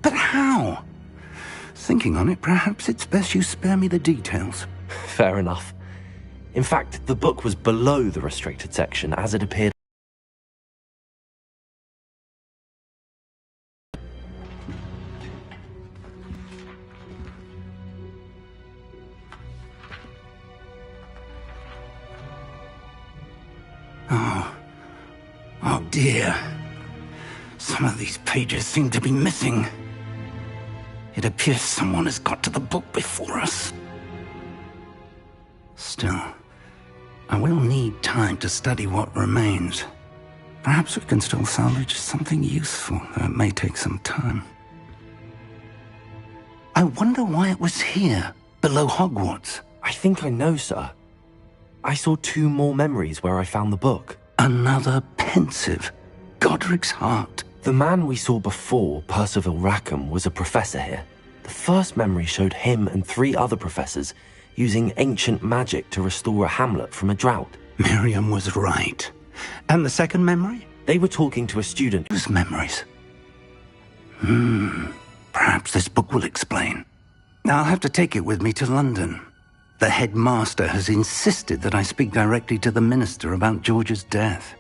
But how? Thinking on it, perhaps it's best you spare me the details. Fair enough. In fact, the book was below the restricted section as it appeared. Oh dear. Some of these pages seem to be missing. It appears someone has got to the book before us. Still, I will need time to study what remains. Perhaps we can still salvage something useful, though it may take some time. I wonder why it was here, below Hogwarts. I think I know, sir. I saw 2 more memories where I found the book. Another pensive. Godric's heart. The man we saw before, Percival Rackham, was a professor here. The first memory showed him and 3 other professors using ancient magic to restore a hamlet from a drought. Miriam was right. And the second memory? They were talking to a student. Whose memories? Perhaps this book will explain. I'll have to take it with me to London. The headmaster has insisted that I speak directly to the minister about George's death.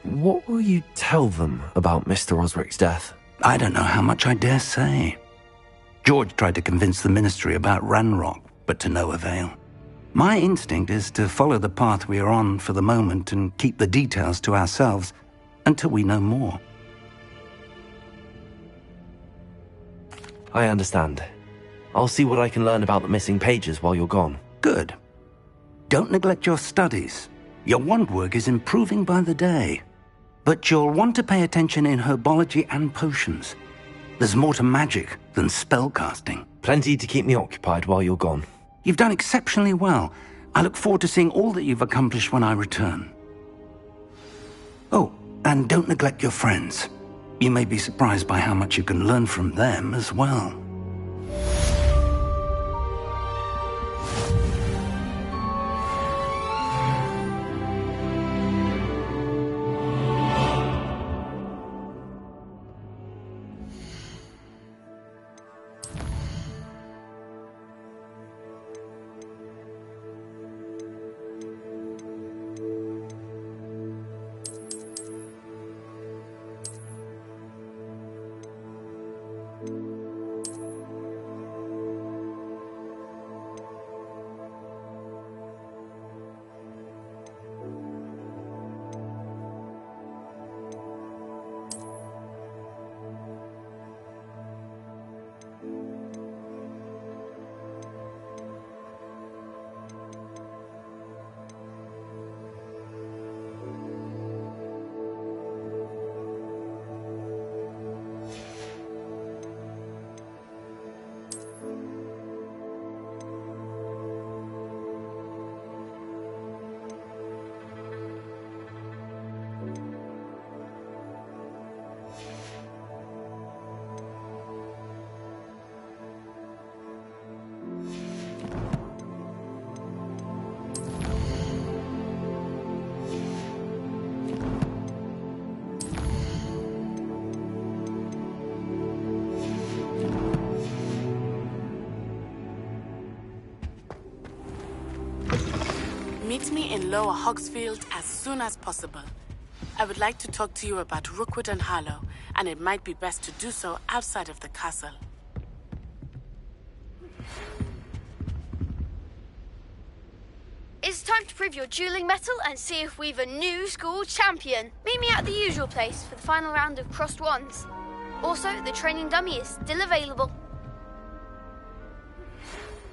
What will you tell them about Mr. Osric's death? I don't know how much I dare say. George tried to convince the ministry about Ranrock, but to no avail. My instinct is to follow the path we are on for the moment and keep the details to ourselves until we know more. I understand. I'll see what I can learn about the missing pages while you're gone. Good. Don't neglect your studies. Your wand work is improving by the day. But you'll want to pay attention in herbology and potions. There's more to magic than spellcasting. Plenty to keep me occupied while you're gone. You've done exceptionally well. I look forward to seeing all that you've accomplished when I return. Oh, and don't neglect your friends. You may be surprised by how much you can learn from them as well. Meet me in Lower Hogsfield as soon as possible. I would like to talk to you about Rookwood and Harlow, and it might be best to do so outside of the castle. It's time to prove your dueling mettle and see if we've a new school champion. Meet me at the usual place for the final round of crossed wands. Also, the training dummy is still available.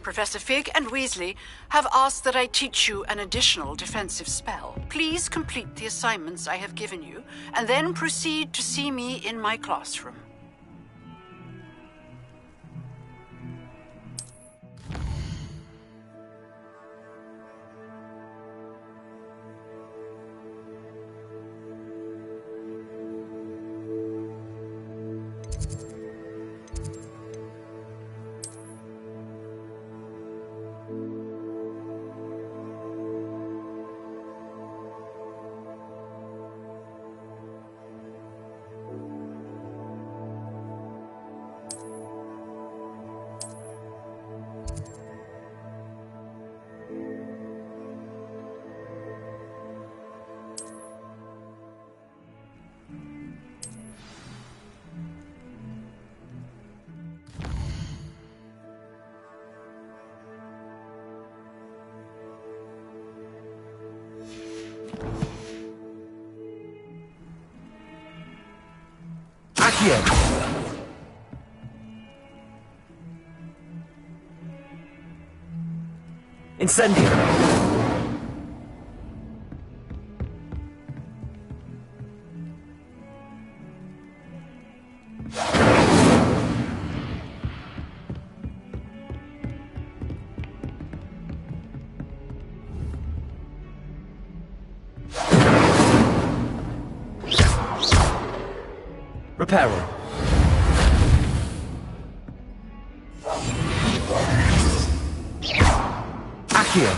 Professor Fig and Weasley have asked that I teach you an additional defensive spell. Please complete the assignments I have given you, and then proceed to see me in my classroom. Accio! Incendio! Reparo. Accio.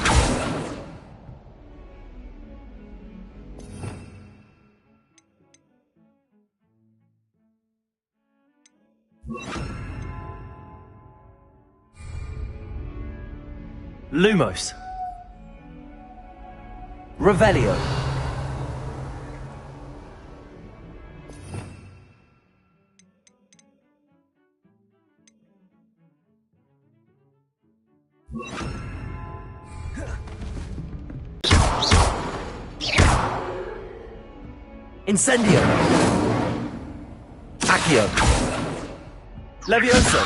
Lumos. Revelio. Incendio! Accio! Levioso!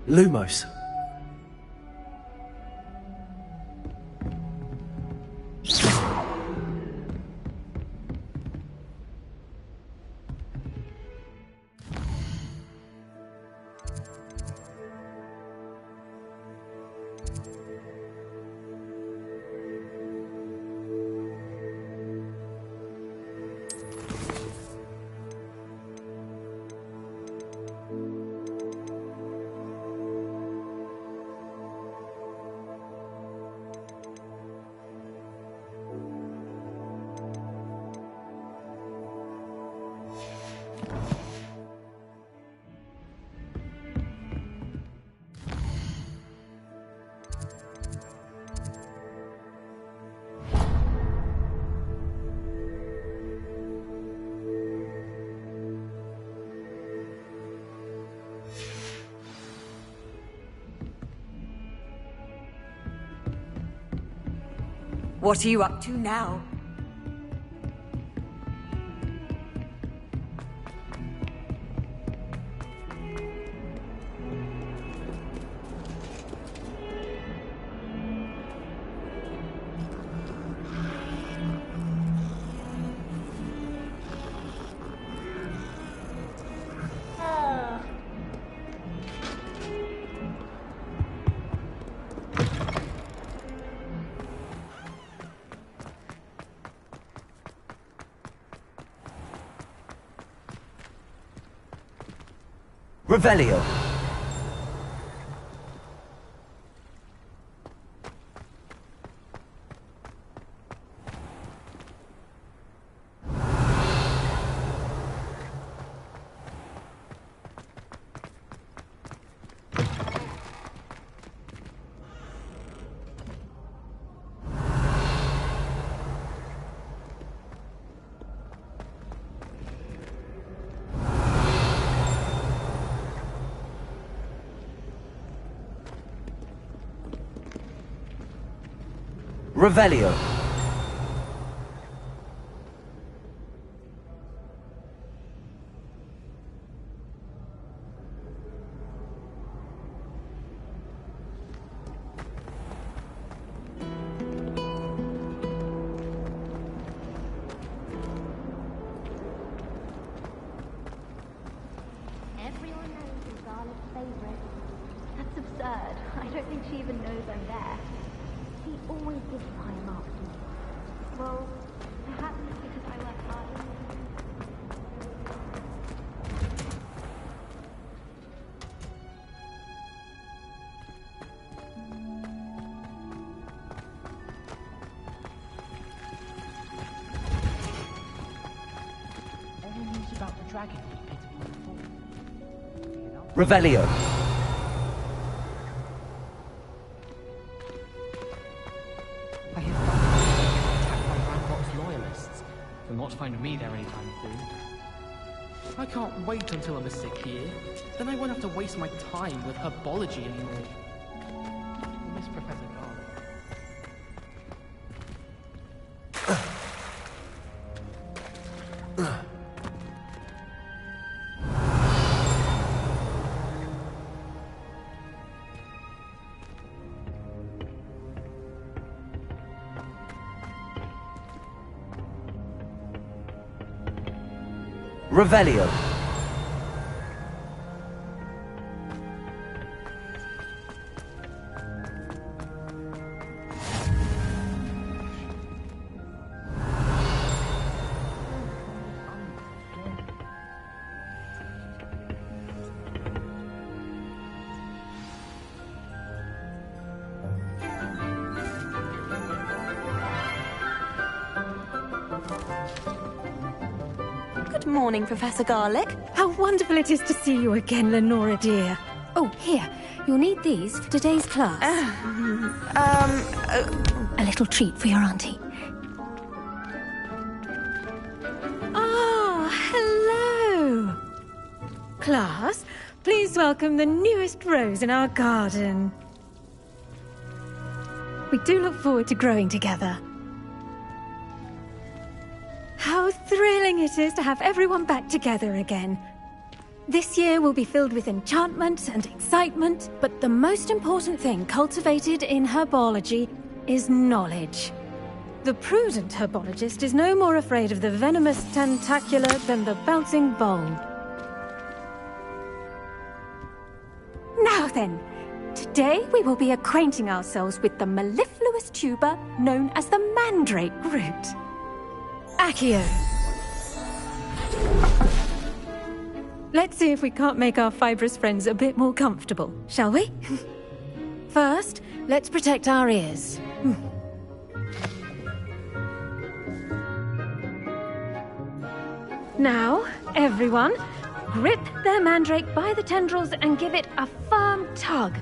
Lumos! What are you up to now? Revelio. Revelio. Everyone knows Azala's favorite. That's absurd. I don't think she even knows I'm there. He always gives time afterwards. Well, perhaps it's because I work hard. All the news about the dragon was painted before. Revelio. I have found attacked by Ranrock's loyalists. They'll not find me there anytime soon. I can't wait until I'm a sick year. Then I won't have to waste my time with herbology anymore. I miss Professor Garland. Revelio. Good morning, Professor Garlick. How wonderful it is to see you again, Lenora dear. Oh, here. You'll need these for today's class. A little treat for your auntie. Ah, hello. Class, please welcome the newest rose in our garden. We do look forward to growing together. How thrilling it is to have everyone back together again. This year will be filled with enchantment and excitement, but the most important thing cultivated in herbology is knowledge. The prudent herbologist is no more afraid of the venomous tentacula than the bouncing bulb. Now then, today we will be acquainting ourselves with the mellifluous tuber known as the mandrake root. Accio. Let's see if we can't make our fibrous friends a bit more comfortable, shall we? First, let's protect our ears. Now, everyone, grip their mandrake by the tendrils and give it a firm tug.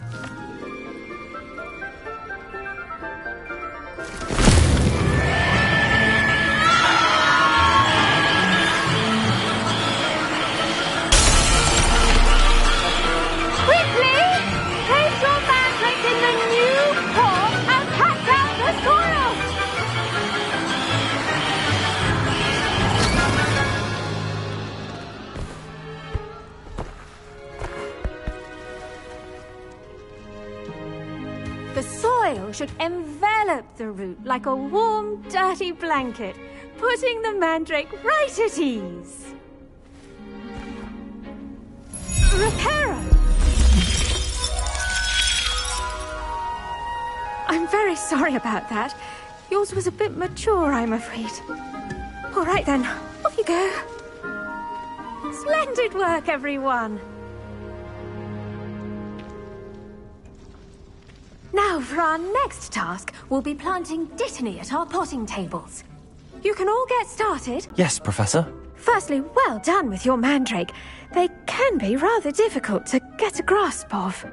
The soil should envelop the root like a warm, dirty blanket, putting the mandrake right at ease. Reparo! I'm very sorry about that. Yours was a bit mature, I'm afraid. All right then, off you go. Splendid work, everyone. Now, for our next task, we'll be planting dittany at our potting tables. You can all get started. Yes, Professor. Firstly, well done with your mandrake. They can be rather difficult to get a grasp of.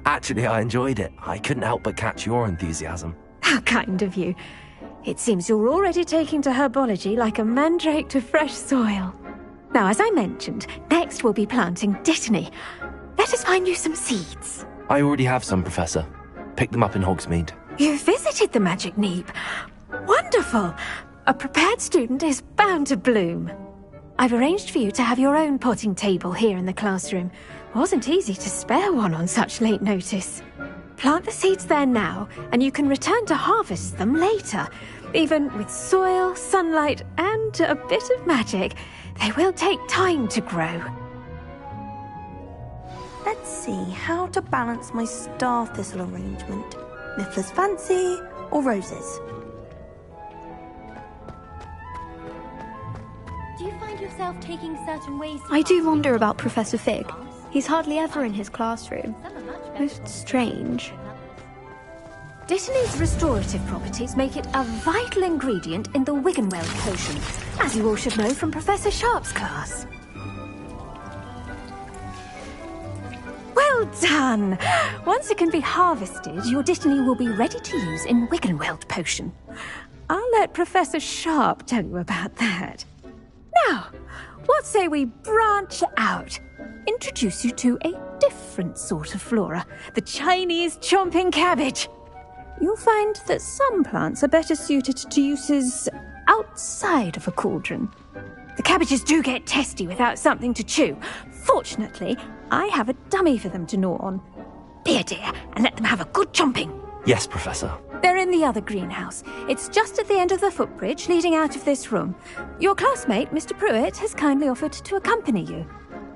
Actually, I enjoyed it. I couldn't help but catch your enthusiasm. How kind of you. It seems you're already taking to herbology like a mandrake to fresh soil. Now, as I mentioned, next we'll be planting dittany. Let us find you some seeds. I already have some, Professor. Picked them up in Hogsmeade. You visited the Magic Neep. Wonderful. A prepared student is bound to bloom. I've arranged for you to have your own potting table here in the classroom. Wasn't easy to spare one on such late notice. Plant the seeds there now, and you can return to harvest them later. Even with soil, sunlight, and a bit of magic, they will take time to grow. Let's see how to balance my star thistle arrangement. Miffler's Fancy or roses? Do you find yourself taking certain ways? I do wonder about Professor Fig. He's hardly ever in his classroom. Most strange. Dittany's restorative properties make it a vital ingredient in the Wiggenweld potion, as you all should know from Professor Sharp's class. Well done! Once it can be harvested, your dittany will be ready to use in Wiggenweld potion. I'll let Professor Sharp tell you about that. Now, what say we branch out? Introduce you to a different sort of flora, the Chinese chomping cabbage. You'll find that some plants are better suited to uses outside of a cauldron. The cabbages do get testy without something to chew. Fortunately, I have a dummy for them to gnaw on. Be a dear and let them have a good chomping. Yes, Professor. They're in the other greenhouse. It's just at the end of the footbridge leading out of this room. Your classmate, Mr. Pruitt, has kindly offered to accompany you.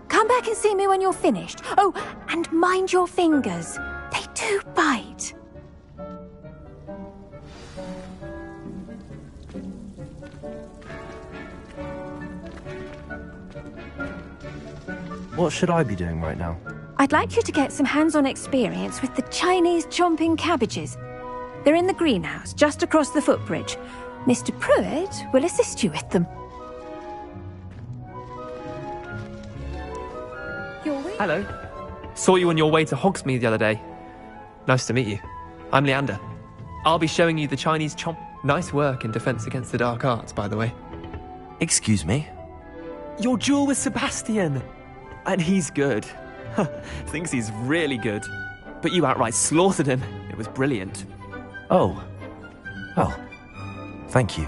Come back and see me when you're finished. Oh, and mind your fingers. They do bite. What should I be doing right now? I'd like you to get some hands-on experience with the Chinese chomping cabbages. They're in the greenhouse, just across the footbridge. Mr. Pruitt will assist you with them. Hello. Saw you on your way to Hogsmeade the other day. Nice to meet you. I'm Leander. I'll be showing you the Chinese chomp. Nice work in Defense Against the Dark Arts, by the way. Excuse me? Your duel with Sebastian! And he's good. Thinks he's really good. But you outright slaughtered him. It was brilliant. Oh. Well, thank you.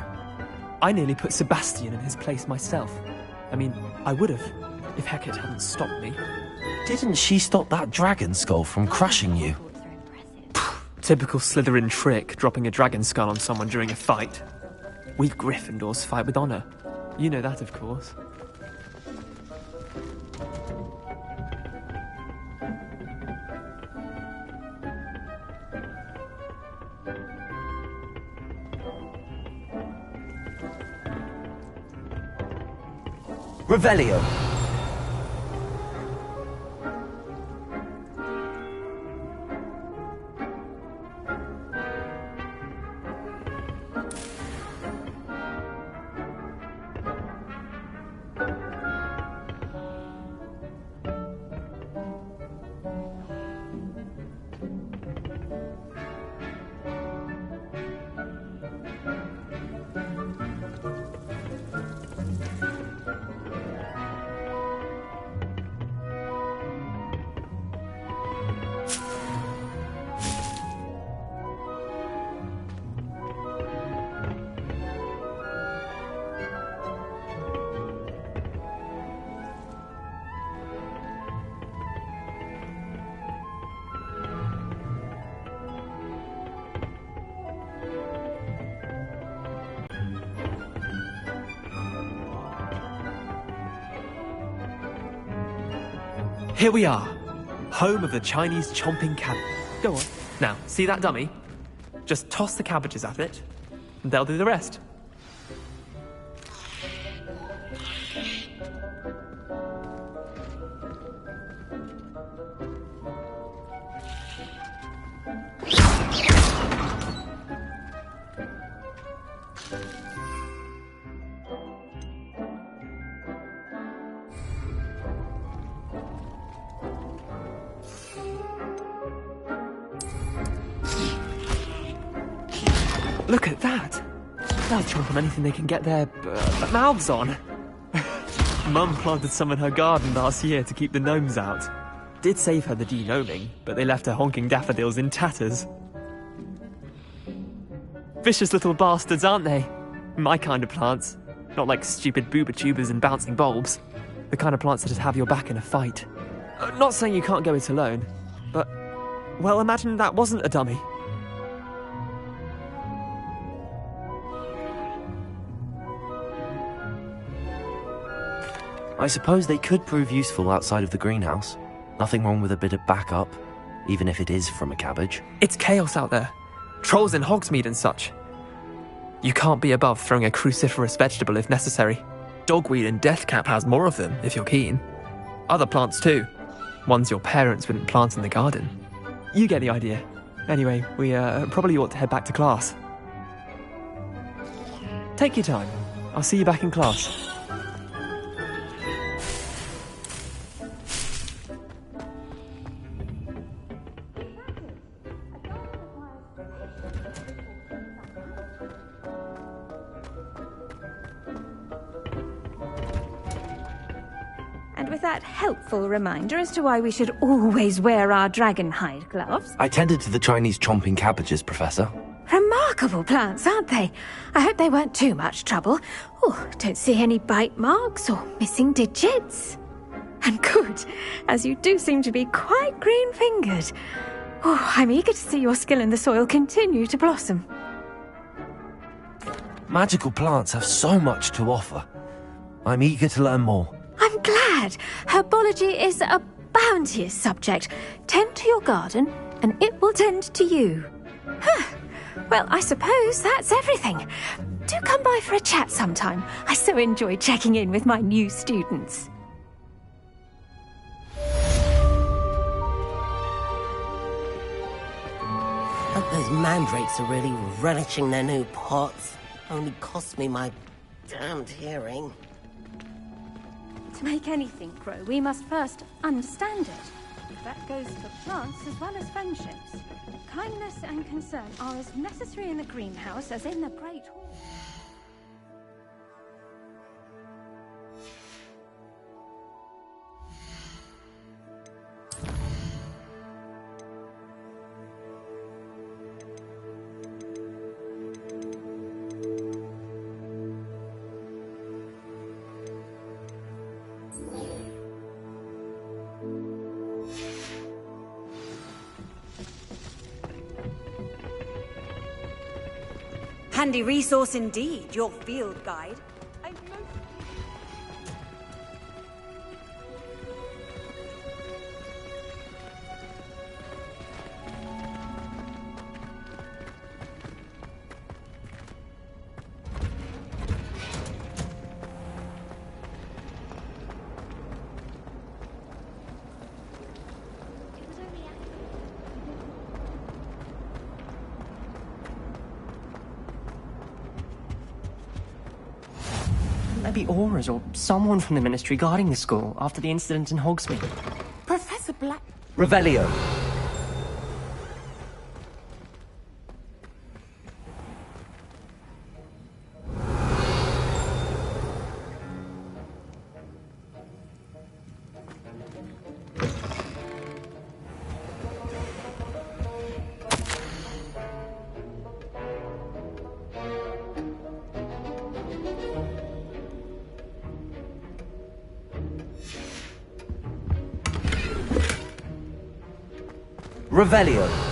I nearly put Sebastian in his place myself. I mean, I would have, if Hecate hadn't stopped me. Didn't she stop that dragon skull from crushing you? Typical Slytherin trick, dropping a dragon skull on someone during a fight. We Gryffindors fight with honor. You know that, of course. Revelio. Here we are, home of the Chinese chomping cabbage. Go on. Now, see that dummy? Just toss the cabbages at it, and they'll do the rest. Look at that! They'll chomp on anything they can get their mouths on. Mum planted some in her garden last year to keep the gnomes out. Did save her the de-gnoming, but they left her honking daffodils in tatters. Vicious little bastards, aren't they? My kind of plants. Not like stupid booba tubers and bouncing bulbs. The kind of plants that'd have your back in a fight. Not saying you can't go it alone, but... well, imagine that wasn't a dummy. I suppose they could prove useful outside of the greenhouse. Nothing wrong with a bit of backup, even if it is from a cabbage. It's chaos out there. Trolls in Hogsmeade and such. You can't be above throwing a cruciferous vegetable if necessary. Dogweed and deathcap has more of them, if you're keen. Other plants too. Ones your parents wouldn't plant in the garden. You get the idea. Anyway, we probably ought to head back to class. Take your time. I'll see you back in class. With that helpful reminder as to why we should always wear our dragon hide gloves. I tended to the Chinese chomping cabbages, Professor. Remarkable plants, aren't they? I hope they weren't too much trouble. Oh, don't see any bite marks or missing digits. And good, as you do seem to be quite green-fingered. Oh, I'm eager to see your skill in the soil continue to blossom. Magical plants have so much to offer. I'm eager to learn more. I'm glad. Herbology is a bounteous subject. Tend to your garden, and it will tend to you. Well, I suppose that's everything. Do come by for a chat sometime. I so enjoy checking in with my new students. Hope those mandrakes are really relishing their new pots. Only cost me my damned hearing. To make anything grow, we must first understand it. That goes for plants as well as friendships. Kindness and concern are as necessary in the greenhouse as in the Great Hall. Handy resource indeed, your field guide. Maybe Aurors or someone from the Ministry guarding the school after the incident in Hogsmeade. Professor Black... Revelio. Revelio.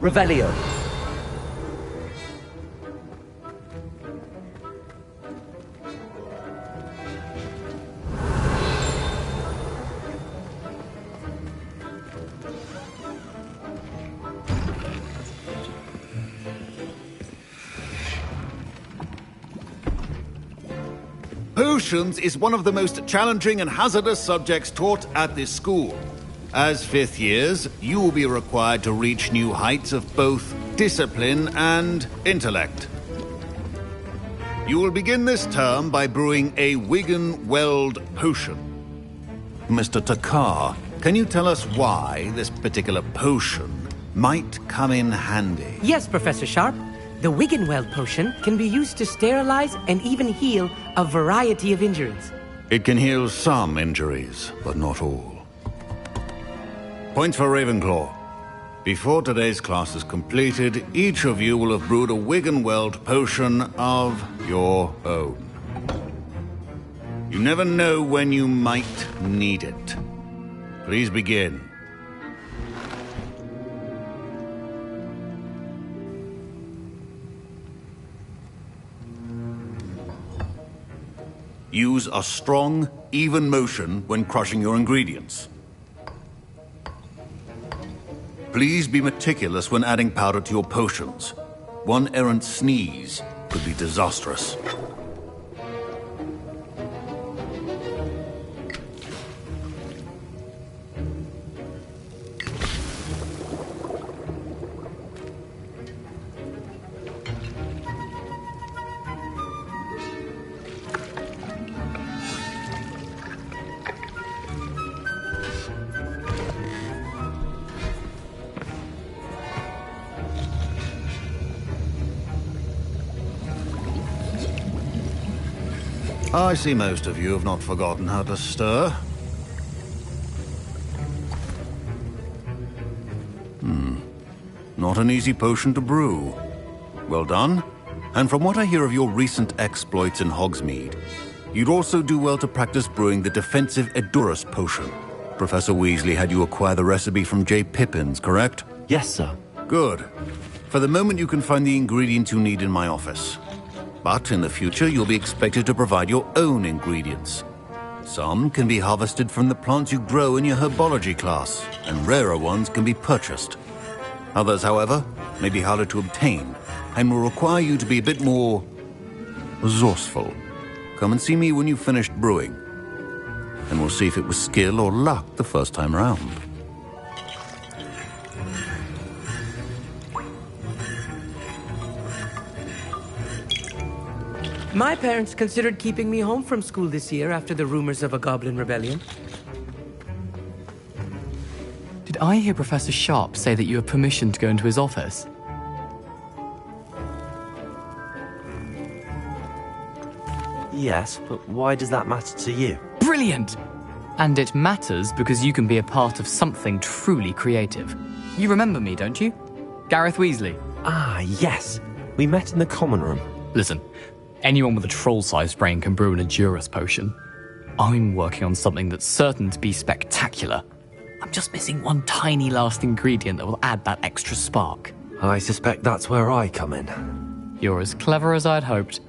Revelio. Potions is one of the most challenging and hazardous subjects taught at this school. As fifth years, you will be required to reach new heights of both discipline and intellect. You will begin this term by brewing a Wigan-Weld potion. Mr. Takar, can you tell us why this particular potion might come in handy? Yes, Professor Sharp. The Wigan-Weld potion can be used to sterilize and even heal a variety of injuries. It can heal some injuries, but not all. Points for Ravenclaw. Before today's class is completed, each of you will have brewed a Wigan-Weld potion of your own. You never know when you might need it. Please begin. Use a strong, even motion when crushing your ingredients. Please be meticulous when adding powder to your potions. One errant sneeze could be disastrous. I see most of you have not forgotten how to stir. Not an easy potion to brew. Well done. And from what I hear of your recent exploits in Hogsmeade, you'd also do well to practice brewing the defensive Edurus potion. Professor Weasley had you acquire the recipe from J. Pippin's, correct? Yes, sir. Good. For the moment, you can find the ingredients you need in my office. But in the future, you'll be expected to provide your own ingredients. Some can be harvested from the plants you grow in your herbology class, and rarer ones can be purchased. Others, however, may be harder to obtain, and will require you to be a bit more resourceful. Come and see me when you've finished brewing, and we'll see if it was skill or luck the first time round. My parents considered keeping me home from school this year after the rumors of a goblin rebellion. Did I hear Professor Sharp say that you have permission to go into his office? Yes, but why does that matter to you? Brilliant! And it matters because you can be a part of something truly creative. You remember me, don't you? Gareth Weasley. Ah, yes. We met in the common room. Listen, anyone with a troll-sized brain can brew an Edurus potion. I'm working on something that's certain to be spectacular. I'm just missing one tiny last ingredient that will add that extra spark. I suspect that's where I come in. You're as clever as I'd hoped.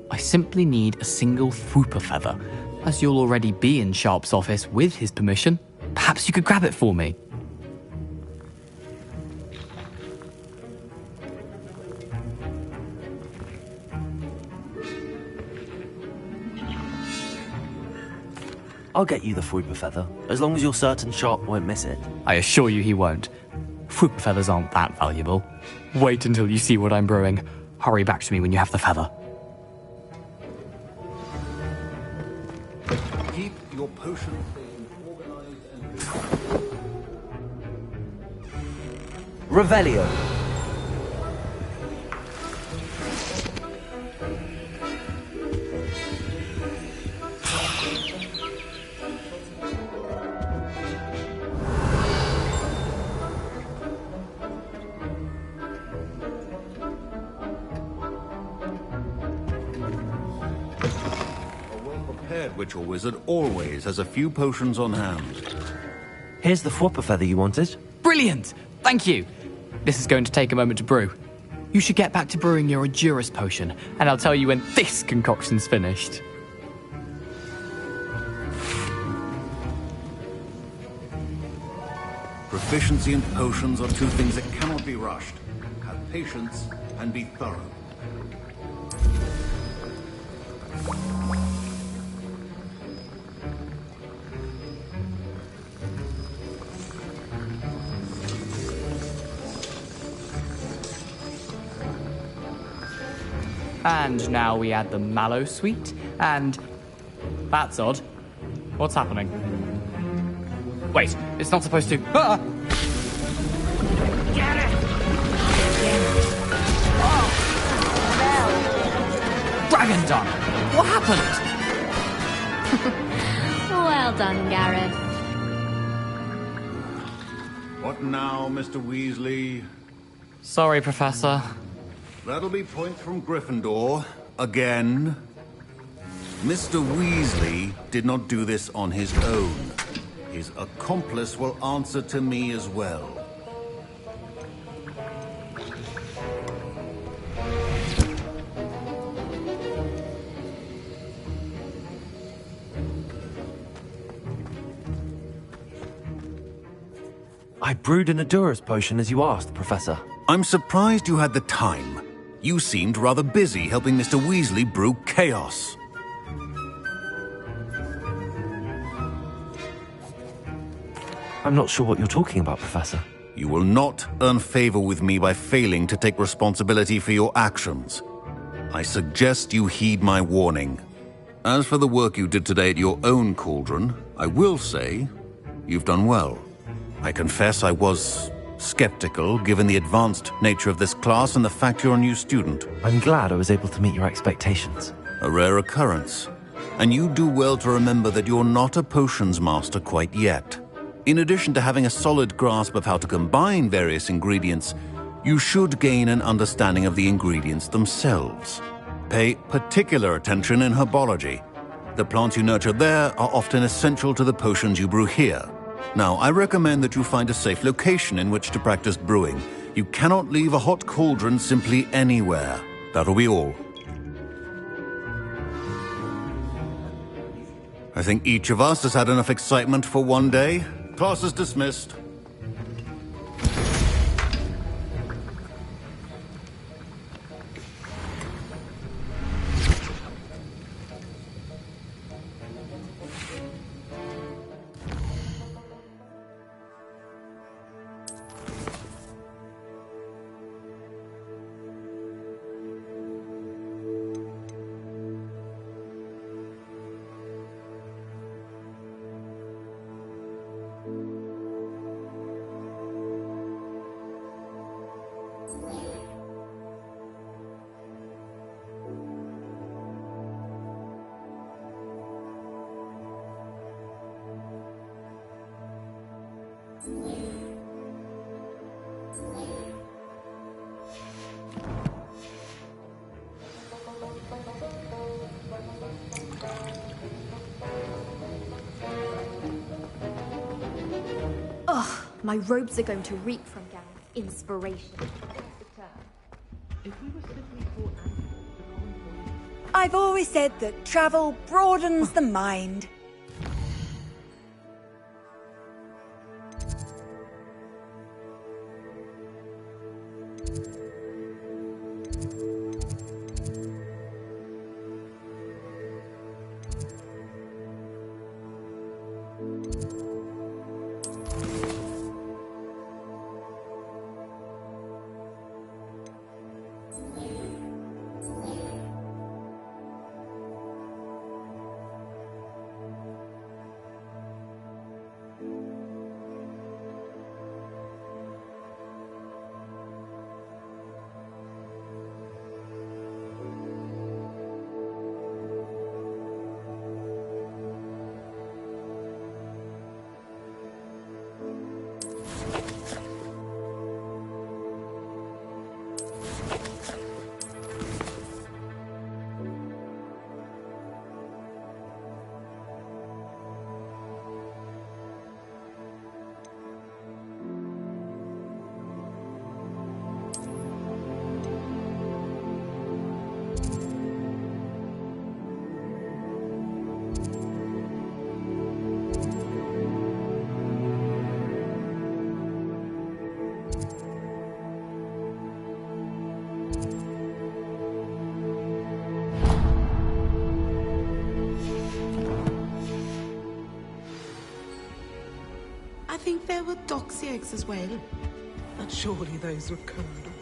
I simply need a single Fwooper feather. As you'll already be in Sharp's office with his permission, perhaps you could grab it for me. I'll get you the Fwooper feather, as long as you're certain Sharp won't miss it. I assure you he won't. Fwooper feathers aren't that valuable. Wait until you see what I'm brewing. Hurry back to me when you have the feather. Keep your potion thing organized and... Revelio. Witch or wizard always has a few potions on hand. Here's the Fwooper feather you wanted. Brilliant! Thank you! This is going to take a moment to brew. You should get back to brewing your Edurus potion, and I'll tell you when this concoction's finished. Proficiency and potions are two things that cannot be rushed. Have patience and be thorough. And now we add the mallow sweet, and... That's odd. What's happening? Wait, it's not supposed to... Ah! Get it! Dragon Dung! What happened? Well done, Gareth. What now, Mr. Weasley? Sorry, Professor. That'll be points from Gryffindor. Again. Mr. Weasley did not do this on his own. His accomplice will answer to me as well. I brewed an Edurus potion as you asked, Professor. I'm surprised you had the time. You seemed rather busy helping Mr. Weasley brew chaos. I'm not sure what you're talking about, Professor. You will not earn favor with me by failing to take responsibility for your actions. I suggest you heed my warning. As for the work you did today at your own cauldron, I will say you've done well. I confess I was skeptical, given the advanced nature of this class and the fact you're a new student. I'm glad I was able to meet your expectations. A rare occurrence. And you do well to remember that you're not a potions master quite yet. In addition to having a solid grasp of how to combine various ingredients, you should gain an understanding of the ingredients themselves. Pay particular attention in herbology. The plants you nurture there are often essential to the potions you brew here. Now, I recommend that you find a safe location in which to practice brewing. You cannot leave a hot cauldron simply anywhere. That'll be all. I think each of us has had enough excitement for one day. Class is dismissed. Ugh, my robes are going to reek from inspiration. I've always said that travel broadens the mind. I think there were doxy eggs as well. But surely those were curdled.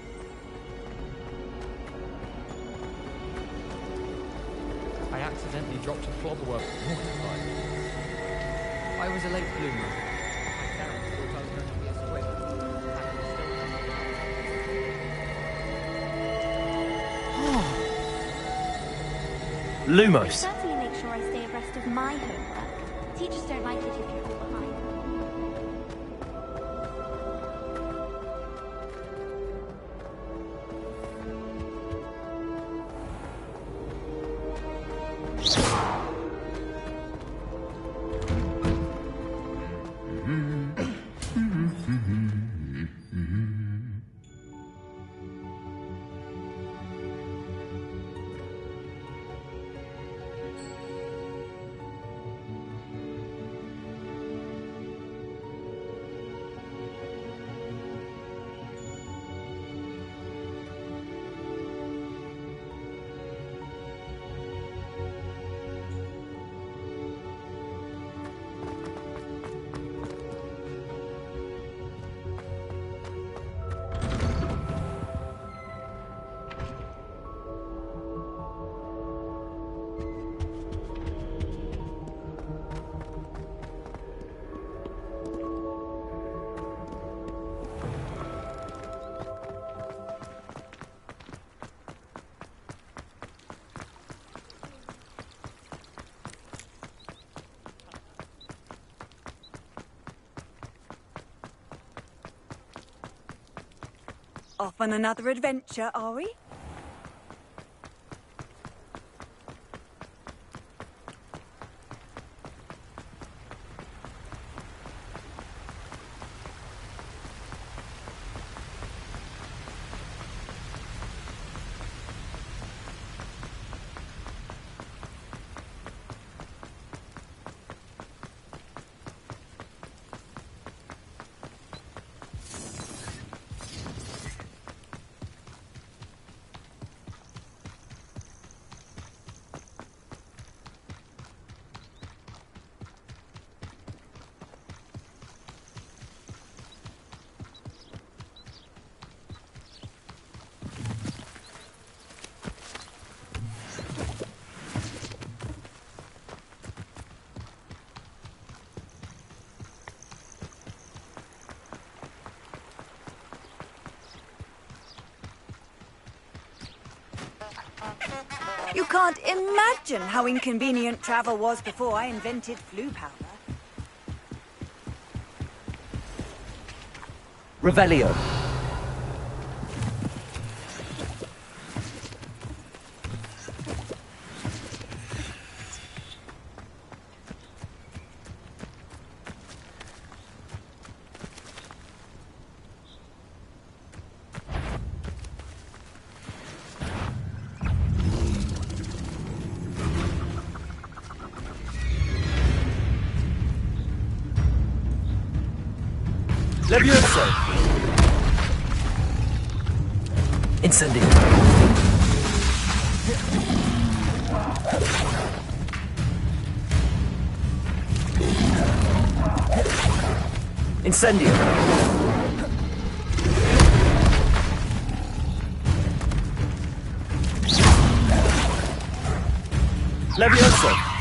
I accidentally dropped a flobberwork. Mortified. I was a late bloomer. My parents thought I was going to be a squib. Lumos. Certainly make sure I stay abreast of my homework. Teachers don't like it if you fall behind. Off on another adventure, are we? You can't imagine how inconvenient travel was before I invented flu powder. Revelio. Levioso. Incendio. Incendio. Levioso.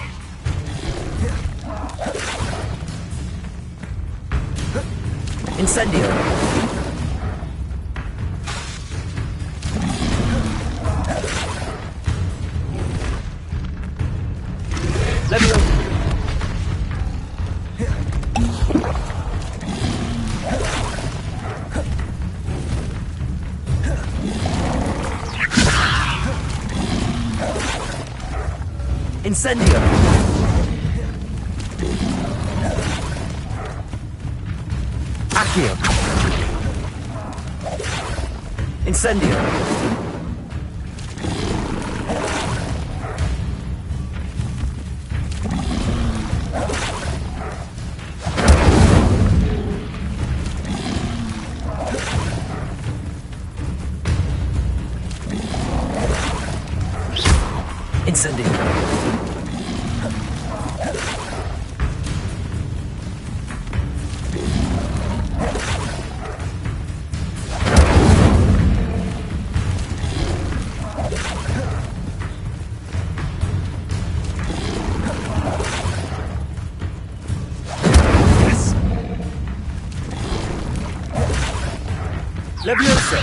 Incendio. Levioso. Incendio. Accio. Incendio. Incendio. Levioso.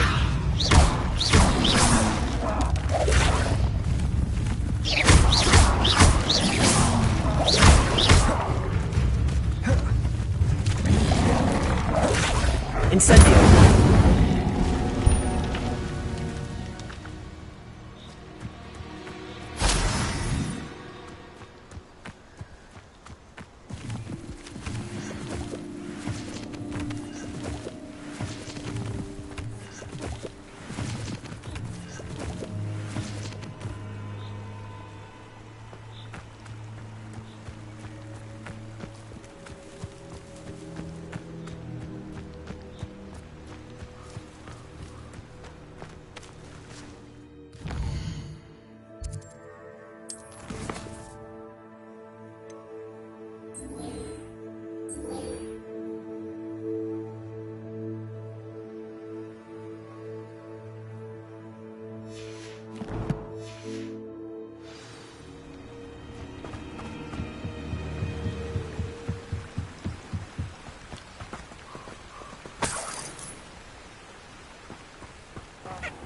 Incendio.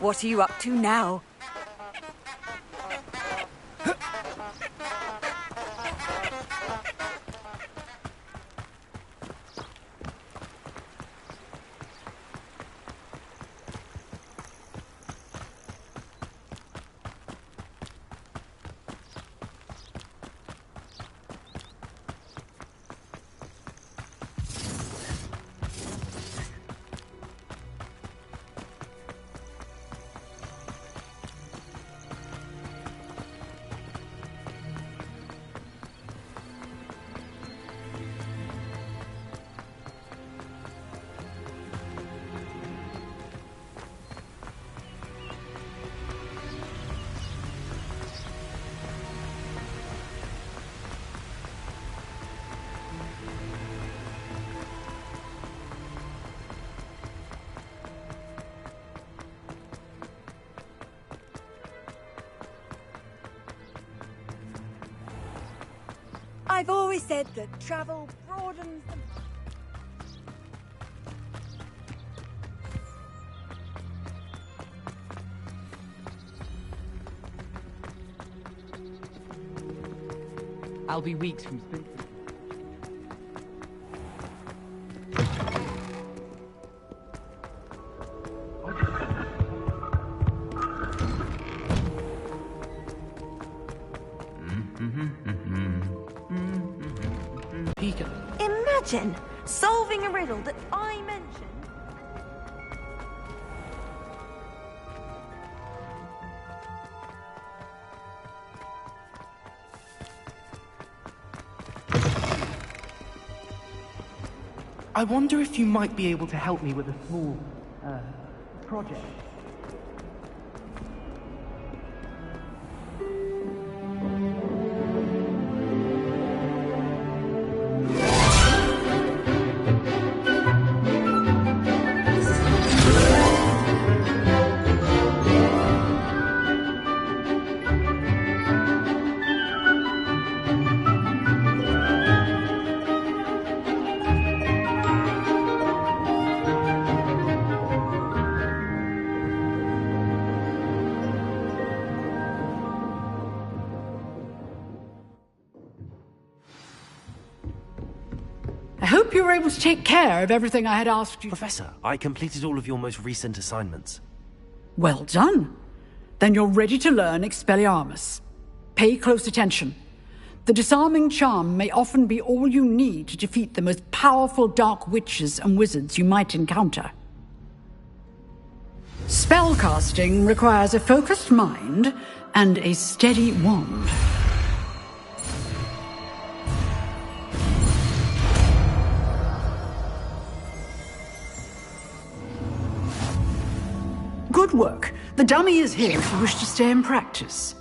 What are you up to now? I've always said that travel broadens the... I'll be weeks from Spencer. Imagine solving a riddle that I mentioned. I wonder if you might be able to help me with a small, project. I hope you were able to take care of everything I had asked you. Professor, I completed all of your most recent assignments. Well done. Then you're ready to learn Expelliarmus. Pay close attention. The disarming charm may often be all you need to defeat the most powerful dark witches and wizards you might encounter. Spellcasting requires a focused mind and a steady wand. Good work. The dummy is here if you wish to stay and practice.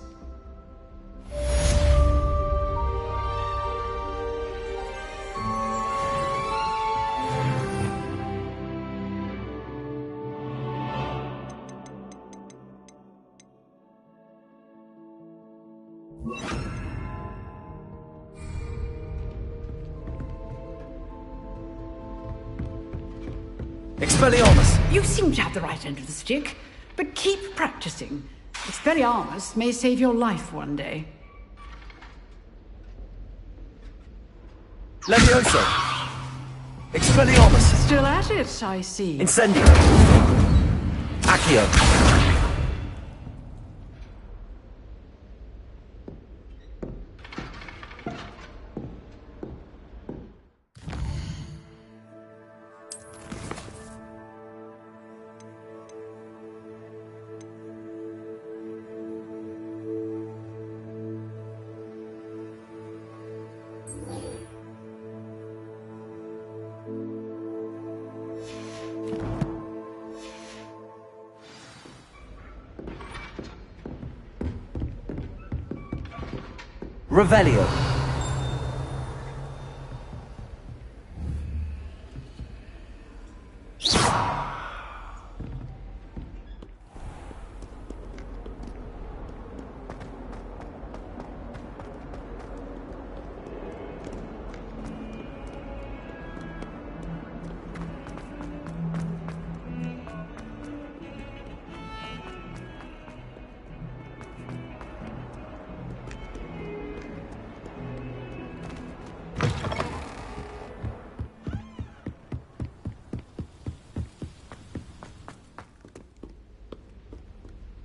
Expelliarmus! You seem to have the right end of the stick, but keep practicing. Expelliarmus may save your life one day. Levioso! Expelliarmus! Still at it, I see. Incendio! Accio! Revelio.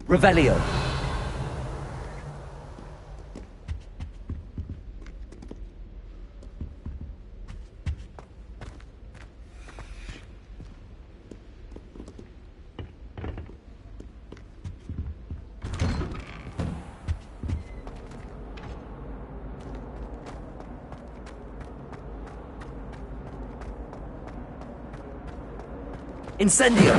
Revelio. Incendio.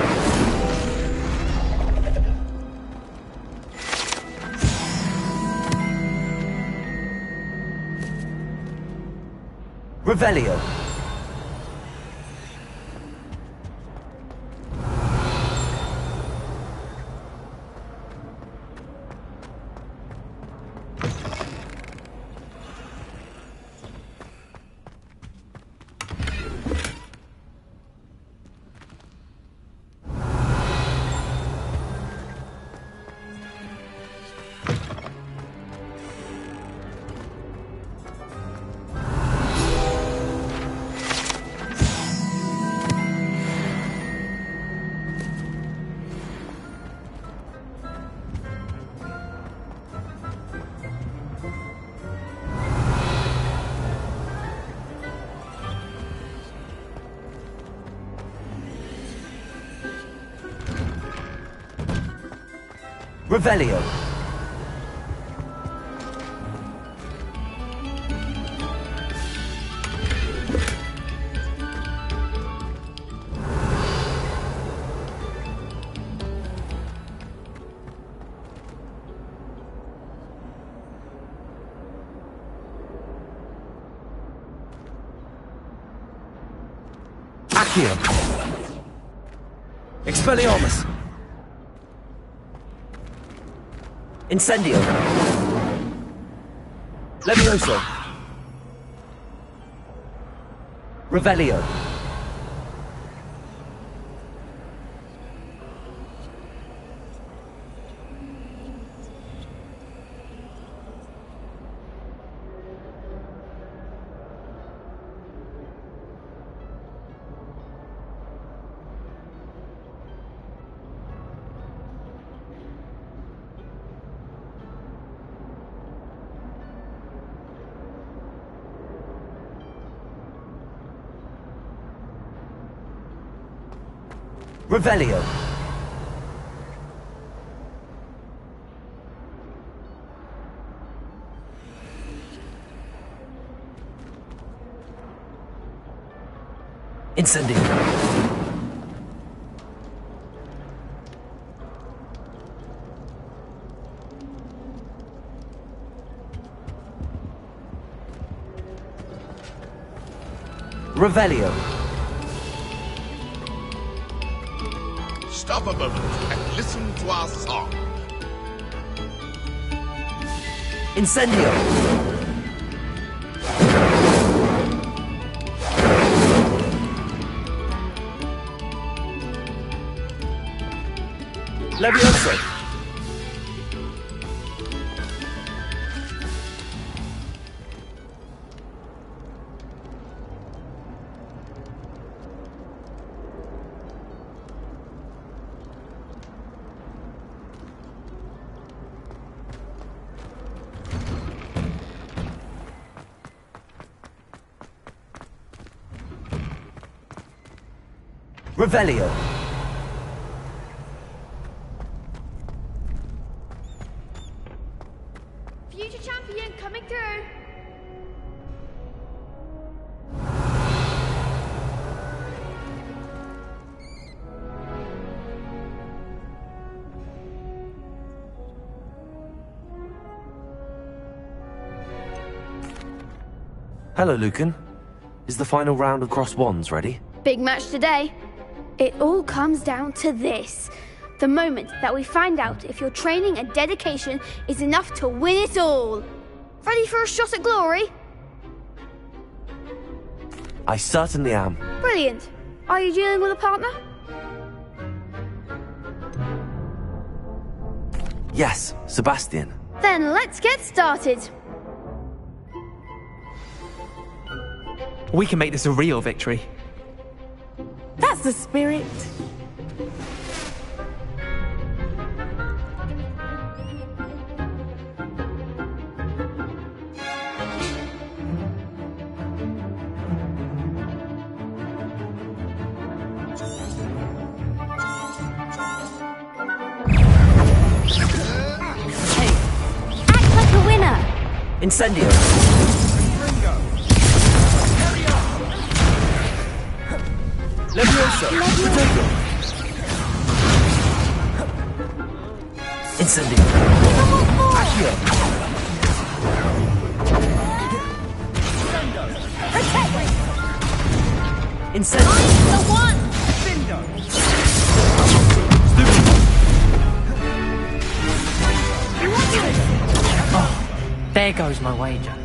Revelio. Revelio. Accio. Expelliarmus. Incendio. Levioso. Revelio. Revelio. Incendio. Revelio. Stop a moment and listen to our song. Incendio. Levioso. Revelio. Future champion coming through. Hello, Lucan. Is the final round of Cross Wands ready? Big match today. It all comes down to this. The moment that we find out if your training and dedication is enough to win it all. Ready for a shot at glory? I certainly am. Brilliant. Are you dealing with a partner? Yes, Sebastian. Then let's get started. We can make this a real victory. That's the spirit. Act like a winner. Incendio. Levioso. Potato. Incendio. Accio. Incendio. The one. Oh, there goes my wager.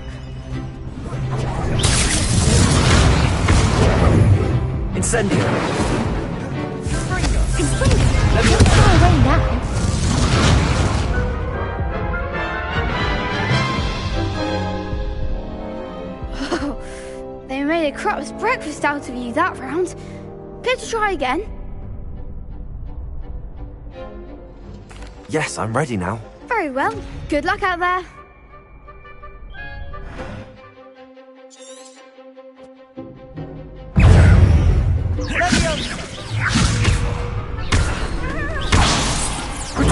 Incendio. Far away now. They made a crap's breakfast out of you that round. Care to try again? Yes, I'm ready now. Very well. Good luck out there.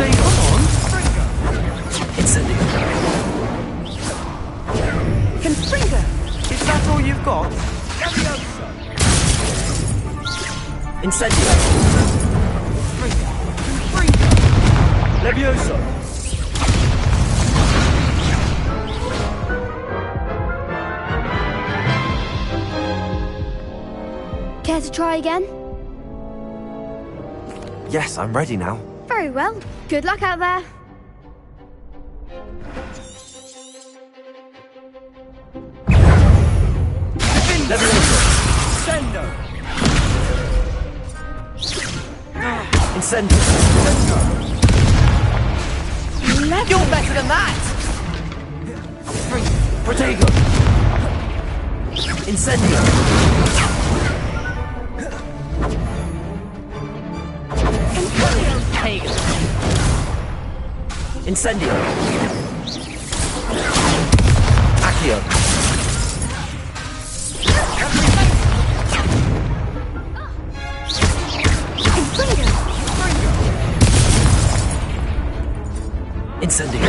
Come on. Incendio! Levioso! Care to try again? Yes, I'm ready now. Very well. Good luck out there. Levioso! Sendo! Incendio! You're better than that! Protego! Incendio! Incendio! Accio! Incendio!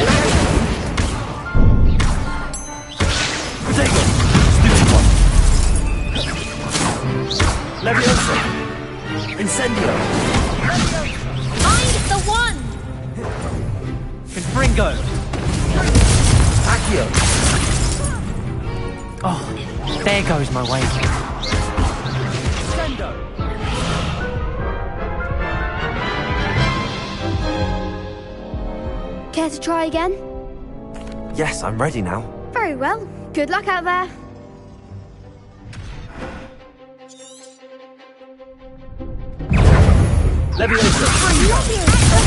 Protego! Stupid one! Levioso! Incendio! Find the one! Confringo! Accio! Oh, there goes my way. Sendo! Care to try again? Yes, I'm ready now. Very well. Good luck out there. Levioso!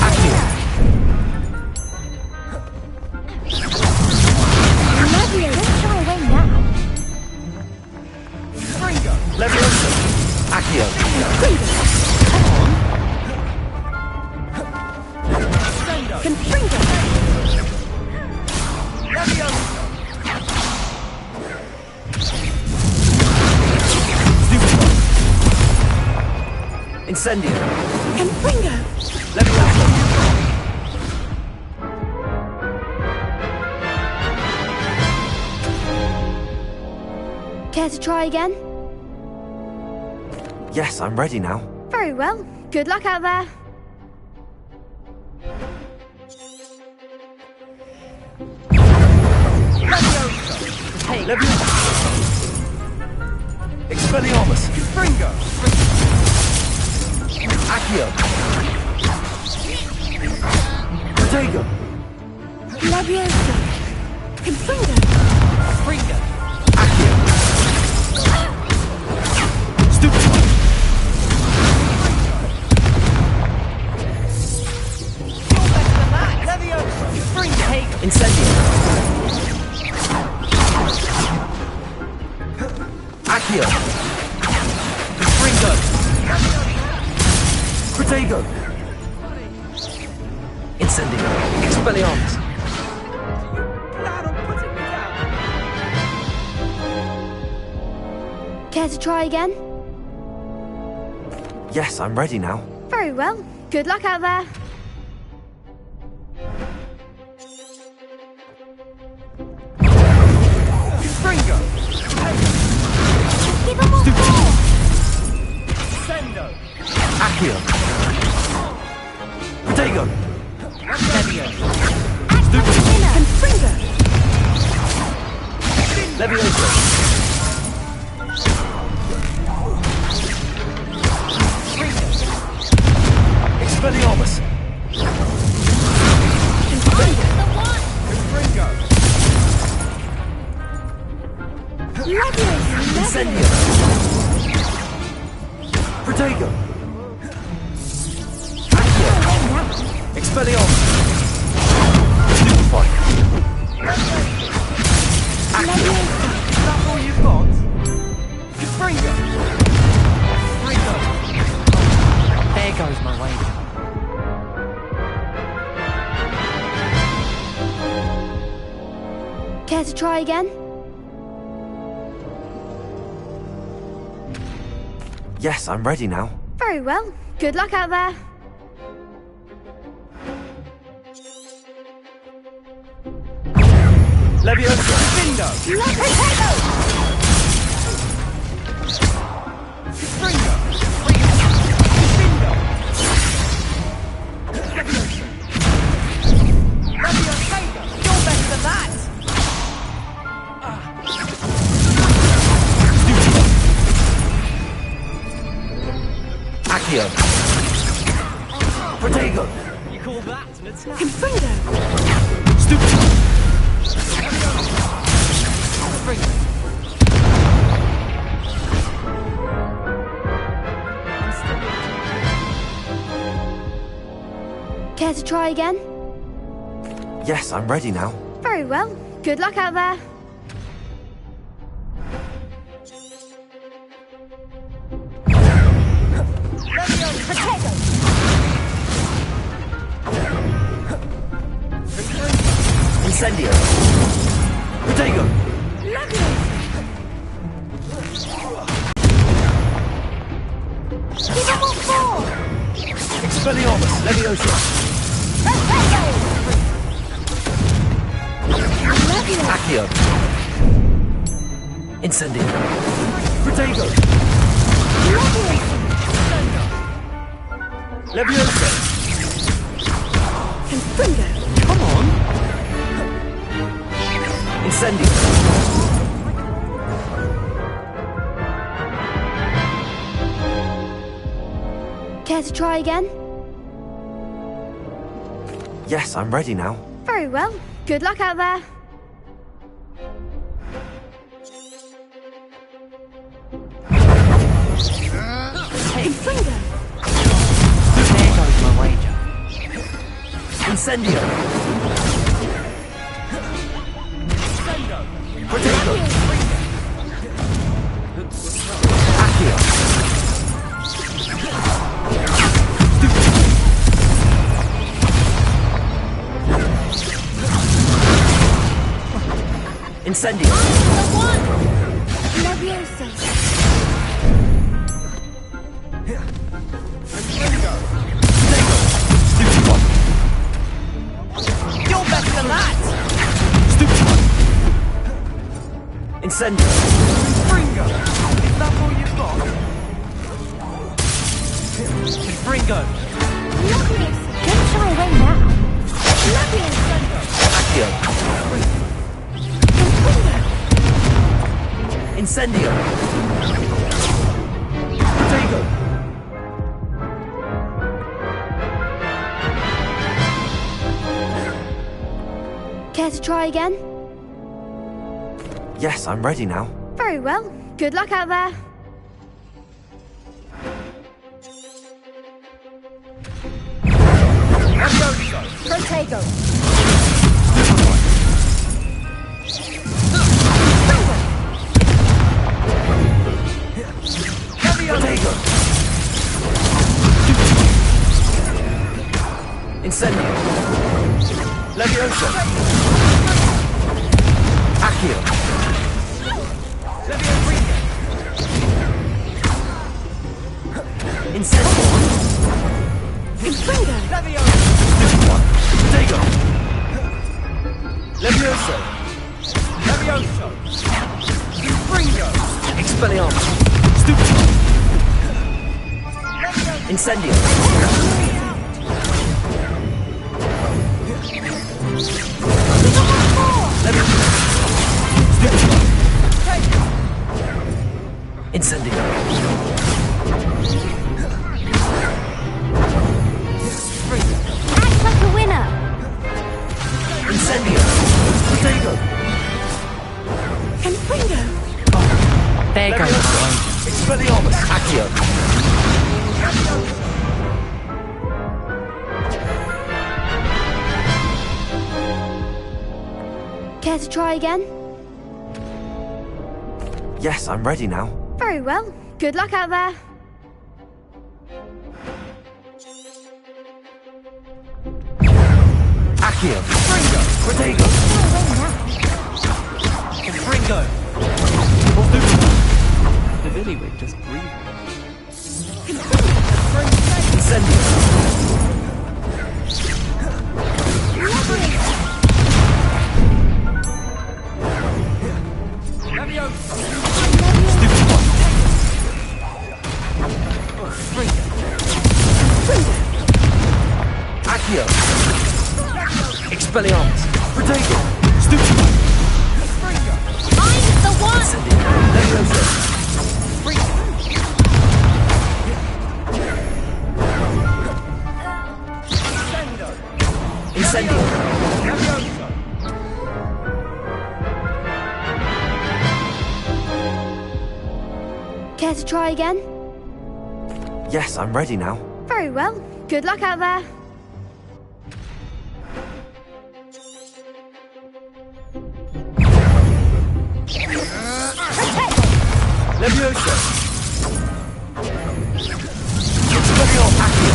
Accio! Levio, don't shy away now. Levioso! Accio! Confringo! Incendio! Confringo! Levioso! Care to try again? Yes, I'm ready now. Very well. Good luck out there. Levioso! Expelliarmus! Confringo! Accio! Protego! Levioso! Confringo! Confringo! Accio! Stupid one! You're better than that! Levioso! Confringo! Incendio! Accio! Confringo! Protego! Incendio! Expelliarmus! Care to try again? Yes, I'm ready now. Very well. Good luck out there. Confringo! Give him more! Sendo! Accio! Protego! Levioso! Stupid! Confringo! Levioso! Expelliarmus! Confringo! Confringo! Levioso! Incendio! Protego! Accio! Expelliarmus! Stupefy! Accio! Is that all you've got? Confringo! Confringo! There goes my way. Care to try again? Yes, I'm ready now. Very well. Good luck out there. Levioso! Levioso! Confringo! Accio. Protego. You call that an attack? Confringo. Stupid. Care to try again? Yes, I'm ready now. Very well. Good luck out there. Incendio. Protego. Expelliarmus. Leviosa. Accio. Incendio. Protego. Leviosa. Confringo. Come on. Incendio. Care to try again? Yes, I'm ready now. Very well. Good luck out there. Confringo. There goes my wager. Incendio. Protego. Accio. Incendio. Leviosa. Stupid one. You're better than that! Stupid one. Incendio. Fringo! Is that all you've got? Fringo! Leviosa. Don't shy away now. Leviosa. Accio. Incendio. Protego. Care to try again? Yes, I'm ready now. Very well. Good luck out there. Protego. Protego. Incendio. Leviosa. Accio. Incendio. Confringo. Protego. Leviosa. Levioso! Fringo! Expelliarmus. Stupid. Incendio. Incendio. Act like a winner. Incendio. Protego. Confringo. There goes Leviosa. my wager. Expelliarmus. Accio. Care to try again? Yes, I'm ready now. Very well. Good luck out there. Accio. Fringo. Protego. Fringo! The Villywig just breathed. Incendio. Stupid one. Accio. Expelliarmus. Protego. Stupid one. I'm the one! Incendio. Leviosa. try again? Yes, I'm ready now. Very well. Good luck out there. Leviosa! Expelliarmus! Accio!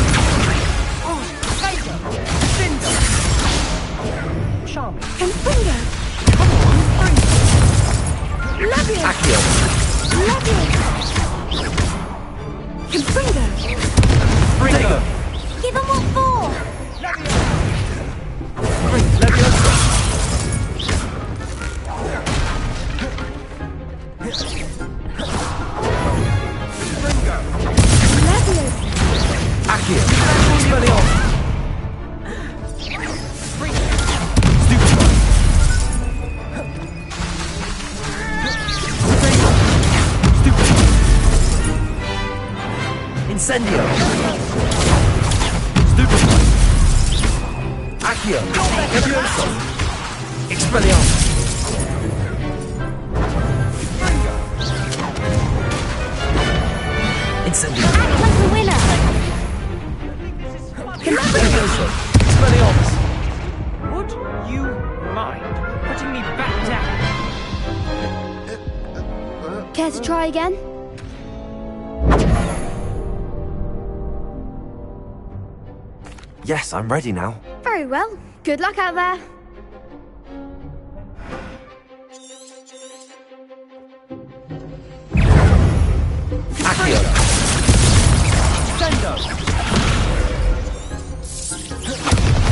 Oh, Tiger! Cinder! Charming. Confringo! Come on, Frank! Leviosa! Accio! Leviosa! Confringo! Fringo! Give him what for! Leviosa! Accio! Expelliarmus! Incendio! Stupefy! Accio! Leviosa! Expelliarmus! Incendio! Act like a winner! Leviosa! Expelliarmus! Would you mind putting me back down? Care to try again? Yes, I'm ready now. Very well. Good luck out there. Accio! Sendo!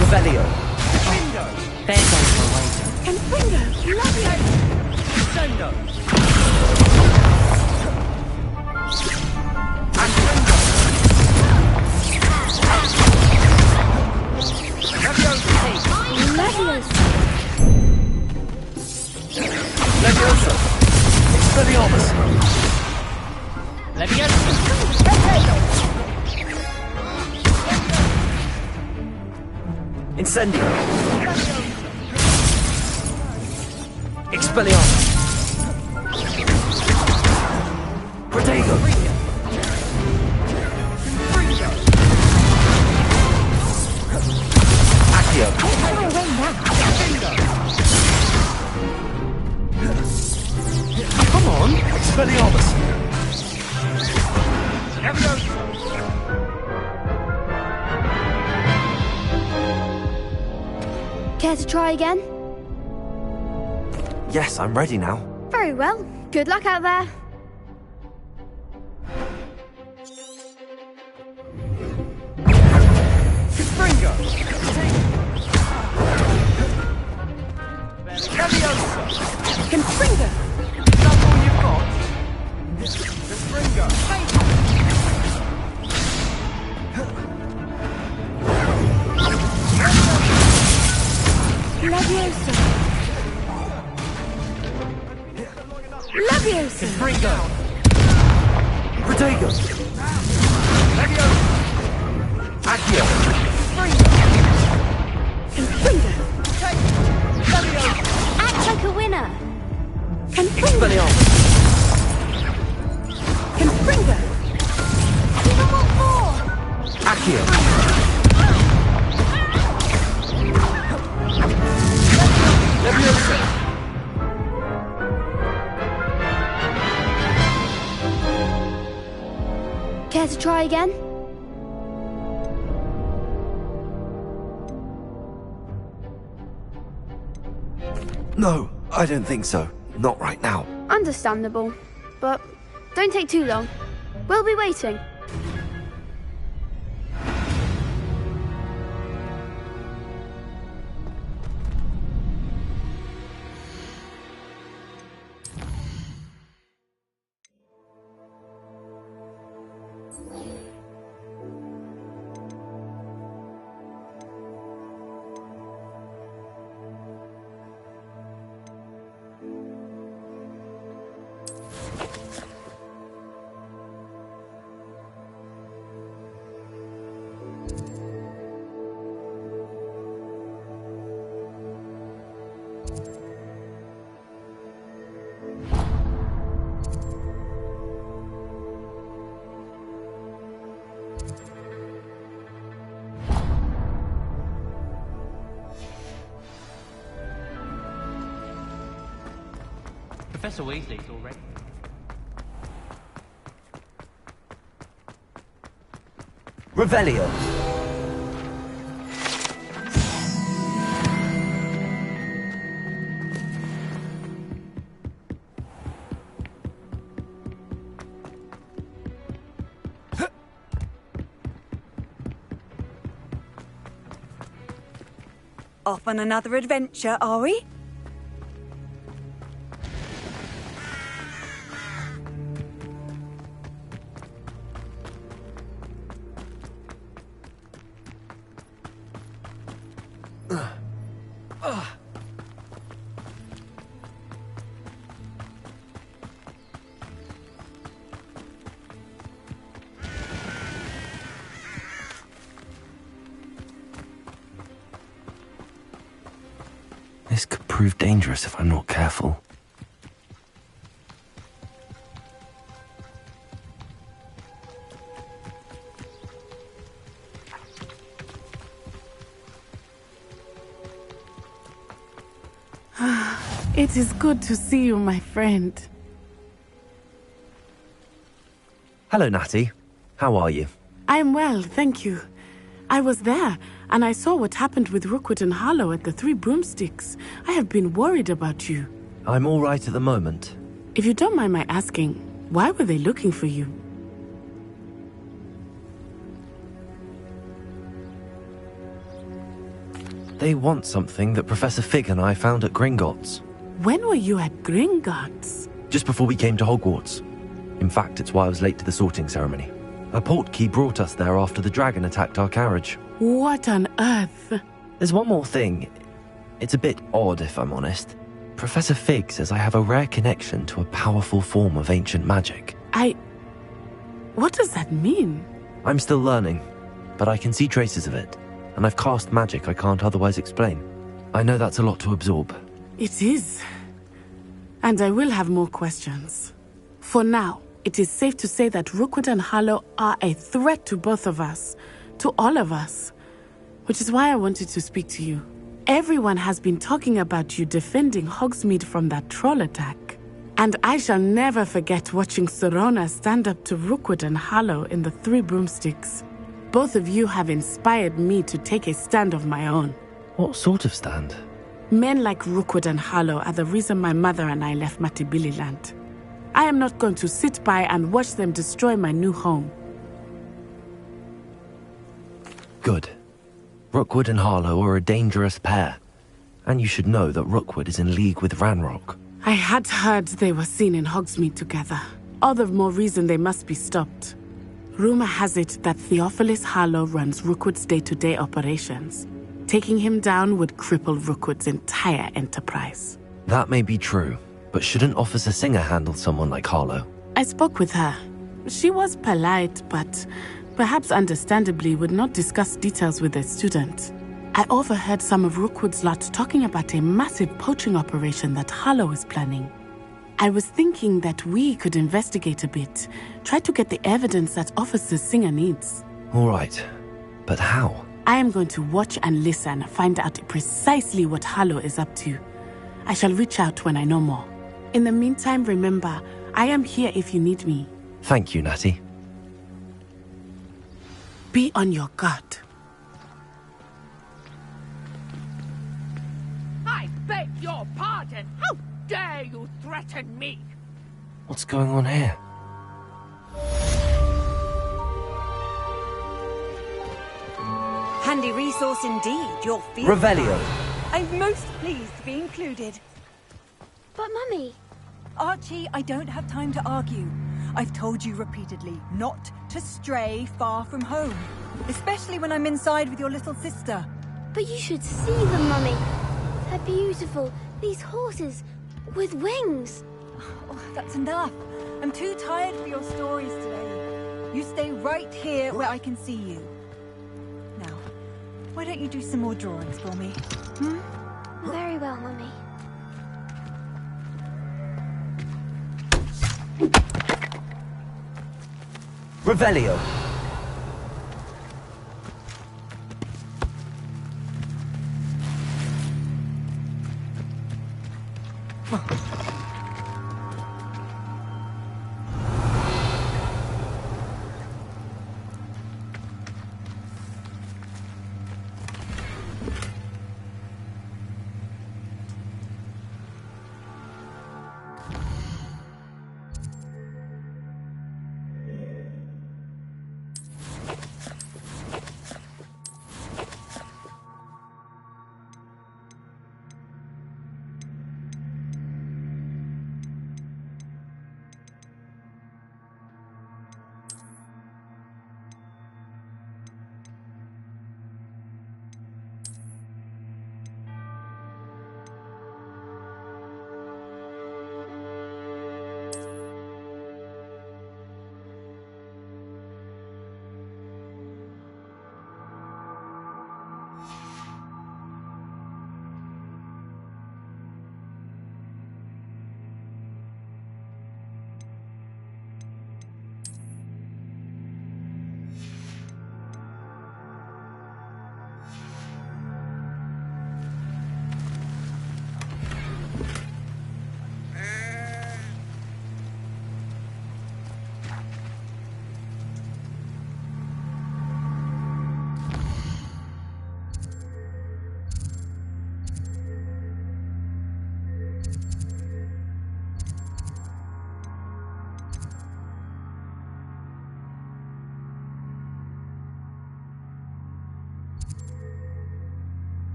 Revelio! There goes my wager. Confringo! Leviosa! Sendo! Leviosa! Leviosa! Expelliarmus! Leviosa! Incendio! Expelliarmus! Protego! Accio! Come on! Expelliarmus! Care to try again? Yes, I'm ready now. Very well. Good luck out there. Fringo! Leviosa! Confringo! Is that all you've got? Fringo! Leviosa! Leviosa! Fringo! Protego! Leviosa! Accio! Confringo! Leviosa! Act like a winner! Confringo! Expelliarmus! Confringo! Give him what for! Accio! Leviosa! Care to try again? No, I don't think so. Not right now. Understandable. But don't take too long. We'll be waiting. Professor Weasley's already... Revelio. Off on another adventure, are we? This could prove dangerous if I'm not careful. It is good to see you, my friend. Hello, Natty. How are you? I'm well, thank you. I was there, and I saw what happened with Rookwood and Harlow at the Three Broomsticks. I have been worried about you. I'm all right at the moment. If you don't mind my asking, why were they looking for you? They want something that Professor Fig and I found at Gringotts. When were you at Gringotts? Just before we came to Hogwarts. In fact, it's why I was late to the sorting ceremony. A portkey brought us there after the dragon attacked our carriage. What on earth? There's one more thing. It's a bit odd, if I'm honest. Professor Fig says I have a rare connection to a powerful form of ancient magic. What does that mean? I'm still learning, but I can see traces of it, and I've cast magic I can't otherwise explain. I know that's a lot to absorb. It is. And I will have more questions. For now, it is safe to say that Rookwood and Harlow are a threat to both of us, to all of us, which is why I wanted to speak to you. Everyone has been talking about you defending Hogsmeade from that troll attack. And I shall never forget watching Sorona stand up to Rookwood and Harlow in the Three Broomsticks. Both of you have inspired me to take a stand of my own. What sort of stand? Men like Rookwood and Harlow are the reason my mother and I left Matibili Land. I am not going to sit by and watch them destroy my new home. Good. Rookwood and Harlow are a dangerous pair. And you should know that Rookwood is in league with Ranrock. I had heard they were seen in Hogsmeade together. All the more reason they must be stopped. Rumor has it that Theophilus Harlow runs Rookwood's day-to-day operations. Taking him down would cripple Rookwood's entire enterprise. That may be true, but shouldn't Officer Singer handle someone like Harlow? I spoke with her. She was polite, but perhaps understandably would not discuss details with a student. I overheard some of Rookwood's lot talking about a massive poaching operation that Harlow is planning. I was thinking that we could investigate a bit, try to get the evidence that Officer Singer needs. All right, but how? I am going to watch and listen, find out precisely what Harlow is up to. I shall reach out when I know more. In the meantime, remember, I am here if you need me. Thank you, Natty. Be on your guard. I beg your pardon. How dare you threaten me? What's going on here? Handy resource indeed, your field. Revelio. I'm most pleased to be included. But Mummy... Archie, I don't have time to argue. I've told you repeatedly not to stray far from home. Especially when I'm inside with your little sister. But you should see them, Mummy. They're beautiful. These horses with wings. Oh, that's enough. I'm too tired for your stories today. You stay right here where I can see you. Now, why don't you do some more drawings for me? Very well, Mummy. Revelio.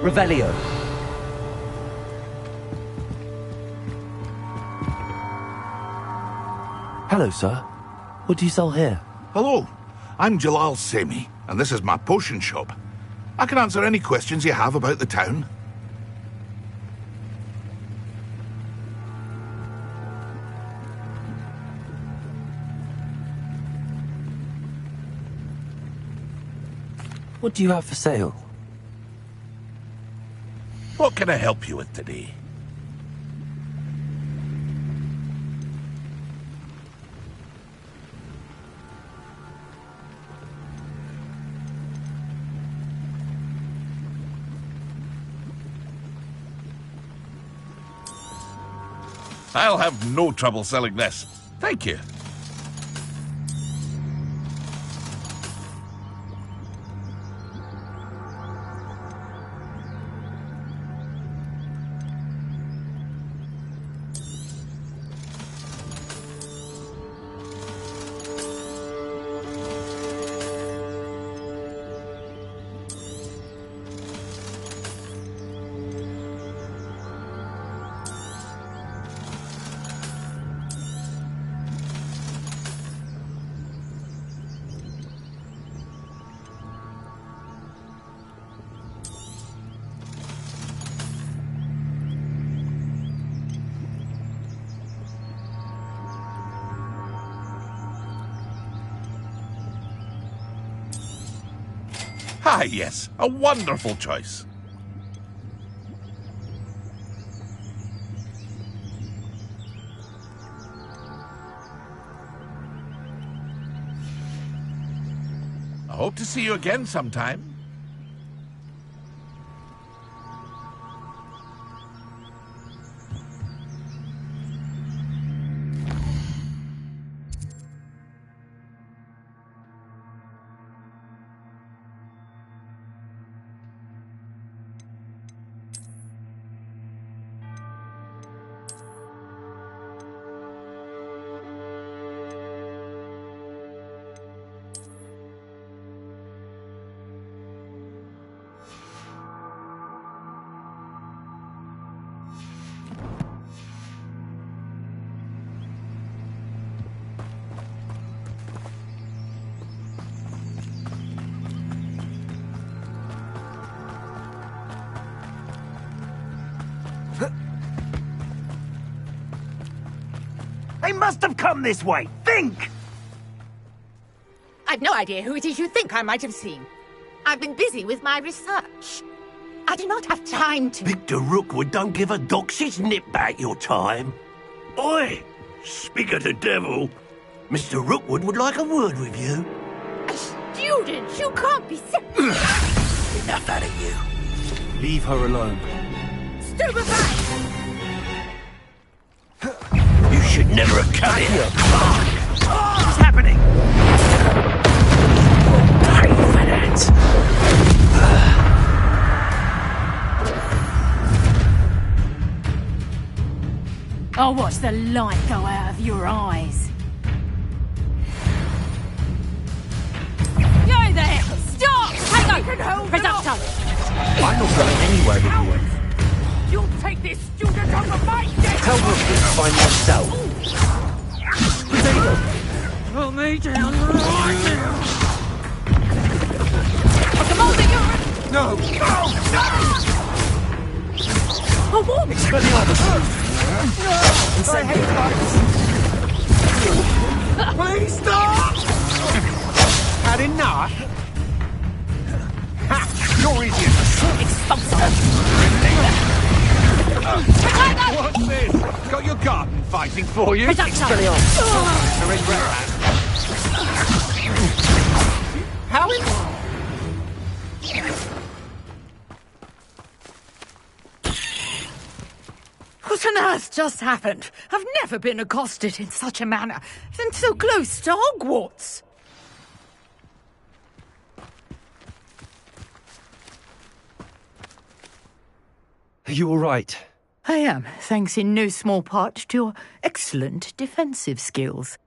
Revelio. Hello, sir. What do you sell here? Hello, I'm Jalal Semi, and this is my potion shop. I can answer any questions you have about the town. What do you have for sale? What can I help you with today? I'll have no trouble selling this. Thank you. Ah, yes, a wonderful choice. I hope to see you again sometime. They must have come this way. Think! I've no idea who it is you think I might have seen. I've been busy with my research. I do not have time to... Victor Rookwood don't give a doxy's nip back your time. Oi! Speak of the devil. Mr. Rookwood would like a word with you. A student? You can't be sick. Enough out of you. Leave her alone. Stupefy! You should never have come here. What's happening? Pay for that. I'll watch the light go out of your eyes. You there! Stop! Hang on! Reducto! I'm not going anywhere with you. You'll take this student over my dead! Tell Rookwood to find myself. Pull me down right now! Come on, you! No! A what? Expelliarmus! Please stop! Had enough? Ha! You're What's this? Got your garden fighting for you? Expelliarmus! To regret that. How in... What on earth just happened? I've never been accosted in such a manner, and so close to Hogwarts. Are you all right? I am, thanks in no small part to your excellent defensive skills.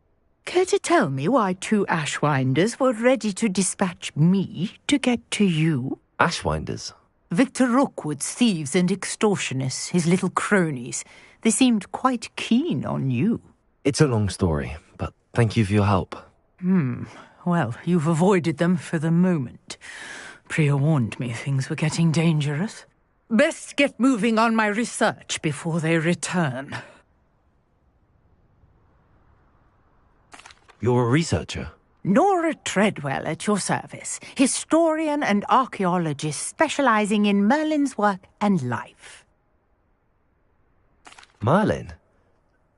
Care to tell me why 2 Ashwinders were ready to dispatch me to get to you? Ashwinders? Victor Rookwood's thieves and extortionists, his little cronies. They seemed quite keen on you. It's a long story, but thank you for your help. Well, you've avoided them for the moment. Priya warned me things were getting dangerous. Best get moving on my research before they return. You're a researcher? Nora Treadwell at your service, historian and archaeologist specializing in Merlin's work and life. Merlin?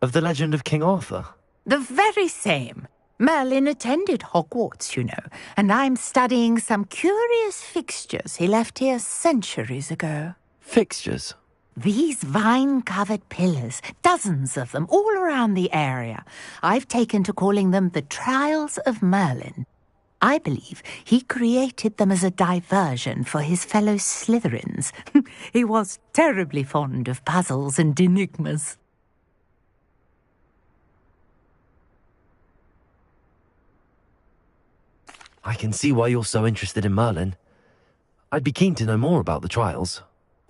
Of the legend of King Arthur? The very same. Merlin attended Hogwarts, you know, and I'm studying some curious fixtures he left here centuries ago. Fixtures? These vine-covered pillars, dozens of them, all around the area. I've taken to calling them the Trials of Merlin. I believe he created them as a diversion for his fellow Slytherins. He was terribly fond of puzzles and enigmas. I can see why you're so interested in Merlin. I'd be keen to know more about the trials.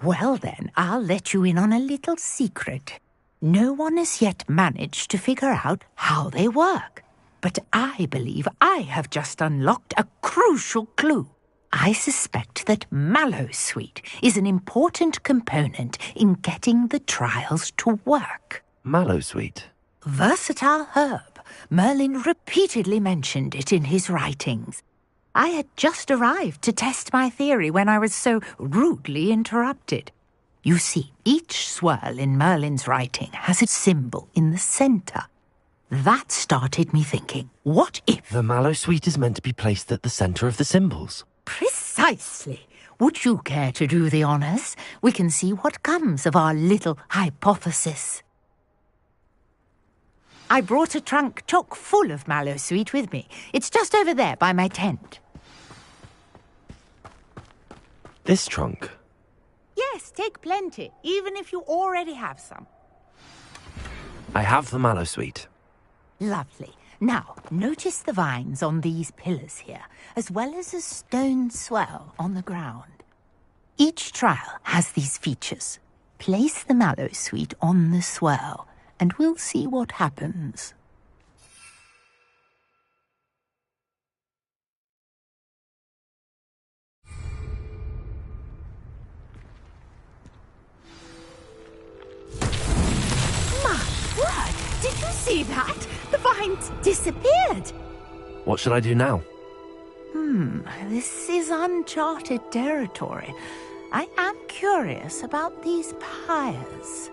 Well then, I'll let you in on a little secret. No one has yet managed to figure out how they work. But I believe I have just unlocked a crucial clue. I suspect that Mallowsweet is an important component in getting the trials to work. Mallowsweet? Versatile herb. Merlin repeatedly mentioned it in his writings. I had just arrived to test my theory when I was so rudely interrupted. You see, each swirl in Merlin's writing has a symbol in the centre. That started me thinking, what if... The Mallowsweet is meant to be placed at the centre of the symbols. Precisely. Would you care to do the honours? We can see what comes of our little hypothesis. I brought a trunk chock full of Mallowsweet with me. It's just over there by my tent. This trunk? Yes, take plenty, even if you already have some. I have the Mallowsweet. Lovely. Now, notice the vines on these pillars here, as well as a stone swell on the ground. Each trial has these features. Place the Mallowsweet on the swell, and we'll see what happens. My word! Did you see that? The vines disappeared! What should I do now? This is uncharted territory. I am curious about these pyres.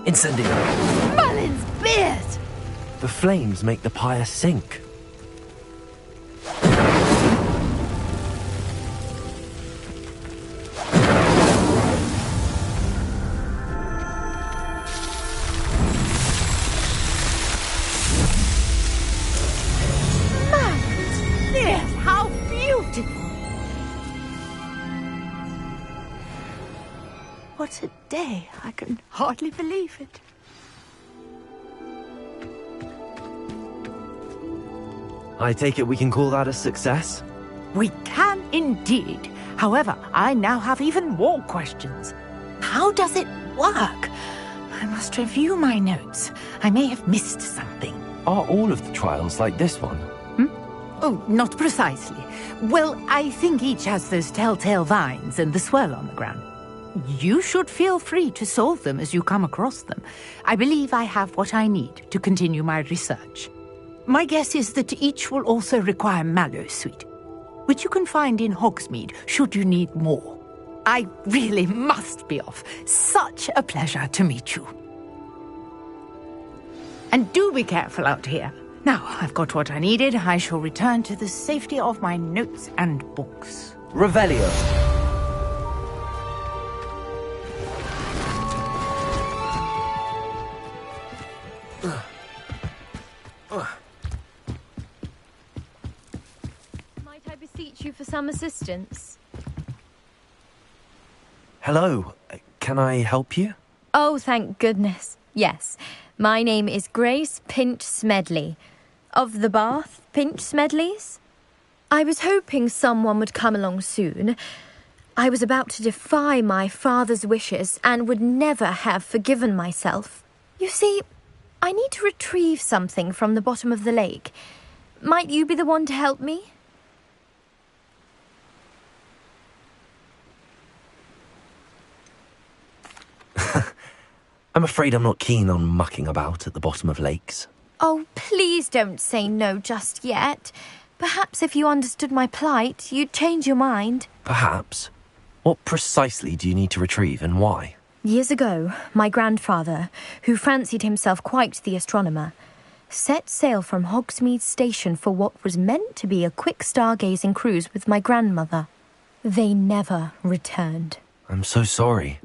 Incendio! Merlin's beard! The flames make the pyre sink. Merlin's beard! How beautiful! What a day! I can hardly believe it. I take it we can call that a success? We can indeed. However, I now have even more questions. How does it work? I must review my notes. I may have missed something. Are all of the trials like this one? Oh, not precisely. Well, I think each has those telltale vines and the swirl on the ground. You should feel free to solve them as you come across them. I believe I have what I need to continue my research. My guess is that each will also require Mallowsweet, which you can find in Hogsmeade should you need more. I really must be off. Such a pleasure to meet you. And do be careful out here. Now, I've got what I needed. I shall return to the safety of my notes and books. Revelio. beseech you for some assistance? Hello, can I help you? Oh, thank goodness. Yes, my name is Grace Pinch Smedley, of the Bath Pinch Smedleys. I was hoping someone would come along soon. I was about to defy my father's wishes and would never have forgiven myself. You see, I need to retrieve something from the bottom of the lake. Might you be the one to help me? I'm afraid I'm not keen on mucking about at the bottom of lakes. Oh, please don't say no just yet. Perhaps if you understood my plight, you'd change your mind. Perhaps. What precisely do you need to retrieve and why? Years ago, my grandfather, who fancied himself quite the astronomer, set sail from Hogsmeade Station for what was meant to be a quick stargazing cruise with my grandmother. They never returned. I'm so sorry.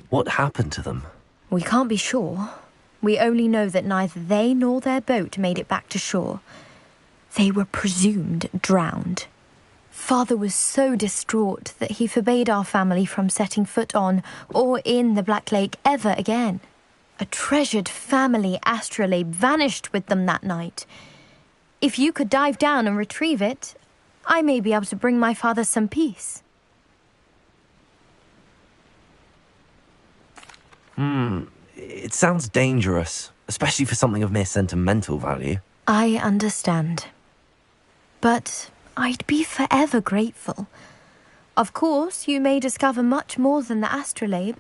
What happened to them? We can't be sure. We only know that neither they nor their boat made it back to shore. They were presumed drowned. Father was so distraught that he forbade our family from setting foot on or in the Black Lake ever again. A treasured family astrolabe vanished with them that night. If you could dive down and retrieve it, I may be able to bring my father some peace. It sounds dangerous, especially for something of mere sentimental value. I understand. But I'd be forever grateful. Of course, you may discover much more than the astrolabe.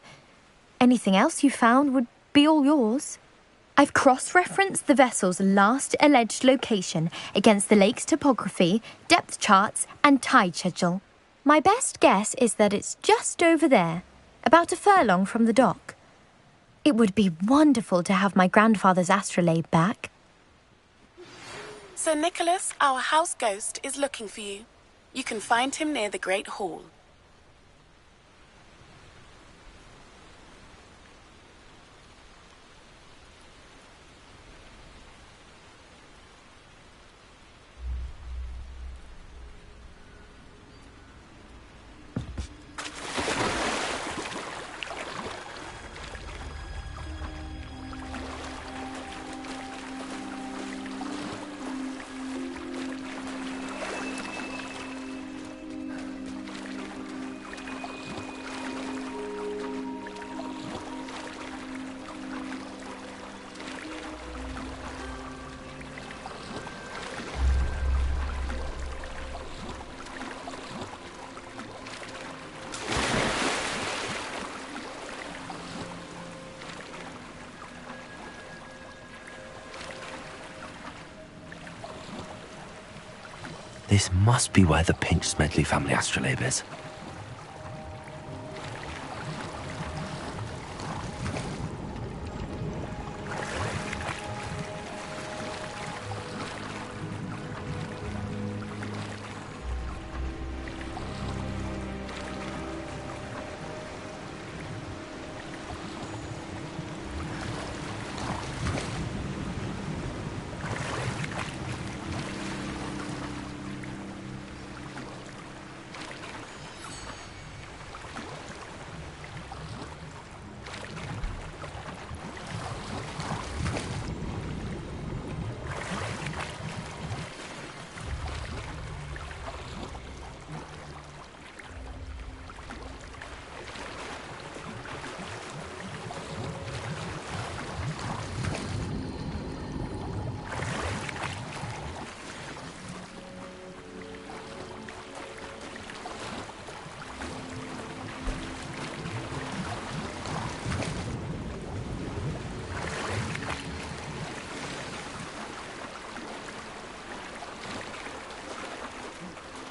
Anything else you found would be all yours. I've cross-referenced the vessel's last alleged location against the lake's topography, depth charts, and tide schedule. My best guess is that it's just over there, about a furlong from the dock. It would be wonderful to have my grandfather's astrolabe back. Sir Nicholas, our house ghost, is looking for you. You can find him near the Great Hall. This must be where the Pinch Smedley family astrolabe is.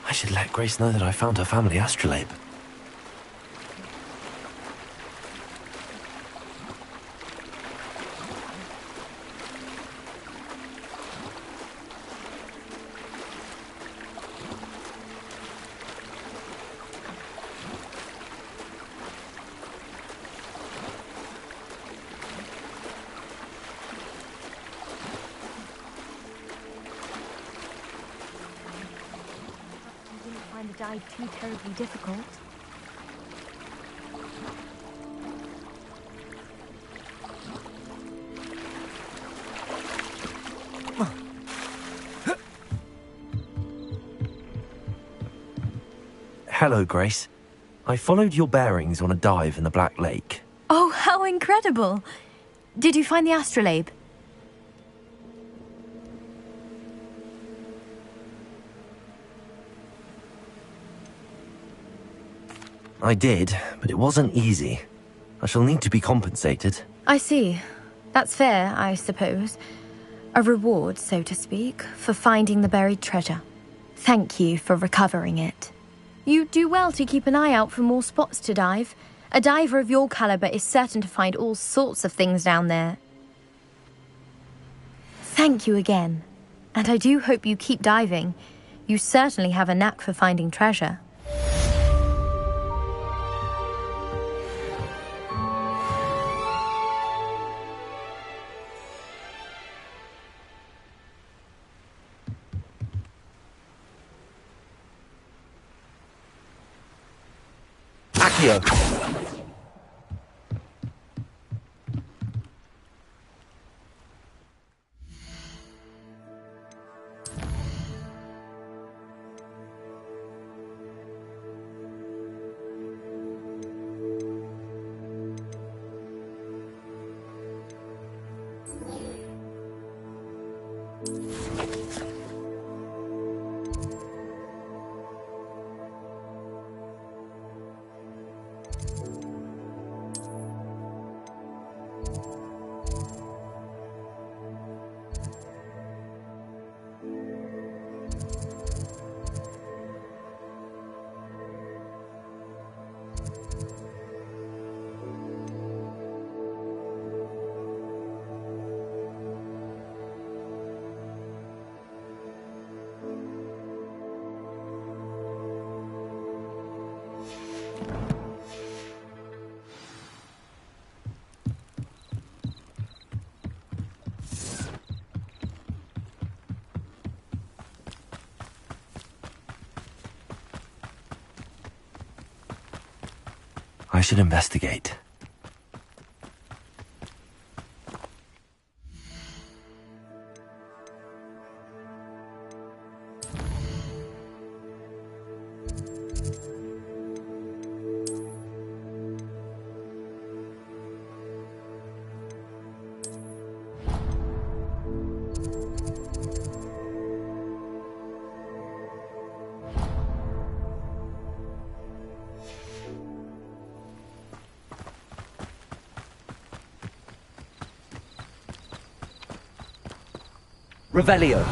I should let Grace know that I found her family astrolabe. died too terribly difficult. Hello, Grace. I followed your bearings on a dive in the Black Lake. Oh, how incredible! Did you find the astrolabe? I did, but it wasn't easy. I shall need to be compensated. I see. That's fair, I suppose. A reward, so to speak, for finding the buried treasure. Thank you for recovering it. You do well to keep an eye out for more spots to dive. A diver of your caliber is certain to find all sorts of things down there. Thank you again. And I do hope you keep diving. You certainly have a knack for finding treasure. Accio! I should investigate. Revelio.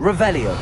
Revelio.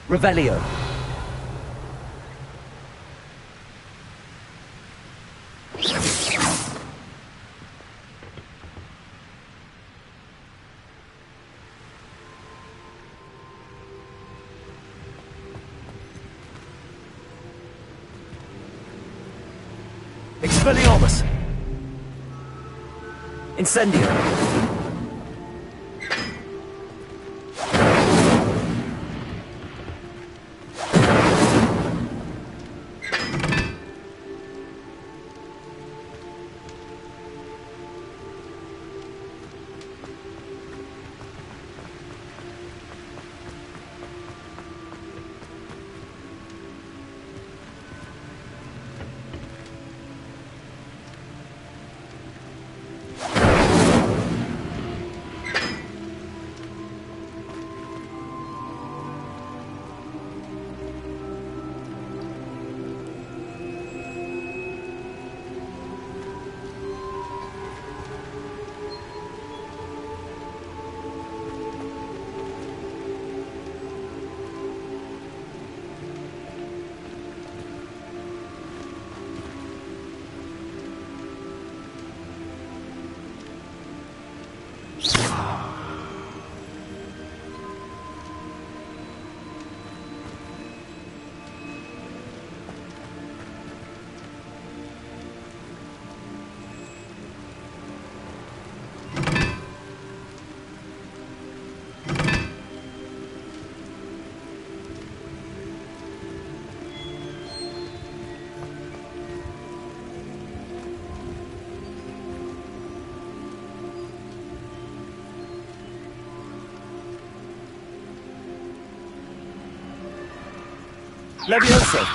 Revelio. Expelliarmus! Incendio! Levioso!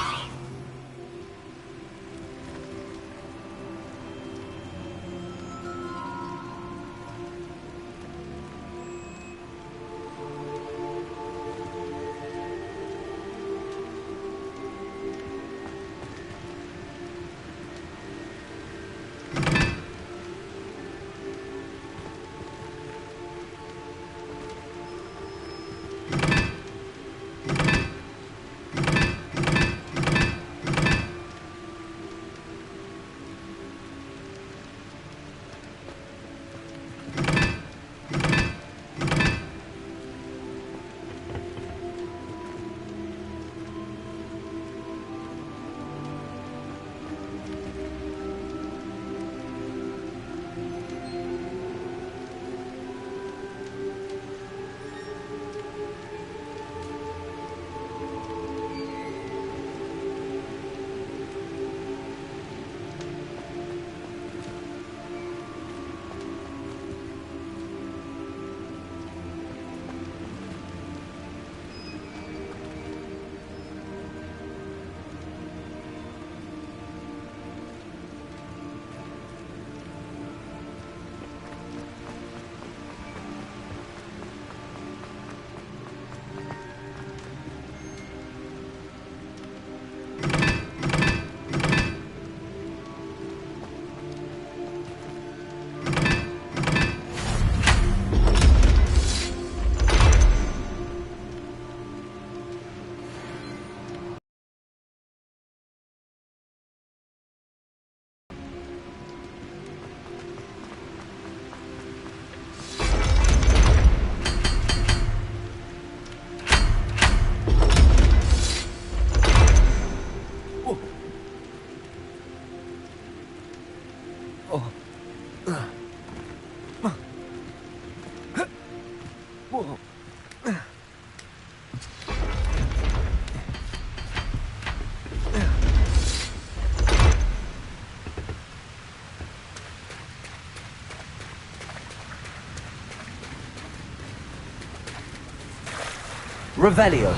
Revelio.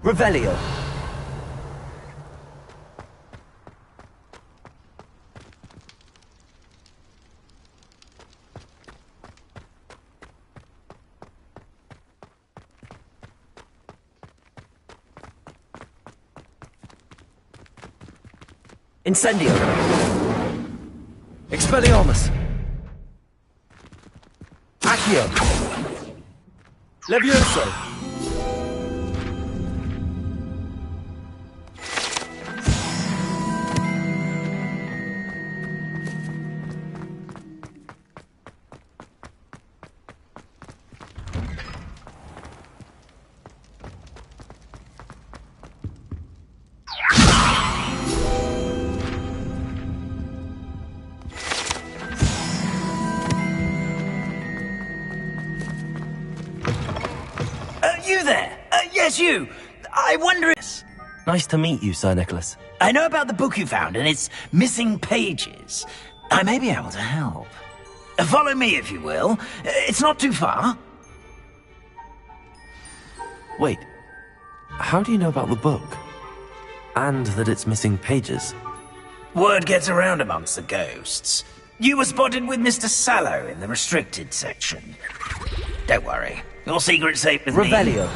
Revelio. Incendio. Expelliarmus. Accio. Levioso. You there? Yes, you. I wonder if... Nice to meet you, Sir Nicholas. I know about the book you found and its missing pages. I may be able to help. Follow me, if you will. It's not too far. Wait. How do you know about the book? And that it's missing pages? Word gets around amongst the ghosts. You were spotted with Mr. Sallow in the restricted section. Don't worry. Your secret's safe with me. Revelio.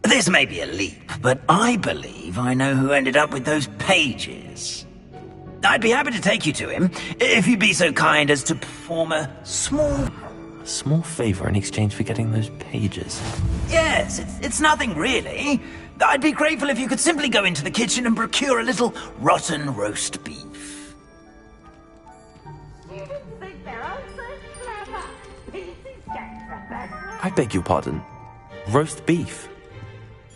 This may be a leap, but I believe I know who ended up with those pages. I'd be happy to take you to him, if you'd be so kind as to perform a small... A small favor in exchange for getting those pages. Yes, it's nothing really. I'd be grateful if you could simply go into the kitchen and procure a little rotten roast beef. I beg your pardon. Roast beef.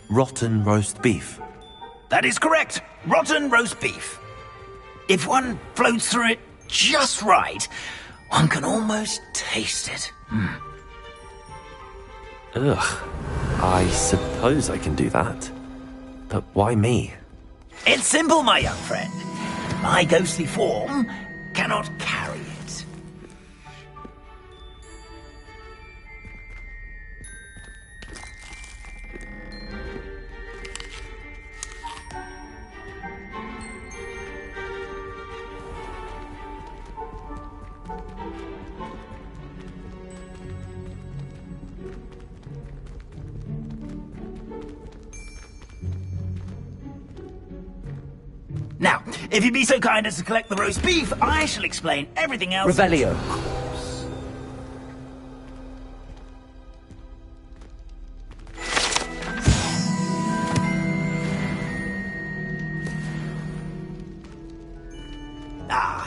Rotten roast beef. That is correct. Rotten roast beef. If one floats through it just right, one can almost taste it. Ugh. I suppose I can do that. But why me? It's simple, my young friend. My ghostly form cannot carry it. Now, if you'd be so kind as to collect the roast beef, I shall explain everything else. Revelio.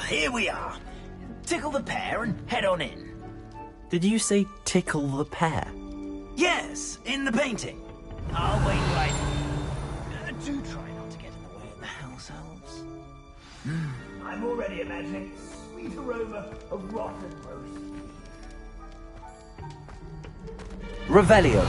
here we are. Tickle the pear and head on in. Did you say tickle the pear? Yes, in the painting. I'll wait right here. Do try not to get in the way of the house elves. I'm already imagining sweet aroma of rotten roast. Revelio.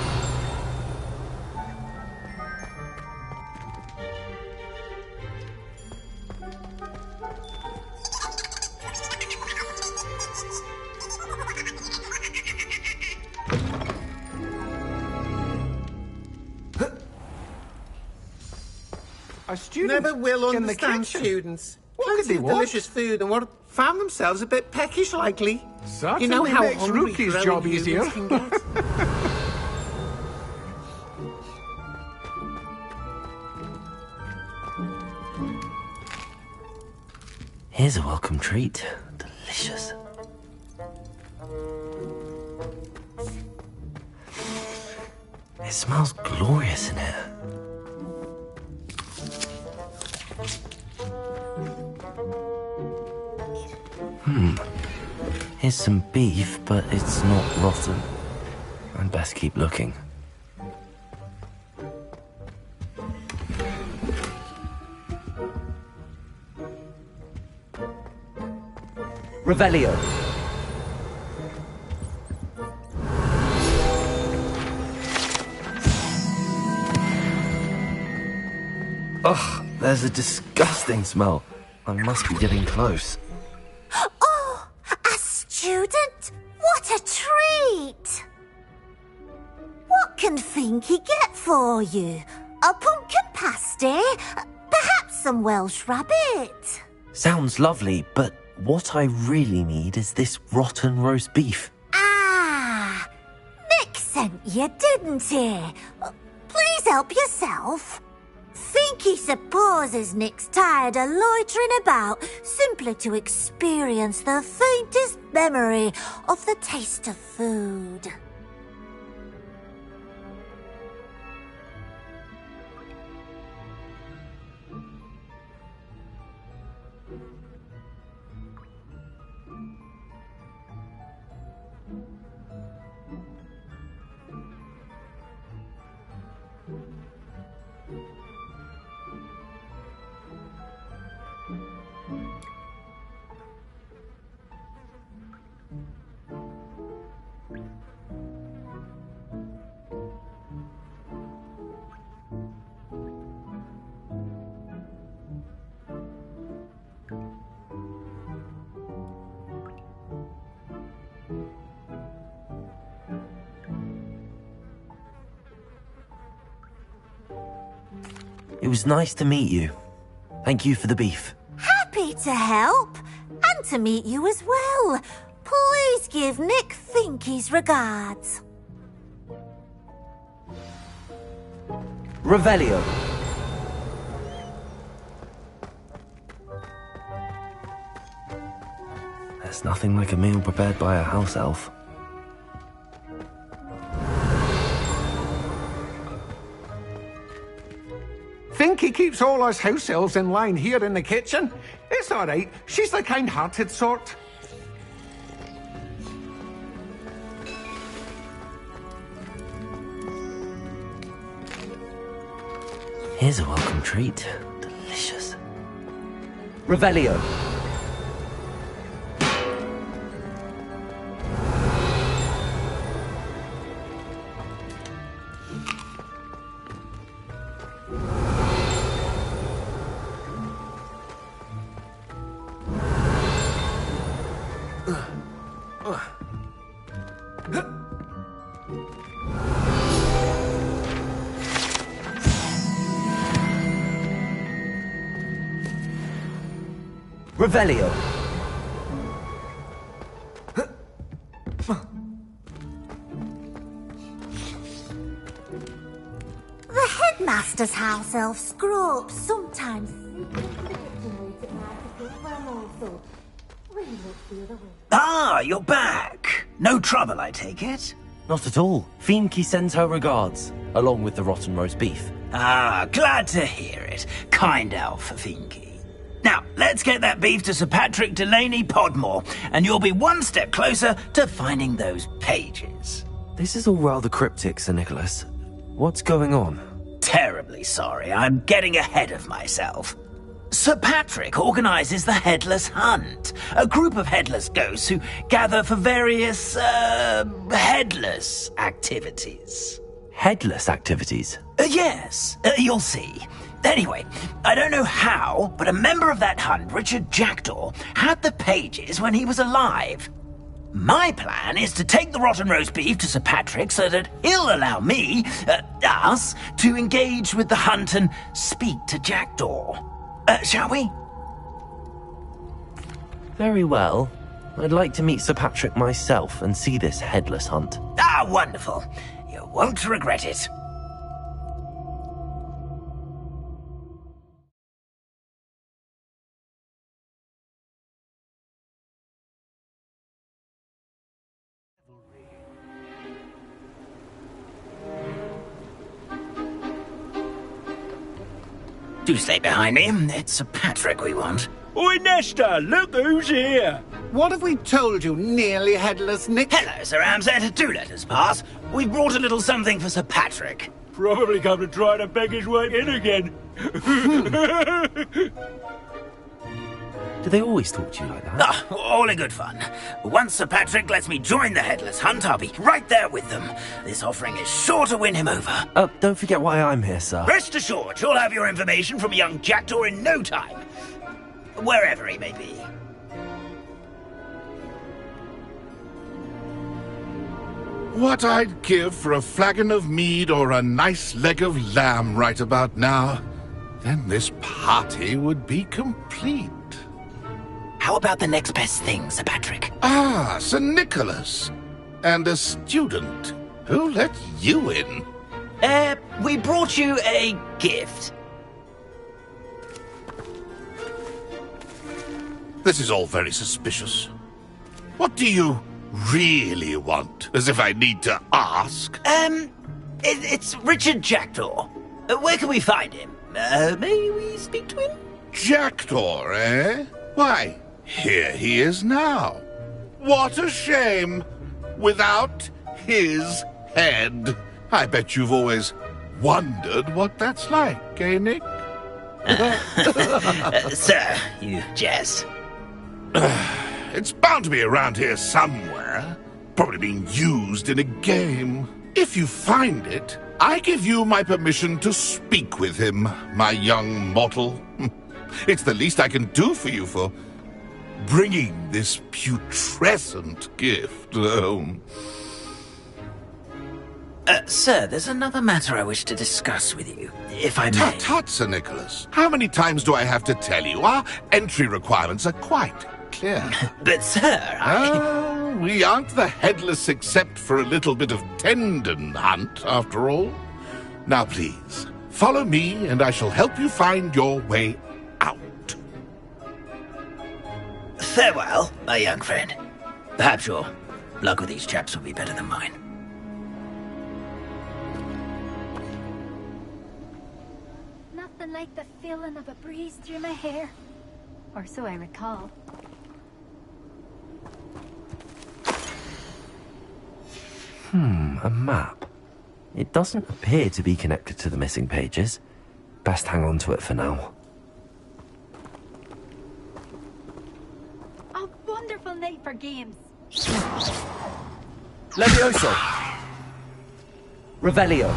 A student Never will in the understand kitchen. students. What could Plenty they of want? delicious food and what found themselves a bit peckish likely. Certainly you know how makes hungry Rookie's growing job humans easier. can get? Here's a welcome treat. Delicious. It smells glorious in here. Here's some beef, but it's not rotten. I'd best keep looking. Revelio. Ugh, there's a disgusting smell. I must be getting close. Oh, a student? What a treat! What can Finky get for you? A pumpkin pasty? Perhaps some Welsh rabbit? Sounds lovely, but what I really need is this rotten roast beef. Ah, Nick sent you, didn't he? Please help yourself. Finky supposes Nick's tired of loitering about simply to experience the faintest memory of the taste of food. It was nice to meet you. Thank you for the beef. Happy to help, and to meet you as well. Please give Nick Finky's regards. Revelio. There's nothing like a meal prepared by a house elf. Finky keeps all us house elves in line here in the kitchen. It's all right. She's the kind-hearted sort. Here's a welcome treat. Delicious. Revelio. Revelio. The headmaster's house elf Scrope sometimes Ah, you're back. No trouble, I take it? Not at all. Finky sends her regards, along with the rotten roast beef. Ah, glad to hear it. Kind elf, Finky. Now, let's get that beef to Sir Patrick Delaney Podmore, and you'll be one step closer to finding those pages. This is all rather cryptic, Sir Nicholas. What's going on? Terribly sorry, I'm getting ahead of myself. Sir Patrick organises the Headless Hunt, a group of headless ghosts who gather for various, headless activities. Headless activities? Yes, you'll see. Anyway, I don't know how, but a member of that hunt, Richard Jackdaw, had the pages when he was alive. My plan is to take the rotten roast beef to Sir Patrick so that he'll allow me, us, to engage with the hunt and speak to Jackdaw. Shall we? Very well. I'd like to meet Sir Patrick myself and see this headless hunt. Ah, wonderful. You won't regret it. Do stay behind me. It's Sir Patrick we want. Oi, Nesta, look who's here. What have we told you, nearly headless Nick? Hello, Sir Ramsay. Do let us pass. We've brought a little something for Sir Patrick. Probably come to try to beg his way in again. Do they always talk to you like that? Ah, all in good fun. Once Sir Patrick lets me join the Headless Hunt, I'll be right there with them. This offering is sure to win him over. Don't forget why I'm here, sir. Rest assured, you'll have your information from a young Jackdaw in no time. Wherever he may be. What I'd give for a flagon of mead or a nice leg of lamb right about now. Then this party would be complete. How about the next best thing, Sir Patrick? Ah, Sir Nicholas. And a student. Who let you in? We brought you a gift. This is all very suspicious. What do you really want? As if I need to ask. It's Richard Jackdaw. Where can we find him? May we speak to him? Jackdaw, eh? Why, here he is now. What a shame. Without his head. I bet you've always wondered what that's like, eh, Nick? Sir, you jest. It's bound to be around here somewhere. Probably being used in a game. If you find it, I give you my permission to speak with him, my young mortal. It's the least I can do for you for bringing this putrescent gift home. Sir, there's another matter I wish to discuss with you, if I may. Tut, Sir Nicholas. How many times do I have to tell you? Our entry requirements are quite clear. But, sir, we aren't the headless except for a little bit of tendon hunt, after all. Now, please, follow me, and I shall help you find your way out. Farewell, my young friend. Perhaps your luck with these chaps will be better than mine. Nothing like the feeling of a breeze through my hair. Or so I recall. A map. It doesn't appear to be connected to the missing pages. Best hang on to it for now. A wonderful night for games. Levioso. Revelio.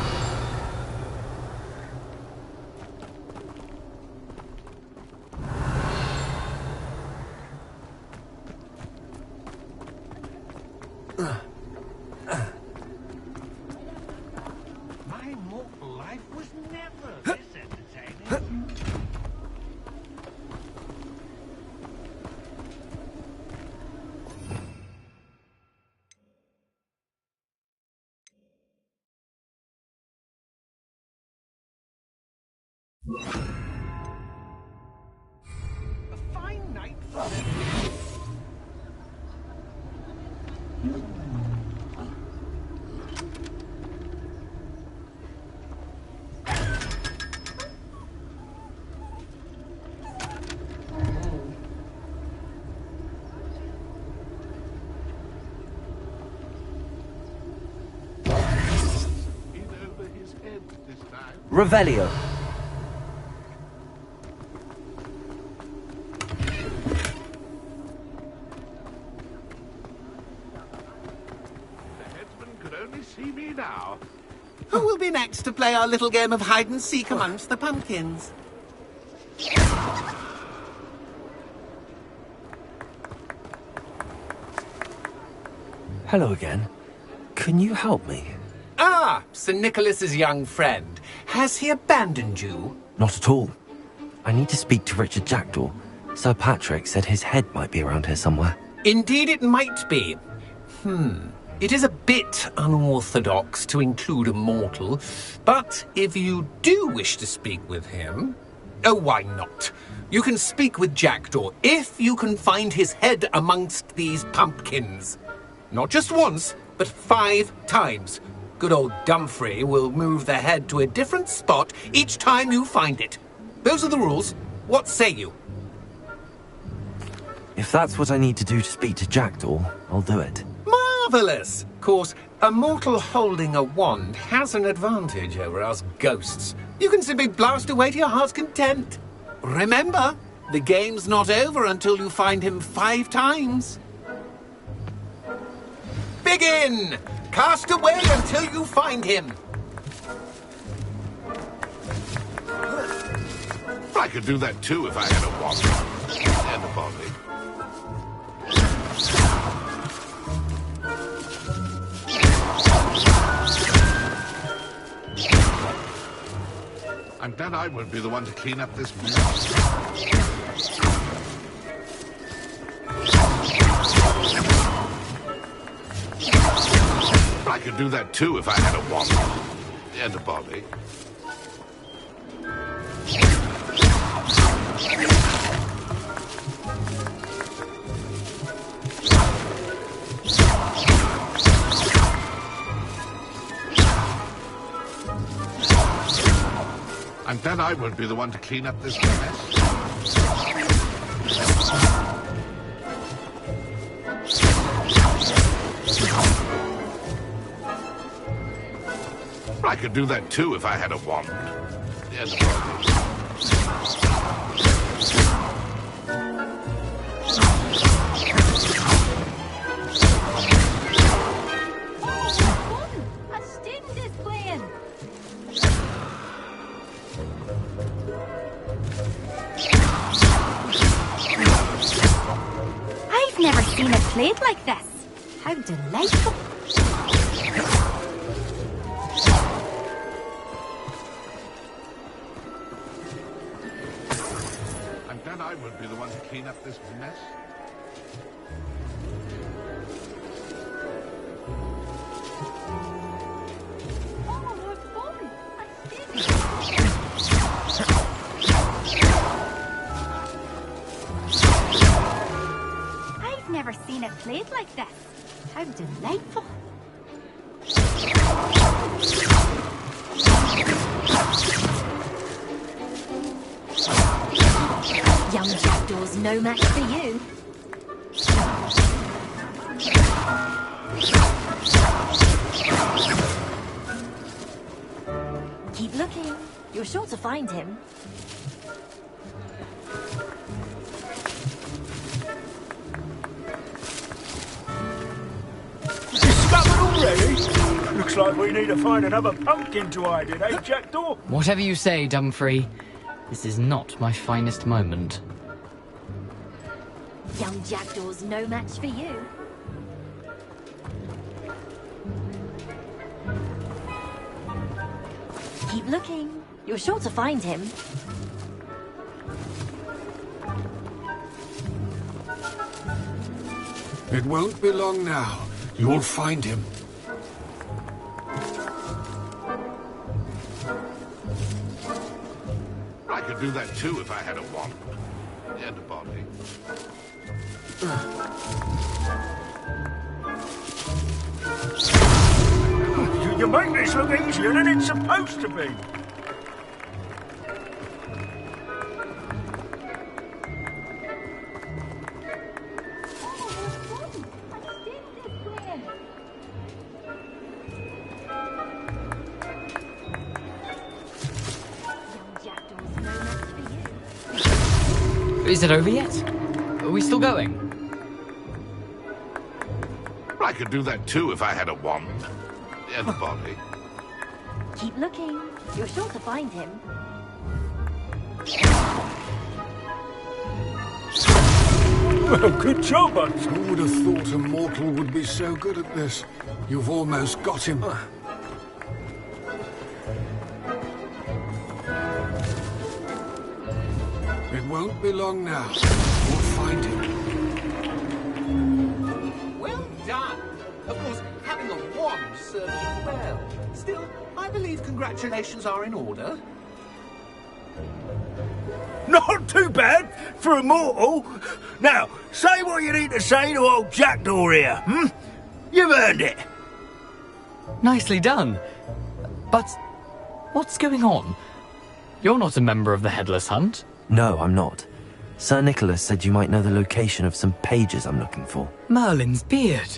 My mortal life was never this entertaining. A fine night for Revelio. Could only see me now. Who will be next to play our little game of hide and seek amongst the pumpkins? Hello again. Can you help me? Ah, Sir Nicholas's young friend. Has he abandoned you? Not at all. I need to speak to Richard Jackdaw. Sir Patrick said his head might be around here somewhere. Indeed it might be. It is a bit unorthodox to include a mortal, but if you do wish to speak with him... Oh, why not? You can speak with Jackdaw if you can find his head amongst these pumpkins. Not just once, but 5 times. Good old Dumfrey will move the head to a different spot each time you find it. Those are the rules. What say you? If that's what I need to do to speak to Jackdaw, I'll do it. Marvellous! Of course, a mortal holding a wand has an advantage over us ghosts. You can simply blast away to your heart's content. Remember, the game's not over until you find him 5 times. Begin! Cast away until you find him. I could do that too if I had a wand and a body. I'm glad I won't be the one to clean up this mess. I could do that too if I had a wand and a body. I'm glad I won't be the one to clean up this mess. I could do that too if I had a wand and a body. Never seen it played like this. How delightful. I'm glad I won't be the one to clean up this mess. Never seen it played like this. How delightful. Young Jackdaw's no match for you. Keep looking. You're sure to find him. Already? Looks like we need to find another pumpkin to hide in, eh, Jackdaw? Whatever you say, Dumfrey. This is not my finest moment. Young Jackdaw's no match for you. Keep looking. You're sure to find him. It won't be long now. You'll find him. I could do that too if I had a wand and a body. You make this look easier than it's supposed to be. Is it over yet? Are we still going? I could do that too if I had a wand. And a body. Keep looking. You're sure to find him. Well, good job, Bugs. Who would have thought a mortal would be so good at this? You've almost got him. It won't be long now. We'll find him. Well done. Of course, having a wand serves you well. Still, I believe congratulations are in order. Not too bad for a mortal. Now, say what you need to say to old Jackdaw here, hmm? You've earned it. Nicely done. But what's going on? You're not a member of the Headless Hunt. No, I'm not. Sir Nicholas said you might know the location of some pages I'm looking for. Merlin's beard.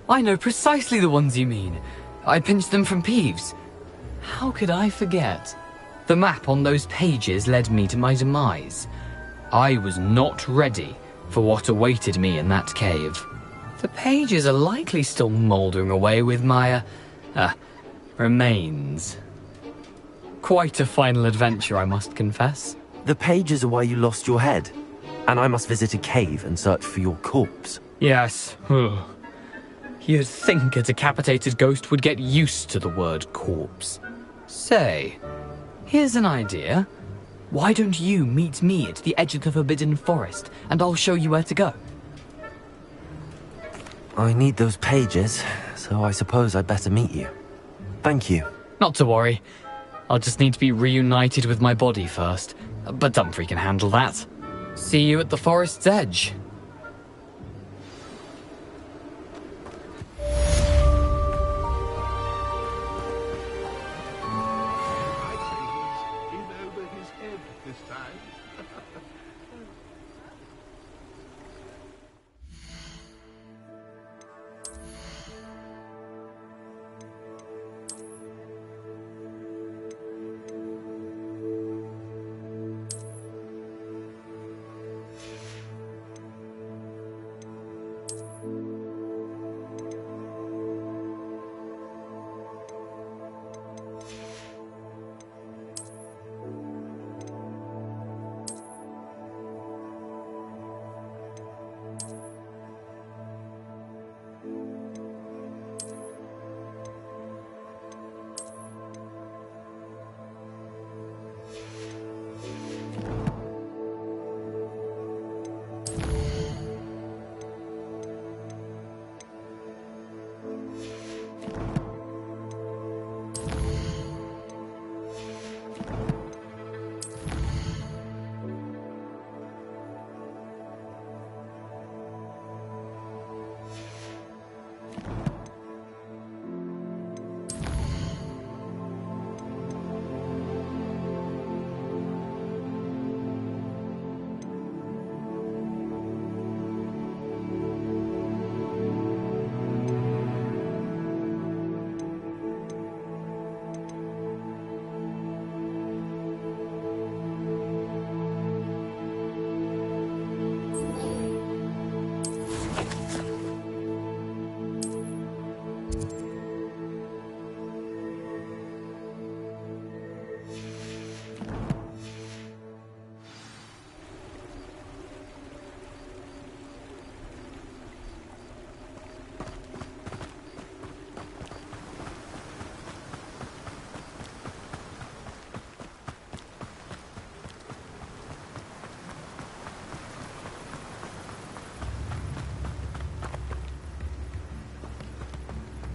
I know precisely the ones you mean. I pinched them from Peeves. How could I forget? The map on those pages led me to my demise. I was not ready for what awaited me in that cave. The pages are likely still mouldering away with my, remains. Quite a final adventure, I must confess. The pages are why you lost your head, and I must visit a cave and search for your corpse. Yes. You'd think a decapitated ghost would get used to the word corpse. Say, here's an idea. Why don't you meet me at the edge of the Forbidden Forest, and I'll show you where to go? I need those pages, so I suppose I'd better meet you. Thank you. Not to worry. I'll just need to be reunited with my body first, but Dumfries can handle that. See you at the forest's edge.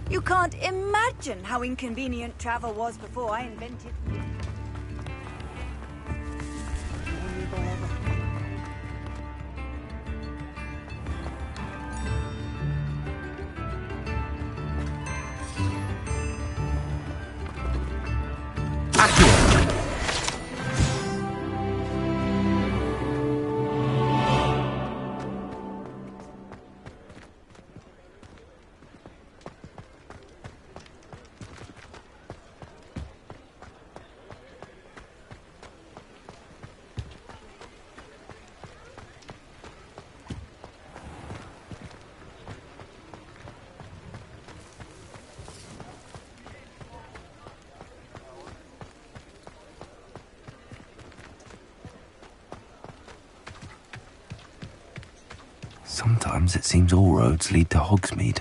You can't imagine how inconvenient travel was before I invented it. Sometimes it seems all roads lead to Hogsmeade.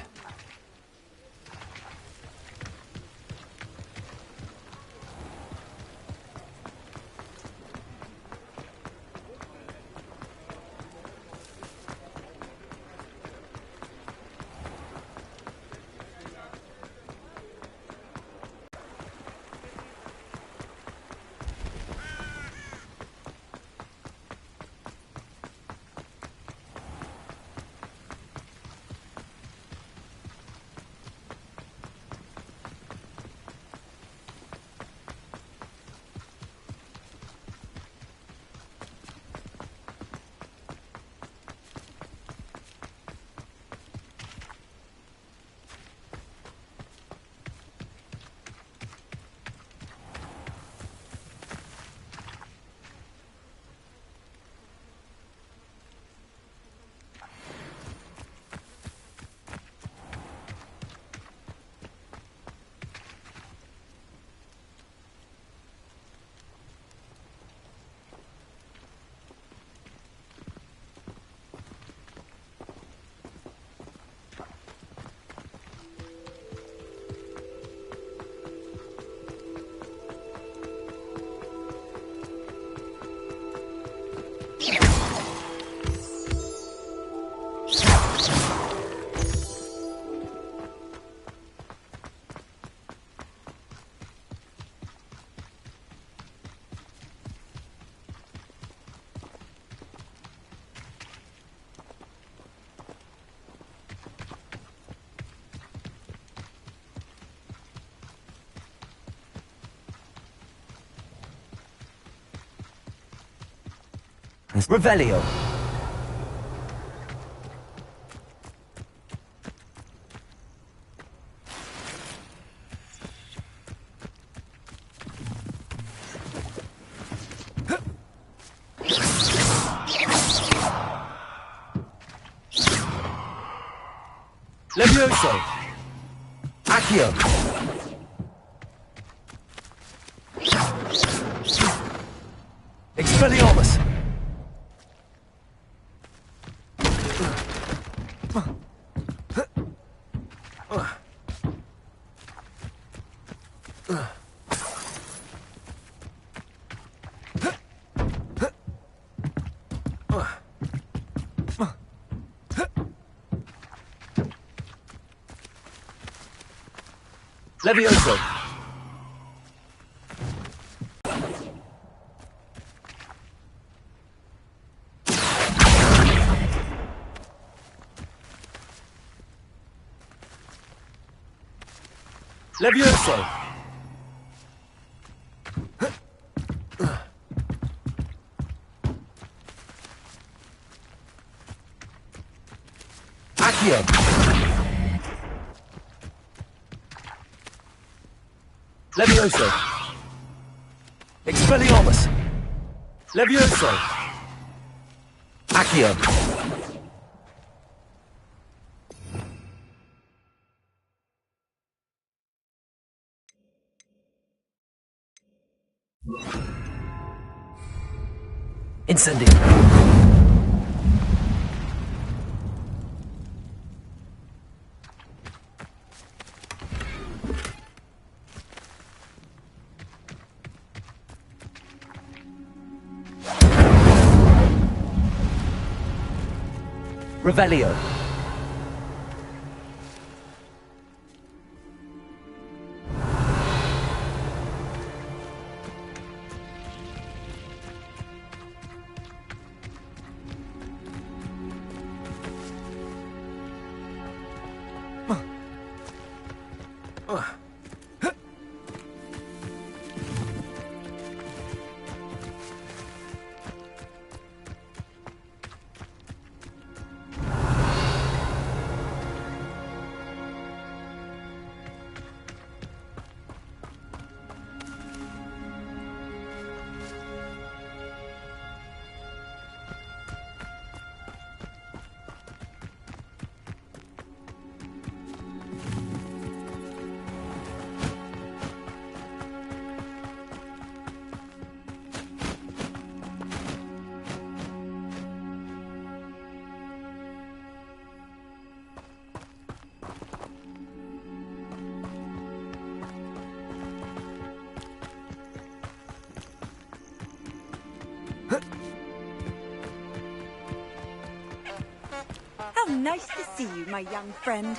Revelio. Levioso. Accio. Expelliarmus. Levioso. Levioso. Accio. Levioso. Expelliarmus. Levioso. Accio. Incendio. Revelio. Nice to see you, my young friend.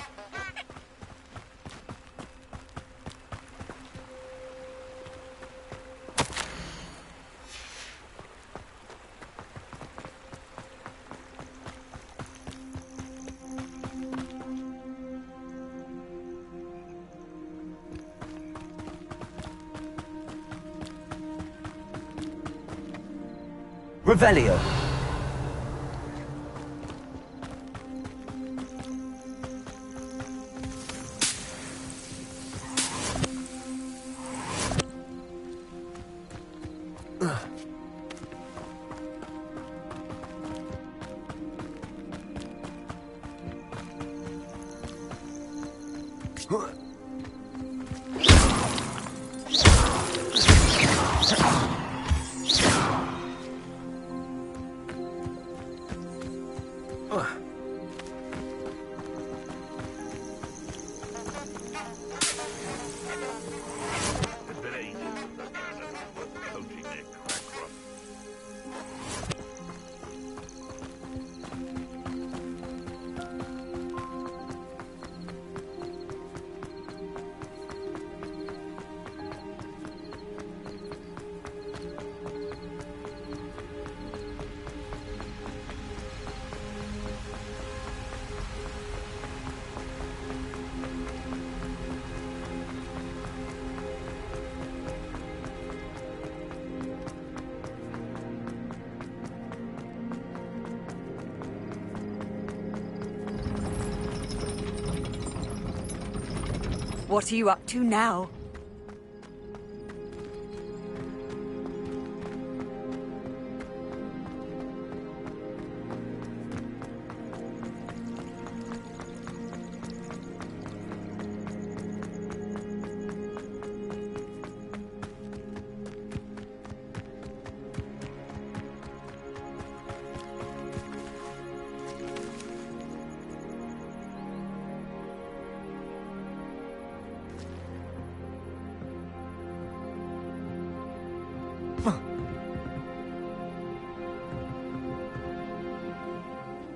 Revelio. What are you up to now?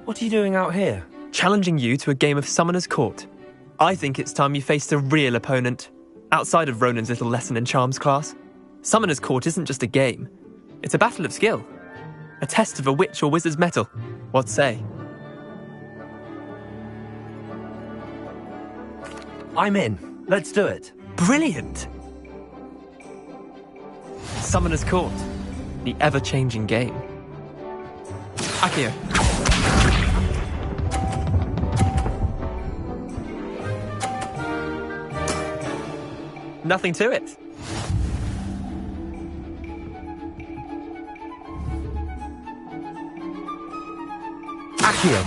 What are you doing out here? Challenging you to a game of Summoner's Court. I think it's time you faced a real opponent, outside of Ronan's little lesson in charms class. Summoner's Court isn't just a game. It's a battle of skill. A test of a witch or wizard's mettle. What say? I'm in. Let's do it. Brilliant! Summoner's Court. The ever-changing game. Akio. Nothing to it. Akio.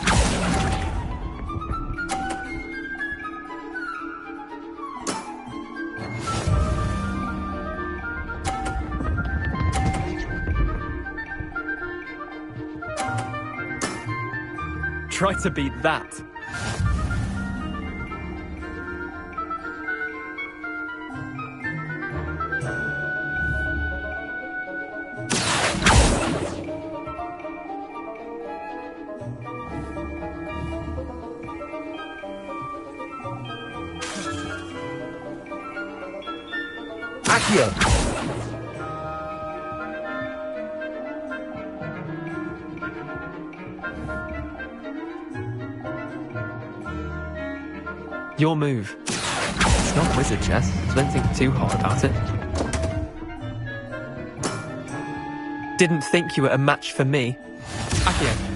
Try to beat that. Akio. Your move. It's not wizard chess, so don't think too hard about it. Didn't think you were a match for me. Akio.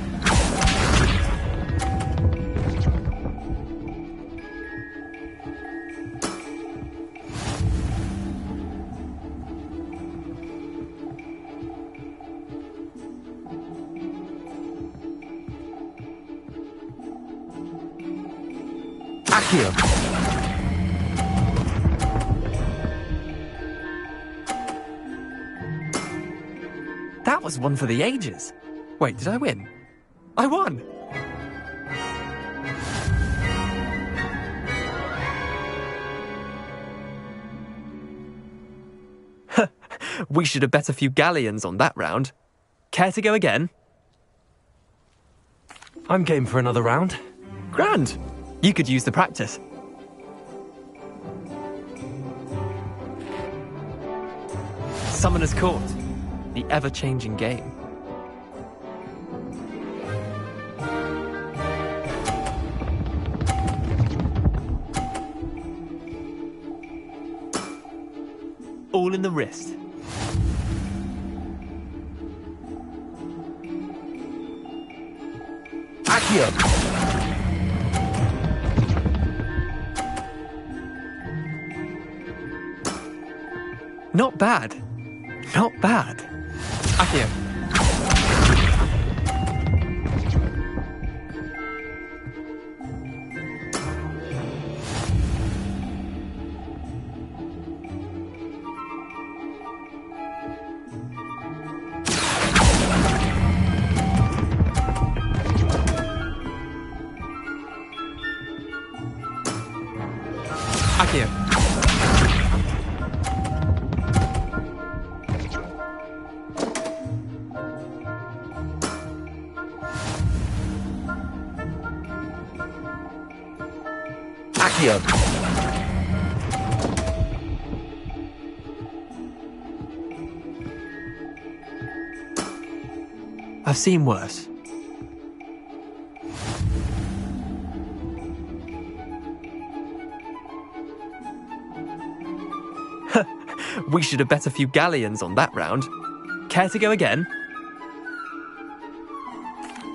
Akio. That was one for the ages. Wait, did I win? I won! We should have bet a few galleons on that round. Care to go again? I'm game for another round. Grand. You could use the practice. Summoner's Court. The ever-changing game. All in the wrist. Accio! Not bad. Not bad. Accio. Accio. Accio! I've seen worse. We should have bet a few galleons on that round. Care to go again?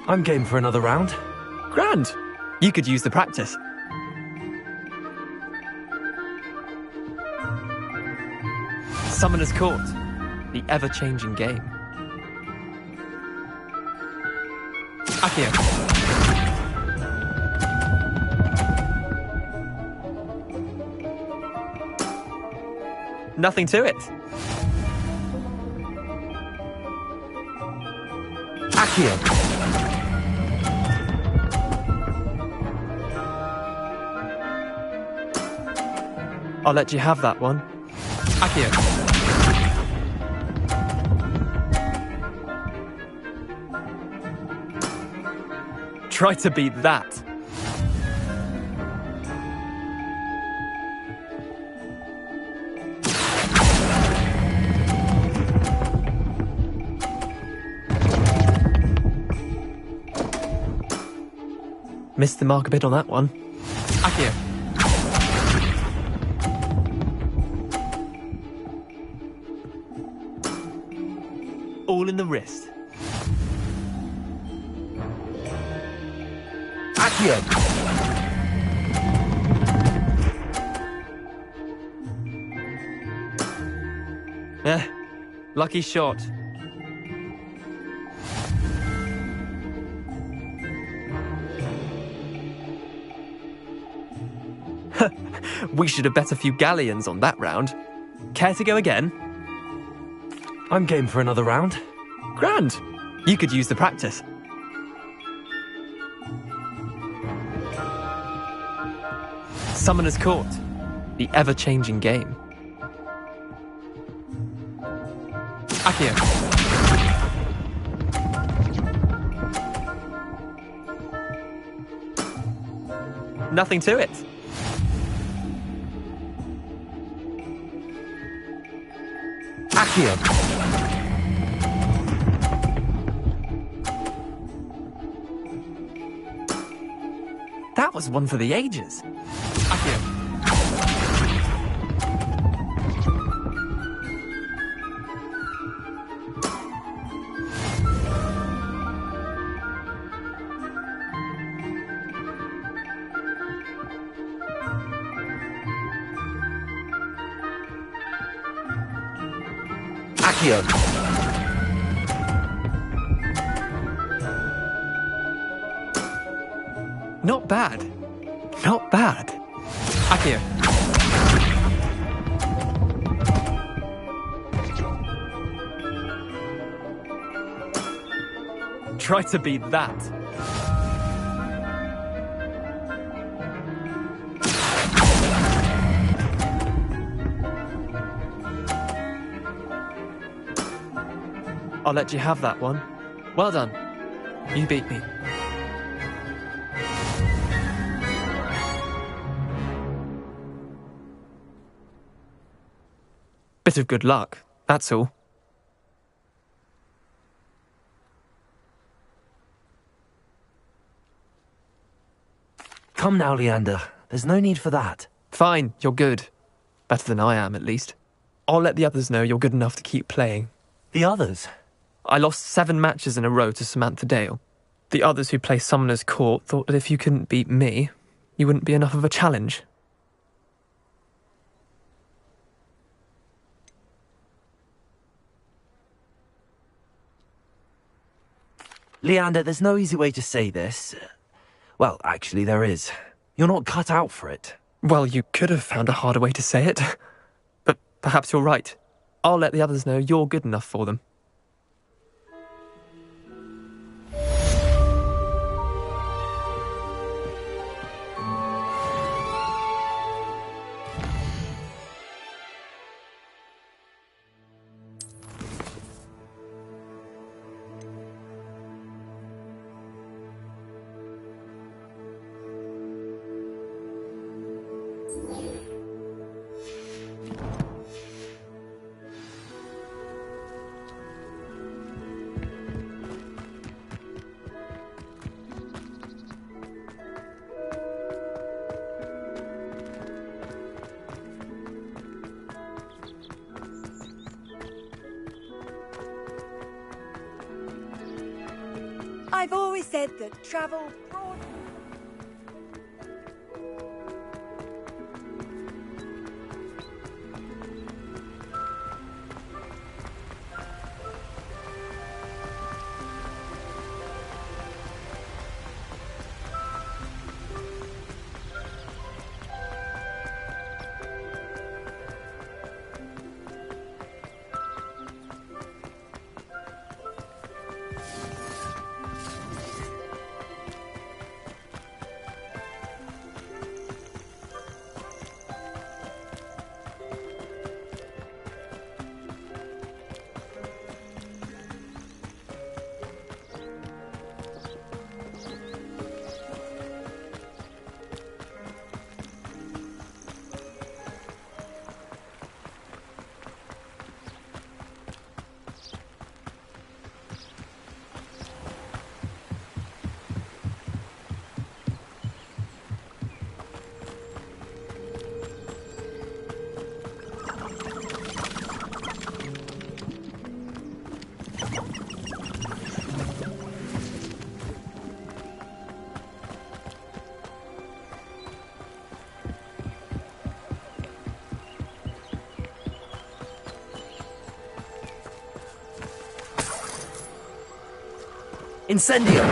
I'm game for another round. Grand. You could use the practice. Summoner's Court. The ever-changing game. Accio. Nothing to it. Accio! I'll let you have that one. Accio. Try to beat that. Missed the mark a bit on that one. Accio. All in the wrist. Accio! Lucky shot. We should have bet a few galleons on that round. Care to go again? I'm game for another round. Grand. You could use the practice. Summoner's Court. The ever-changing game. Accio. Nothing to it. Accio! That was one for the ages. Accio. Accio! Not bad. Not bad. Accio. Try to beat that. I'll let you have that one. Well done. You beat me. Bit of good luck, that's all. Come now, Leander. There's no need for that. Fine, you're good. Better than I am, at least. I'll let the others know you're good enough to keep playing. The others? I lost 7 matches in a row to Samantha Dale. The others who play Summoner's Court thought that if you couldn't beat me, you wouldn't be enough of a challenge. Leander, there's no easy way to say this. Well, actually, there is. You're not cut out for it. Well, you could have found a harder way to say it. But perhaps you're right. I'll let the others know you're good enough for them. I've always said that travel broad... Incendio!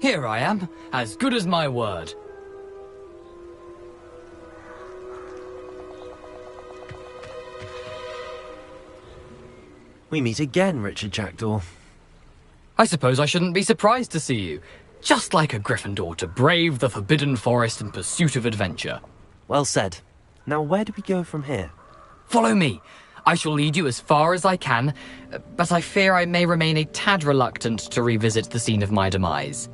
Here I am, as good as my word. We meet again, Richard Jackdaw. I suppose I shouldn't be surprised to see you. Just like a Gryffindor to brave the Forbidden Forest in pursuit of adventure. Well said. Now where do we go from here? Follow me. I shall lead you as far as I can, but I fear I may remain a tad reluctant to revisit the scene of my demise.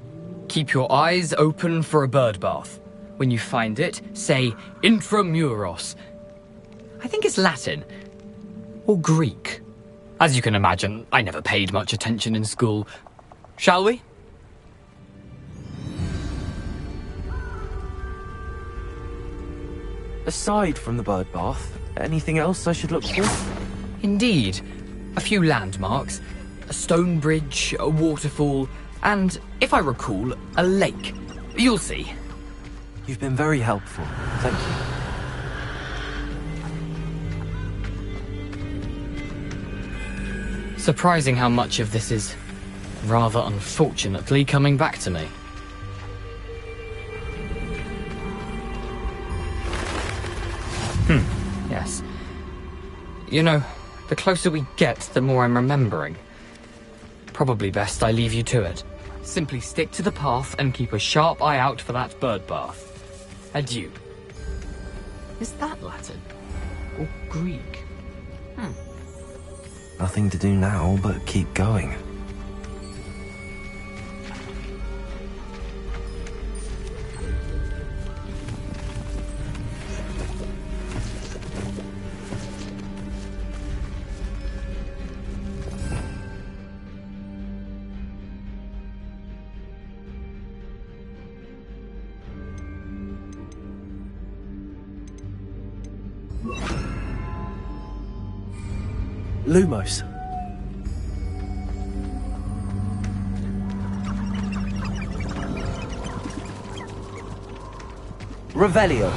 Keep your eyes open for a bird bath. When you find it, say Intramuros. I think it's Latin. Or Greek. As you can imagine, I never paid much attention in school. Shall we? Aside from the bird bath, anything else I should look for? Indeed. A few landmarks. A stone bridge, a waterfall, and, if I recall, a lake. You'll see. You've been very helpful. Thank you. Surprising how much of this is, rather unfortunately, coming back to me. Yes. You know, the closer we get, the more I'm remembering. Probably best I leave you to it. Simply stick to the path and keep a sharp eye out for that bird bath. Adieu. Is that Latin? Or Greek? Nothing to do now but keep going. Lumos. Revelio.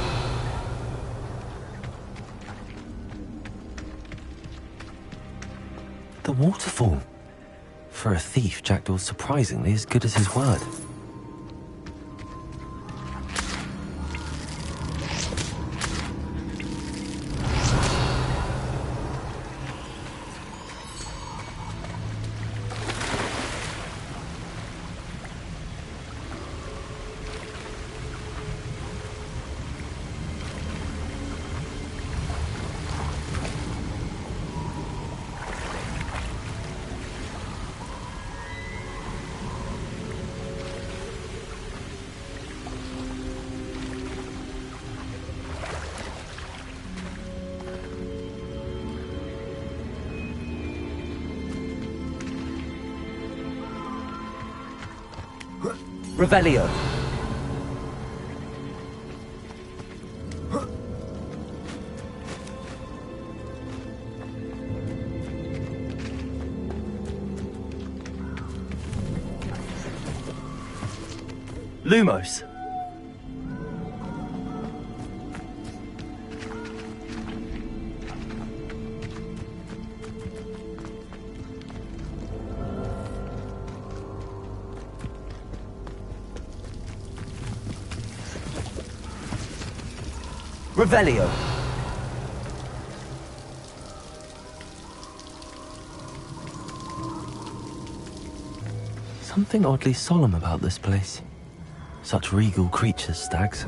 The waterfall. For a thief, Jackdaw's surprisingly as good as his word. Revelio. Lumos. Revelio. Something oddly solemn about this place. Such regal creatures, stags.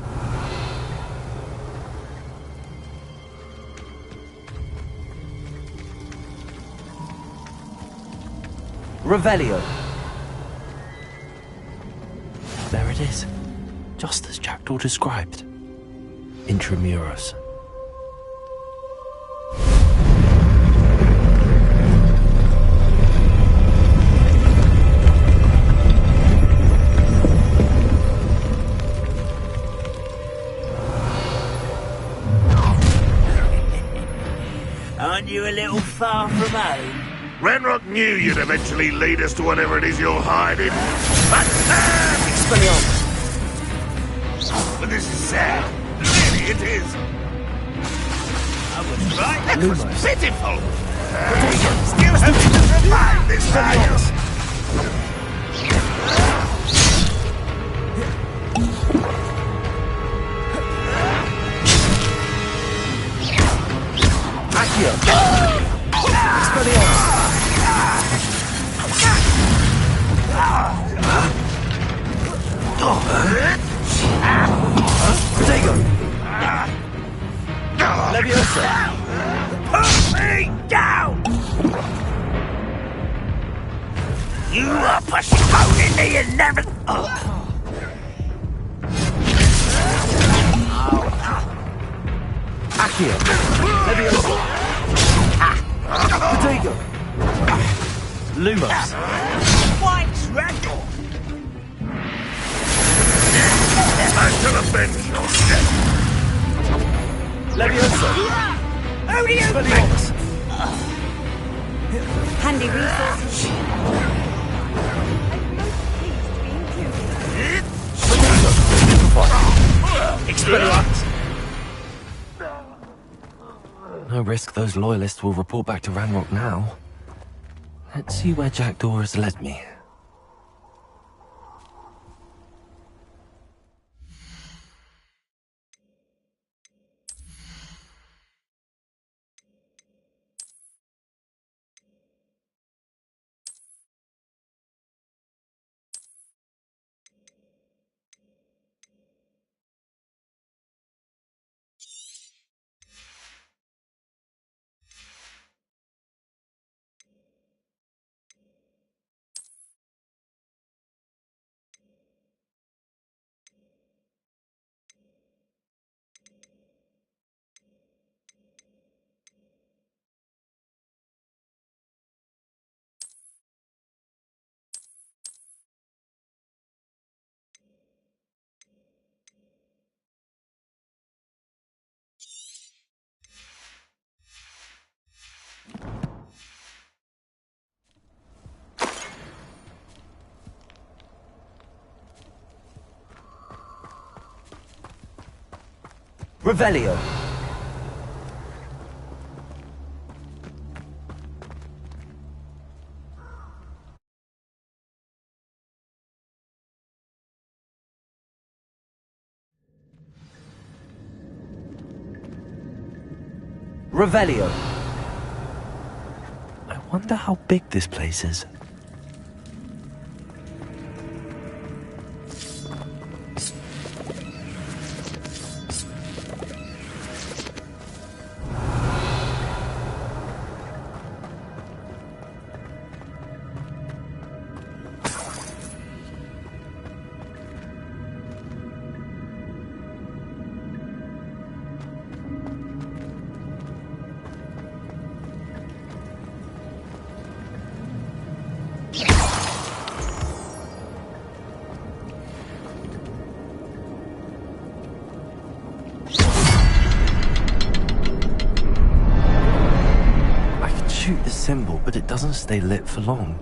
Revelio. There it is. Just as Jackdaw described. Intramuros. Aren't you a little far from home? Ranrock knew you'd eventually lead us to whatever it is you're hiding. Expelliarmus! But this is sad. Really, it is. I was right. That was pitiful. Still hoping to survive this time. Accio! Expelliarmus! Protego! Leviosa! Put me down! You are postponing me and never... Accio! Leviosa! Protego! Lumos! White's record! I shall avenge your death. Leviosa! Who do you Expelliarmus! Handy resources. Expelliarmus! No risk those loyalists will report back to Ranrock now. Let's see where Jackdaw has led me. Revelio. Revelio. I wonder how big this place is. Shoot the symbol, but it doesn't stay lit for long.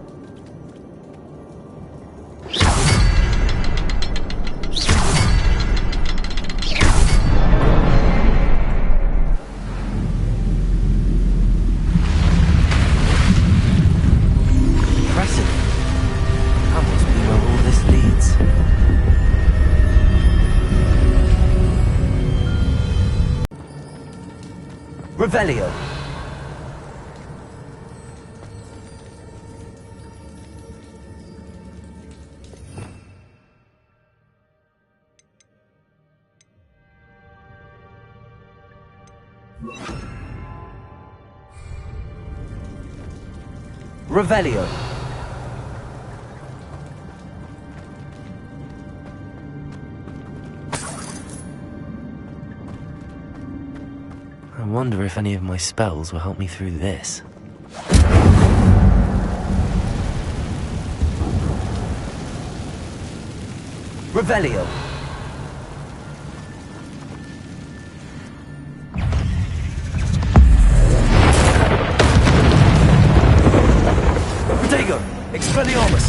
Impressive. That must be where all this leads. Revelio. Revelio. I wonder if any of my spells will help me through this. Revelio. Expelliarmus!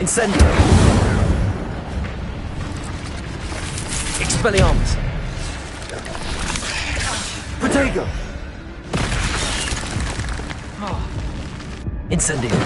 Incendio! Expelliarmus! Protego! Incendio!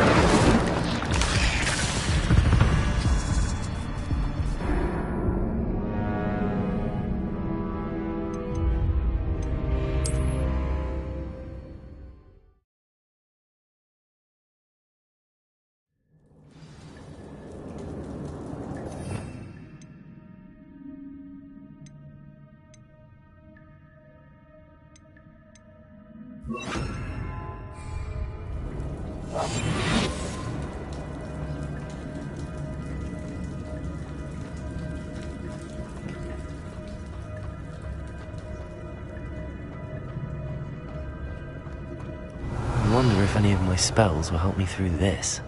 I wonder if any of my spells will help me through this.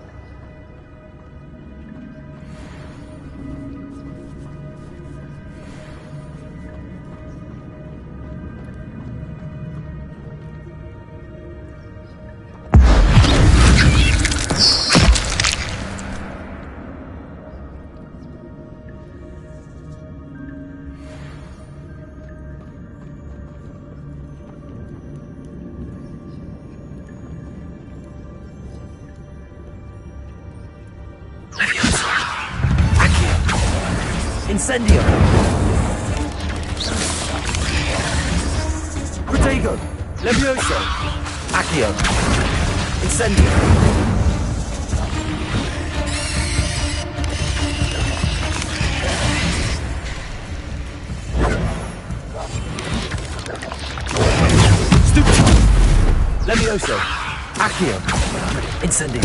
Incendio! Protego! Levioso! Accio! Incendio! Stupefy! Levioso! Accio! Incendio!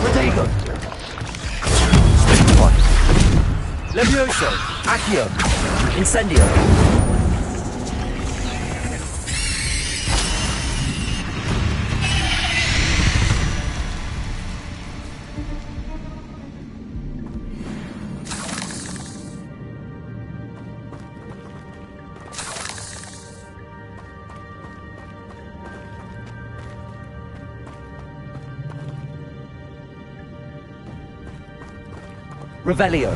Protego! Stupefy! Levioso! Accio! Incendio! Revelio.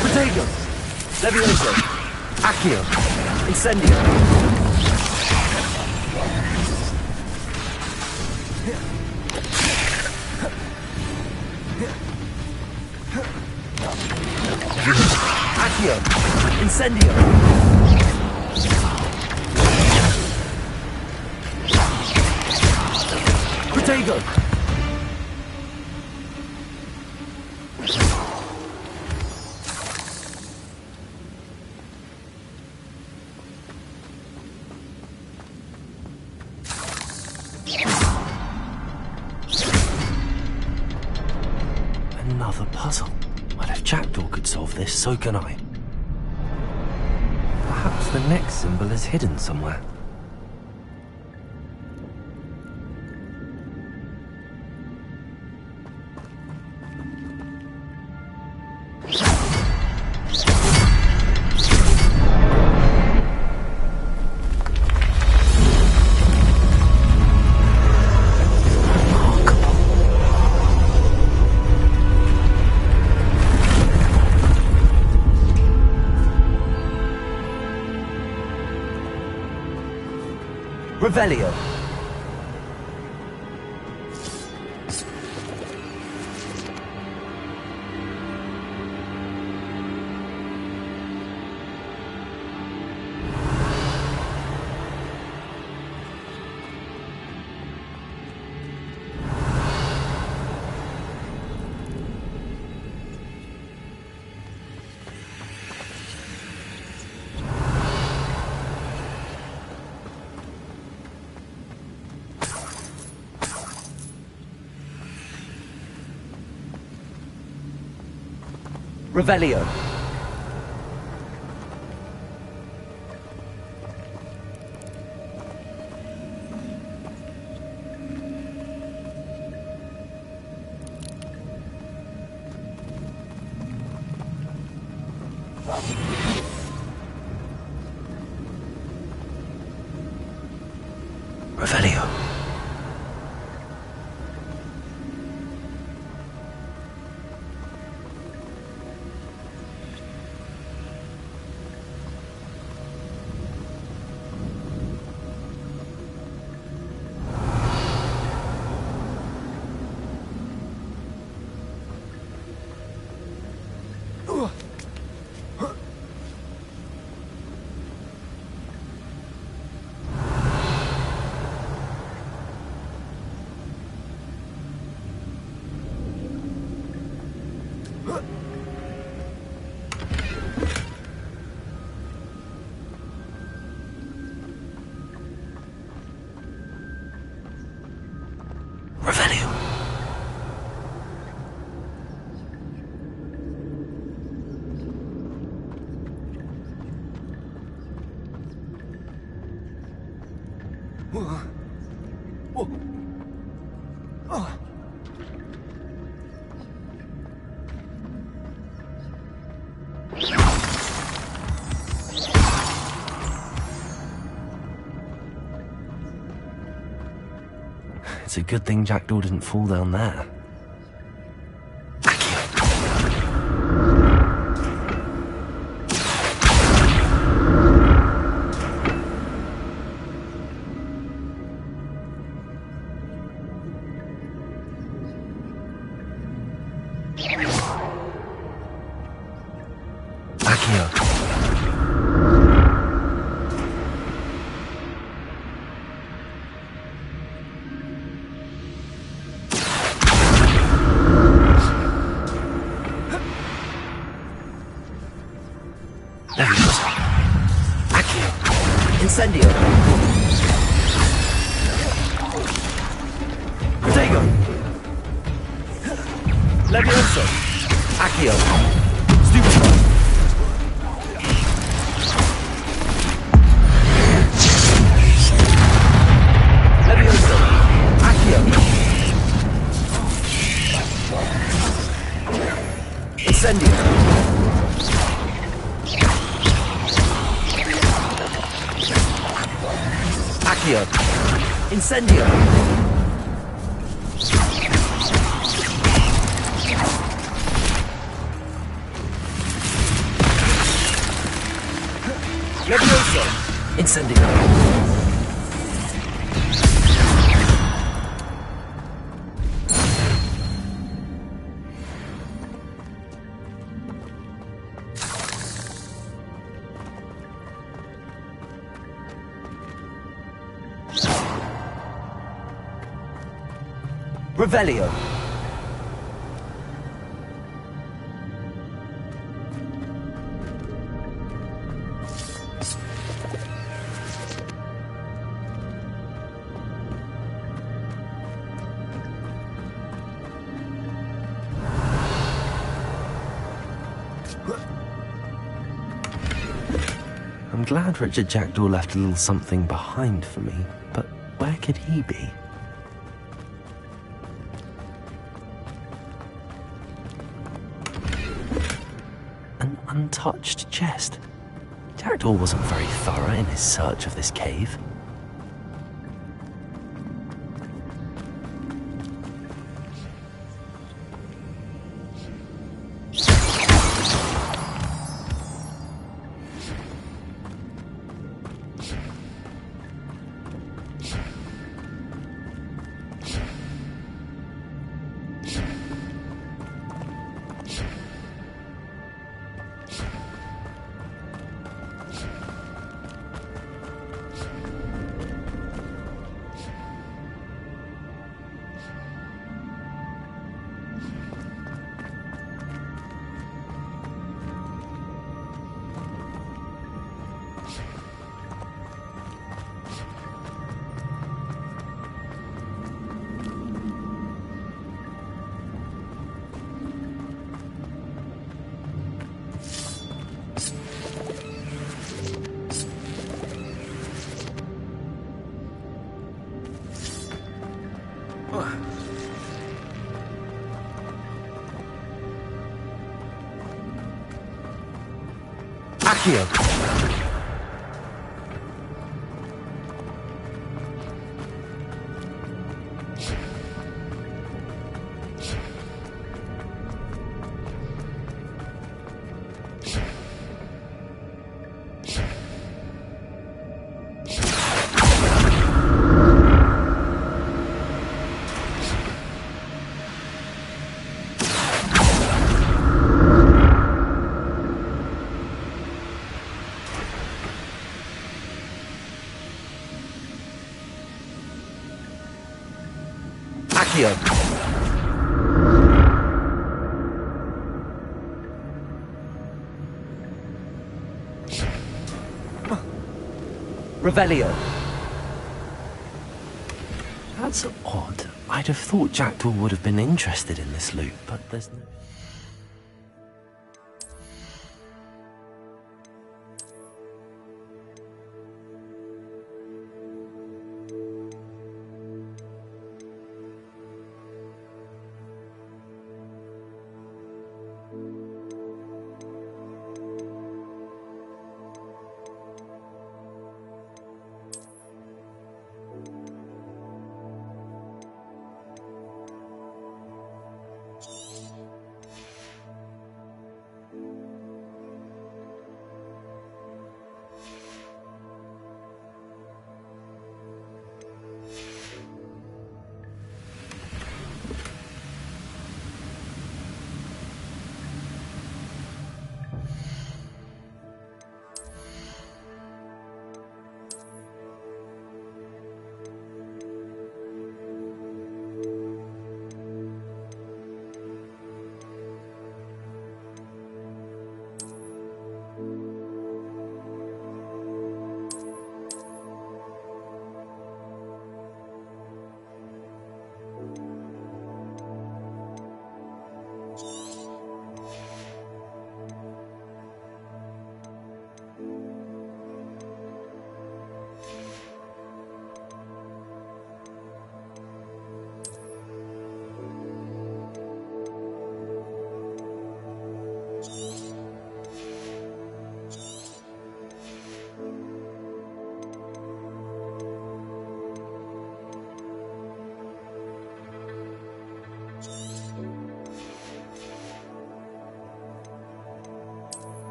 Protego! Levioso! Accio! Incendio! Accio! Incendio! Protego! Another puzzle. Well, if Jackdaw could solve this, so can I. Perhaps the next symbol is hidden somewhere. Revelio. Revelio. Revelio. It's a good thing Jackdaw didn't fall down there. Incendio. Levioso! Accio! Stupefy! Levioso! Accio! Incendio! Accio! Incendio! Levioso! Incendio! Revelio! I'm glad Richard Jackdaw left a little something behind for me, but where could he be? An untouched chest. Jackdaw wasn't very thorough in his search of this cave. Accio! Accio! Revelio! That's odd. I'd have thought Jackdaw would have been interested in this loot, but there's no...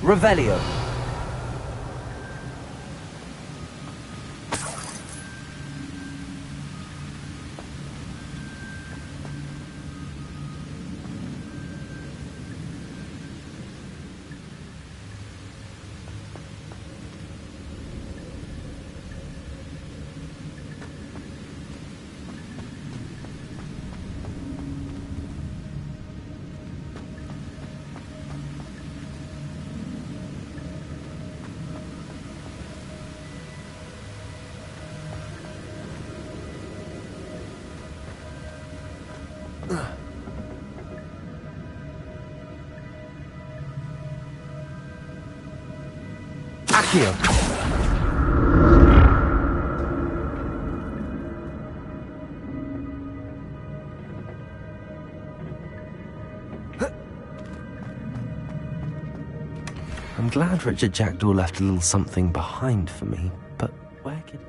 Revelio. Accio. I'm glad Richard Jackdaw left a little something behind for me, but where could...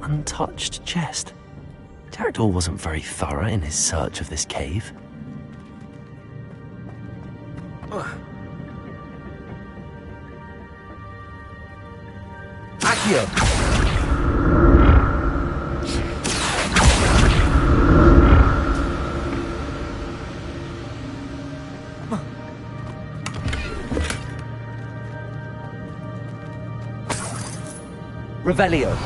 Untouched chest. Jackdaw wasn't very thorough in his search of this cave. Accio! Revelio.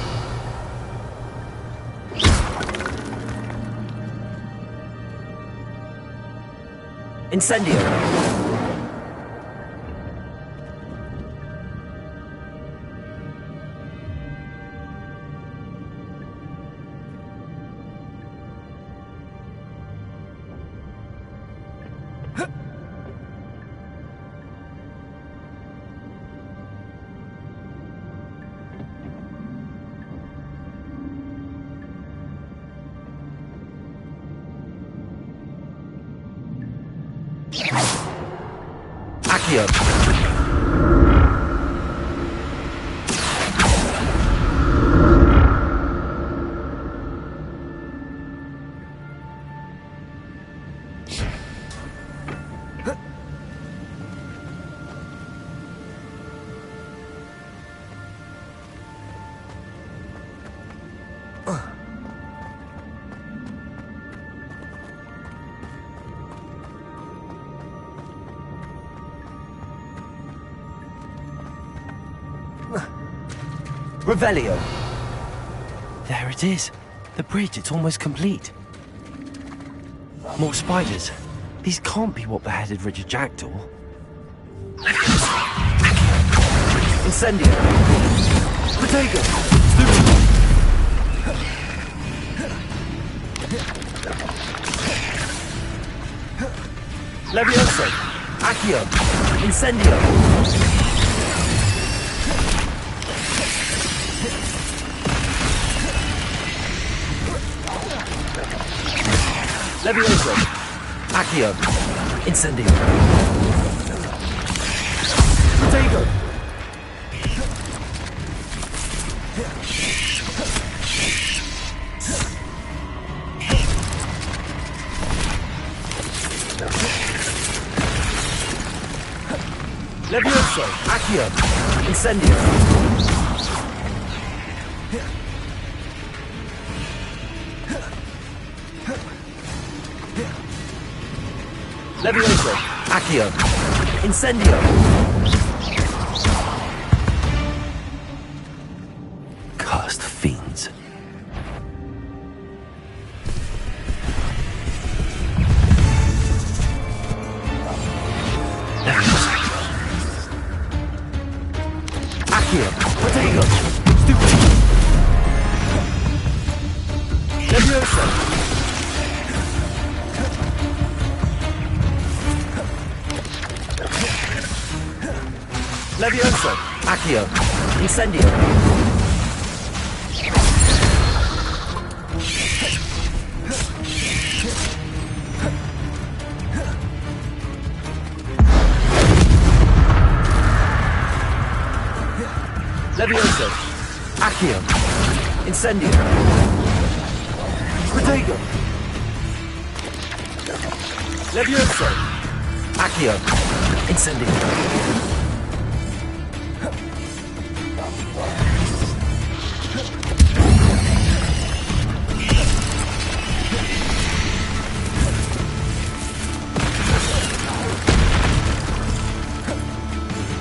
Incendio. Accio. Revelio. There it is. The bridge, it's almost complete. More spiders. These can't be what beheaded Richard Jackdaw. Incendio. Potato. Levioso. Accio. Incendio. Levioso. Accio. Incendio. Potato. Levioso. Accio. Incendio. Levioso. Accio. Incendio. Cursed fiends. Levioso. Accio. Potato. Stupid. Leviosa! Leviosa! Accio! Incendio! Leviosa! Accio! Incendio! Protego! Leviosa! Accio! Incendio!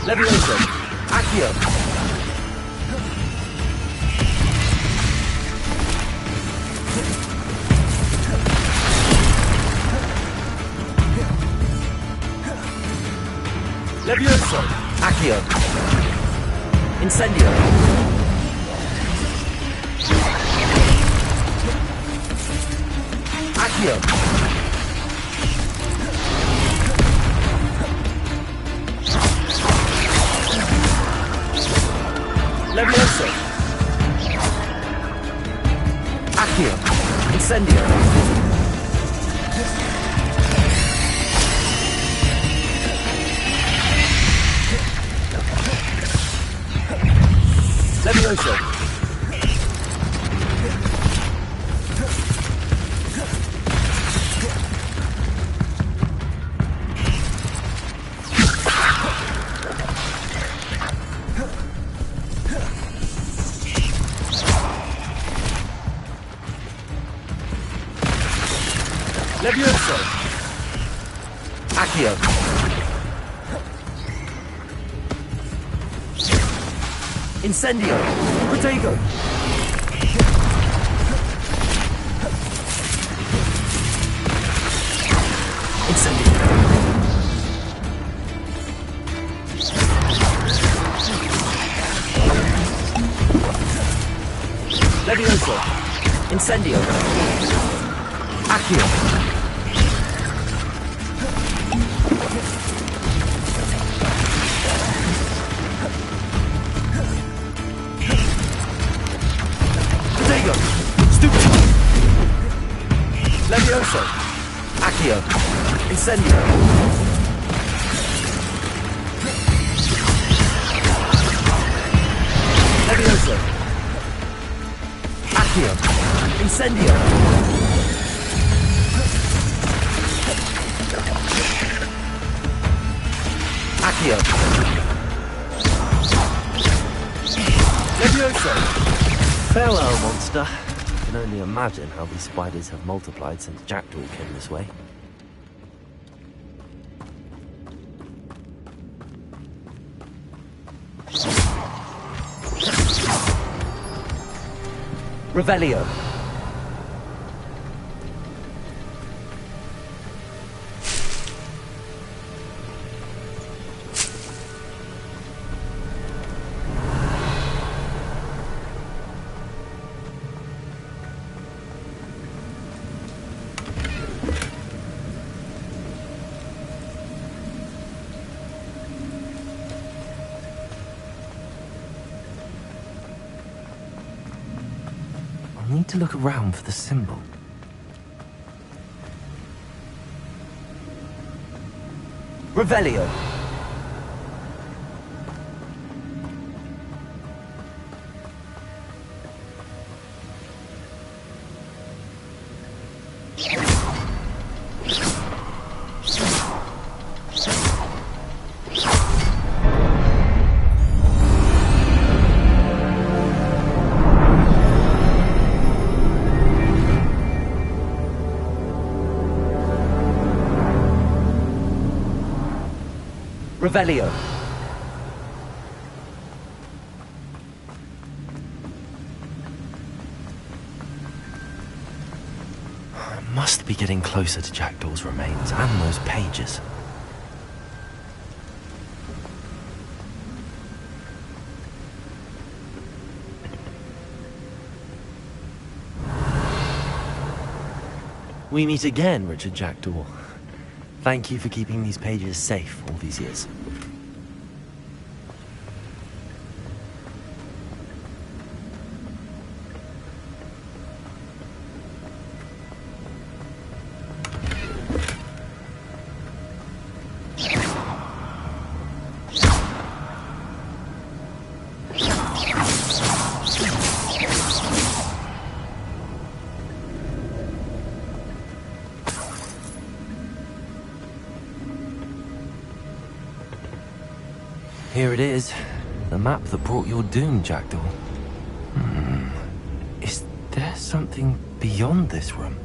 Leviosa! Accio! Leviosa! Accio! Incendio! Accio! Leviosa! Accio! Incendio! Leviosa! Leviosa! Accio! Incendio! Protego! Incendio! Leviosa! Incendio! Accio! Protego! Stupid! Leviosa! Accio! Incendio! Leviosa! Accio! Incendio! Accio! Leviosa! Farewell, monster. I can only imagine how these spiders have multiplied since Jackdaw came this way. Revelio! I need to look around for the symbol. Revelio! Revelio! I must be getting closer to Jackdaw's remains and those pages. We meet again, Richard Jackdaw. Thank you for keeping these pages safe all these years. Here it is. The map that brought your doom, Jackdaw. Is there something beyond this room?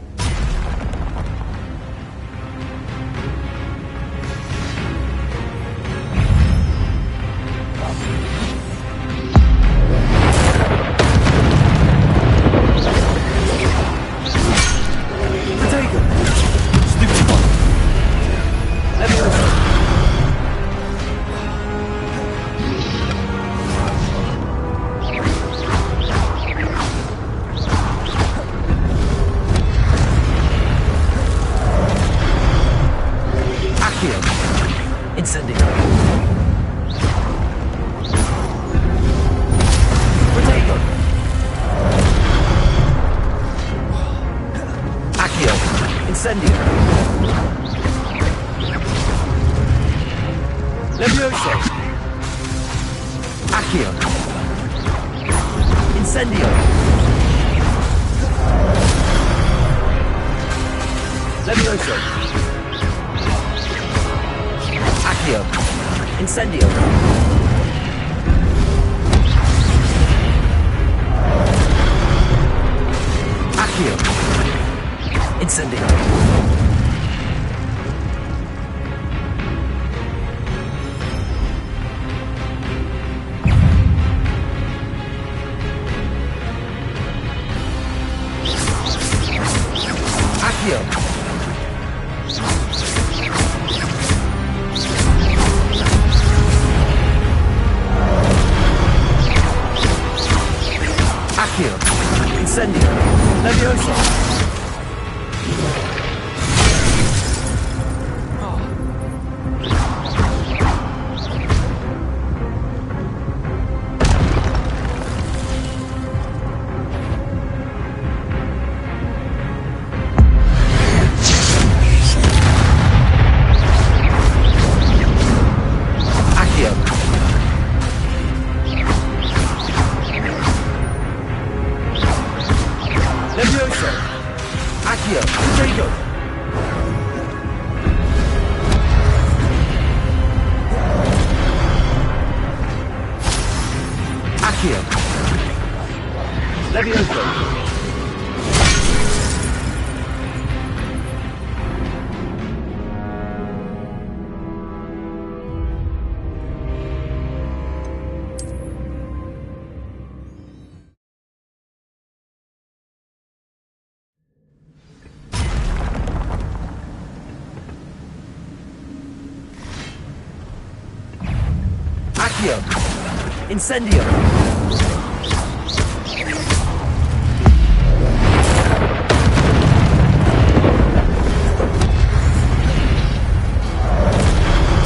Incendio!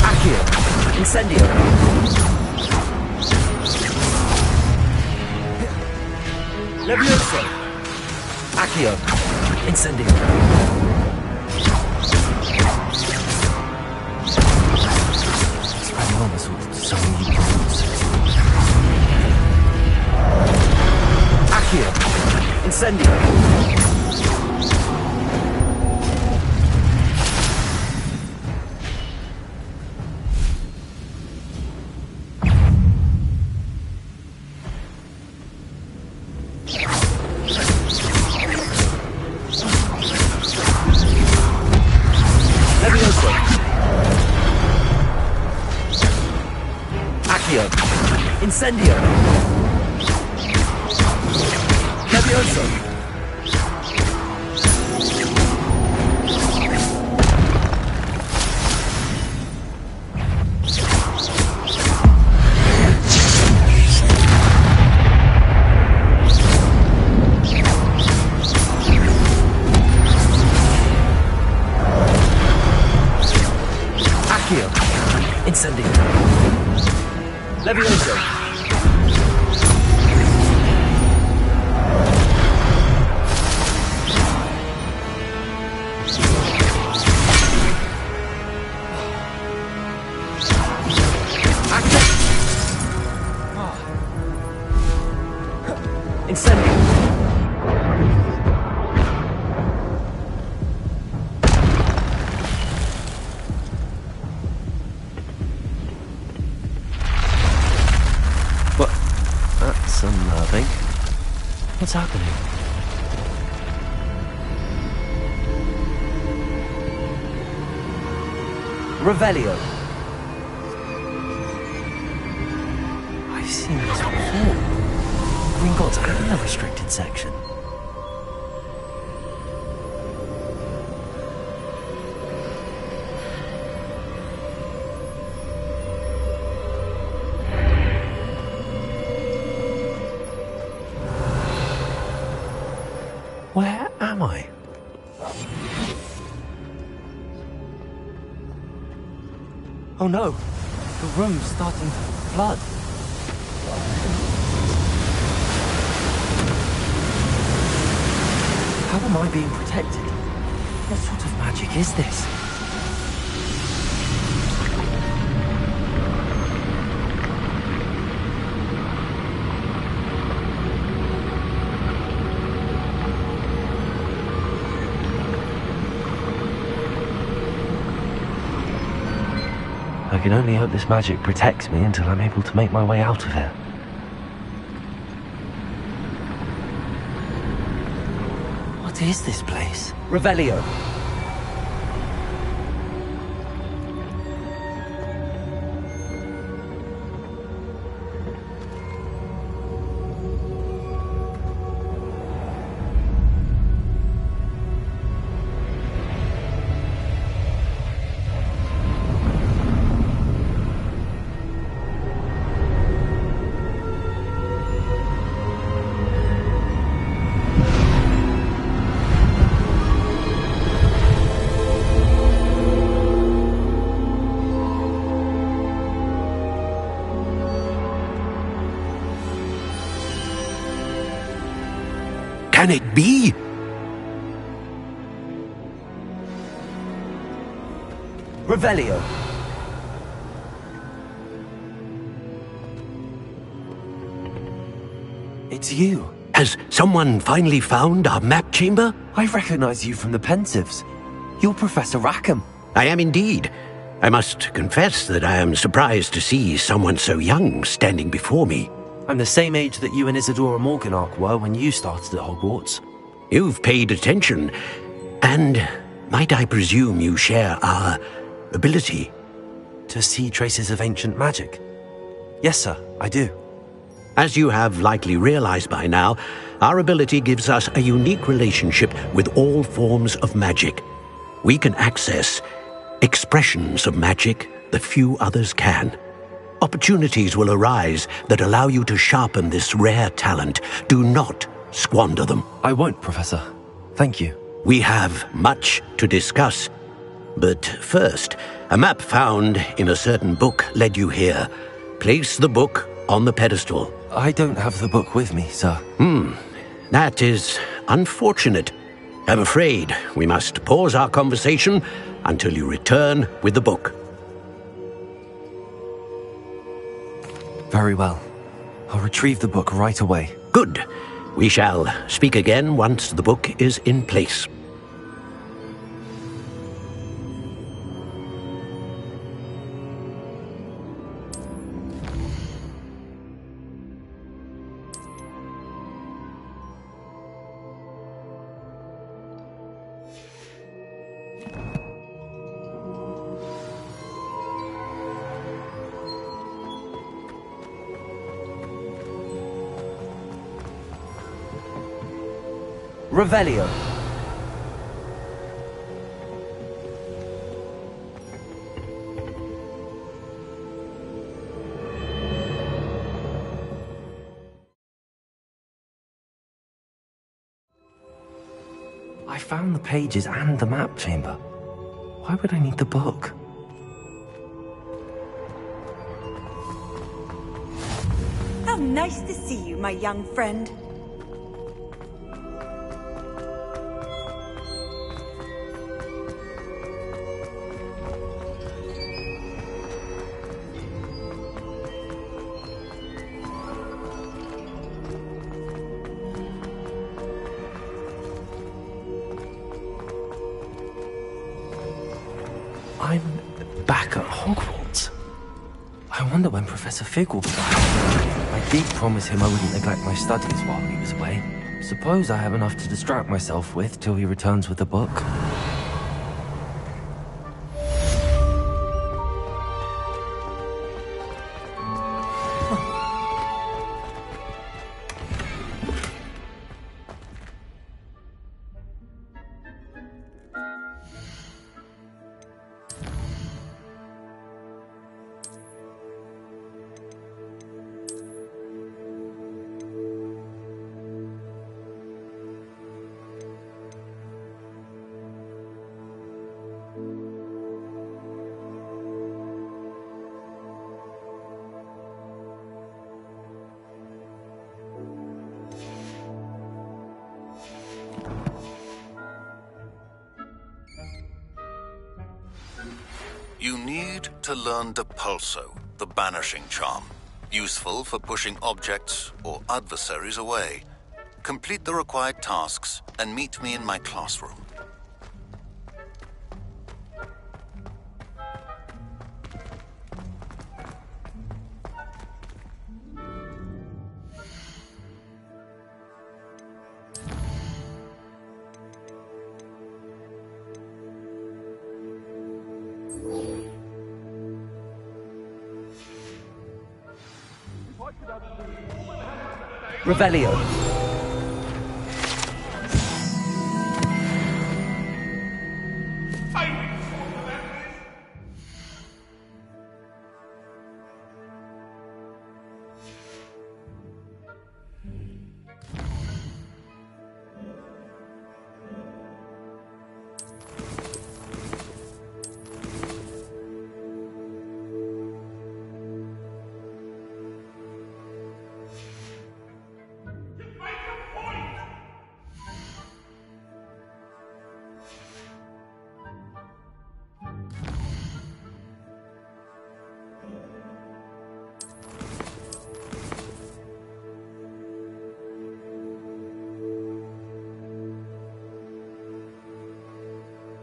Accio! Incendio! Levioso! Accio! Incendio! Spagnola so many balls. Accio! Incendio! Incendio! Levioso! Incendio. What? That's unnerving. What's happening? Revelio. I've seen this before. Gringotts and the restricted section. Where am I? Oh no, the room's starting to flood. How am I being protected? What sort of magic is this? I can only hope this magic protects me until I'm able to make my way out of here. What is this place? Revelio. Can it be? Revelio. It's you. Has someone finally found our map chamber? I recognize you from the Pensives. You're Professor Rackham. I am indeed. I must confess that I am surprised to see someone so young standing before me. I'm the same age that you and Isadora Morganach were when you started at Hogwarts. You've paid attention, and might I presume you share our ability? To see traces of ancient magic? Yes, sir, I do. As you have likely realized by now, our ability gives us a unique relationship with all forms of magic. We can access expressions of magic that few others can. Opportunities will arise that allow you to sharpen this rare talent. Do not squander them. I won't, Professor. Thank you. We have much to discuss. But first, a map found in a certain book led you here. Place the book on the pedestal. I don't have the book with me, sir. That is unfortunate. I'm afraid we must pause our conversation until you return with the book. Very well. I'll retrieve the book right away. Good. We shall speak again once the book is in place. Revelio. I found the pages and the map chamber. Why would I need the book? How nice to see you, my young friend. I'm back at Hogwarts. I wonder when Professor Fig will be back. I did promise him I wouldn't neglect my studies while he was away. Suppose I have enough to distract myself with till he returns with the book. You need to learn Depulso, the banishing charm. Useful for pushing objects or adversaries away. Complete the required tasks and meet me in my classroom. Revelio.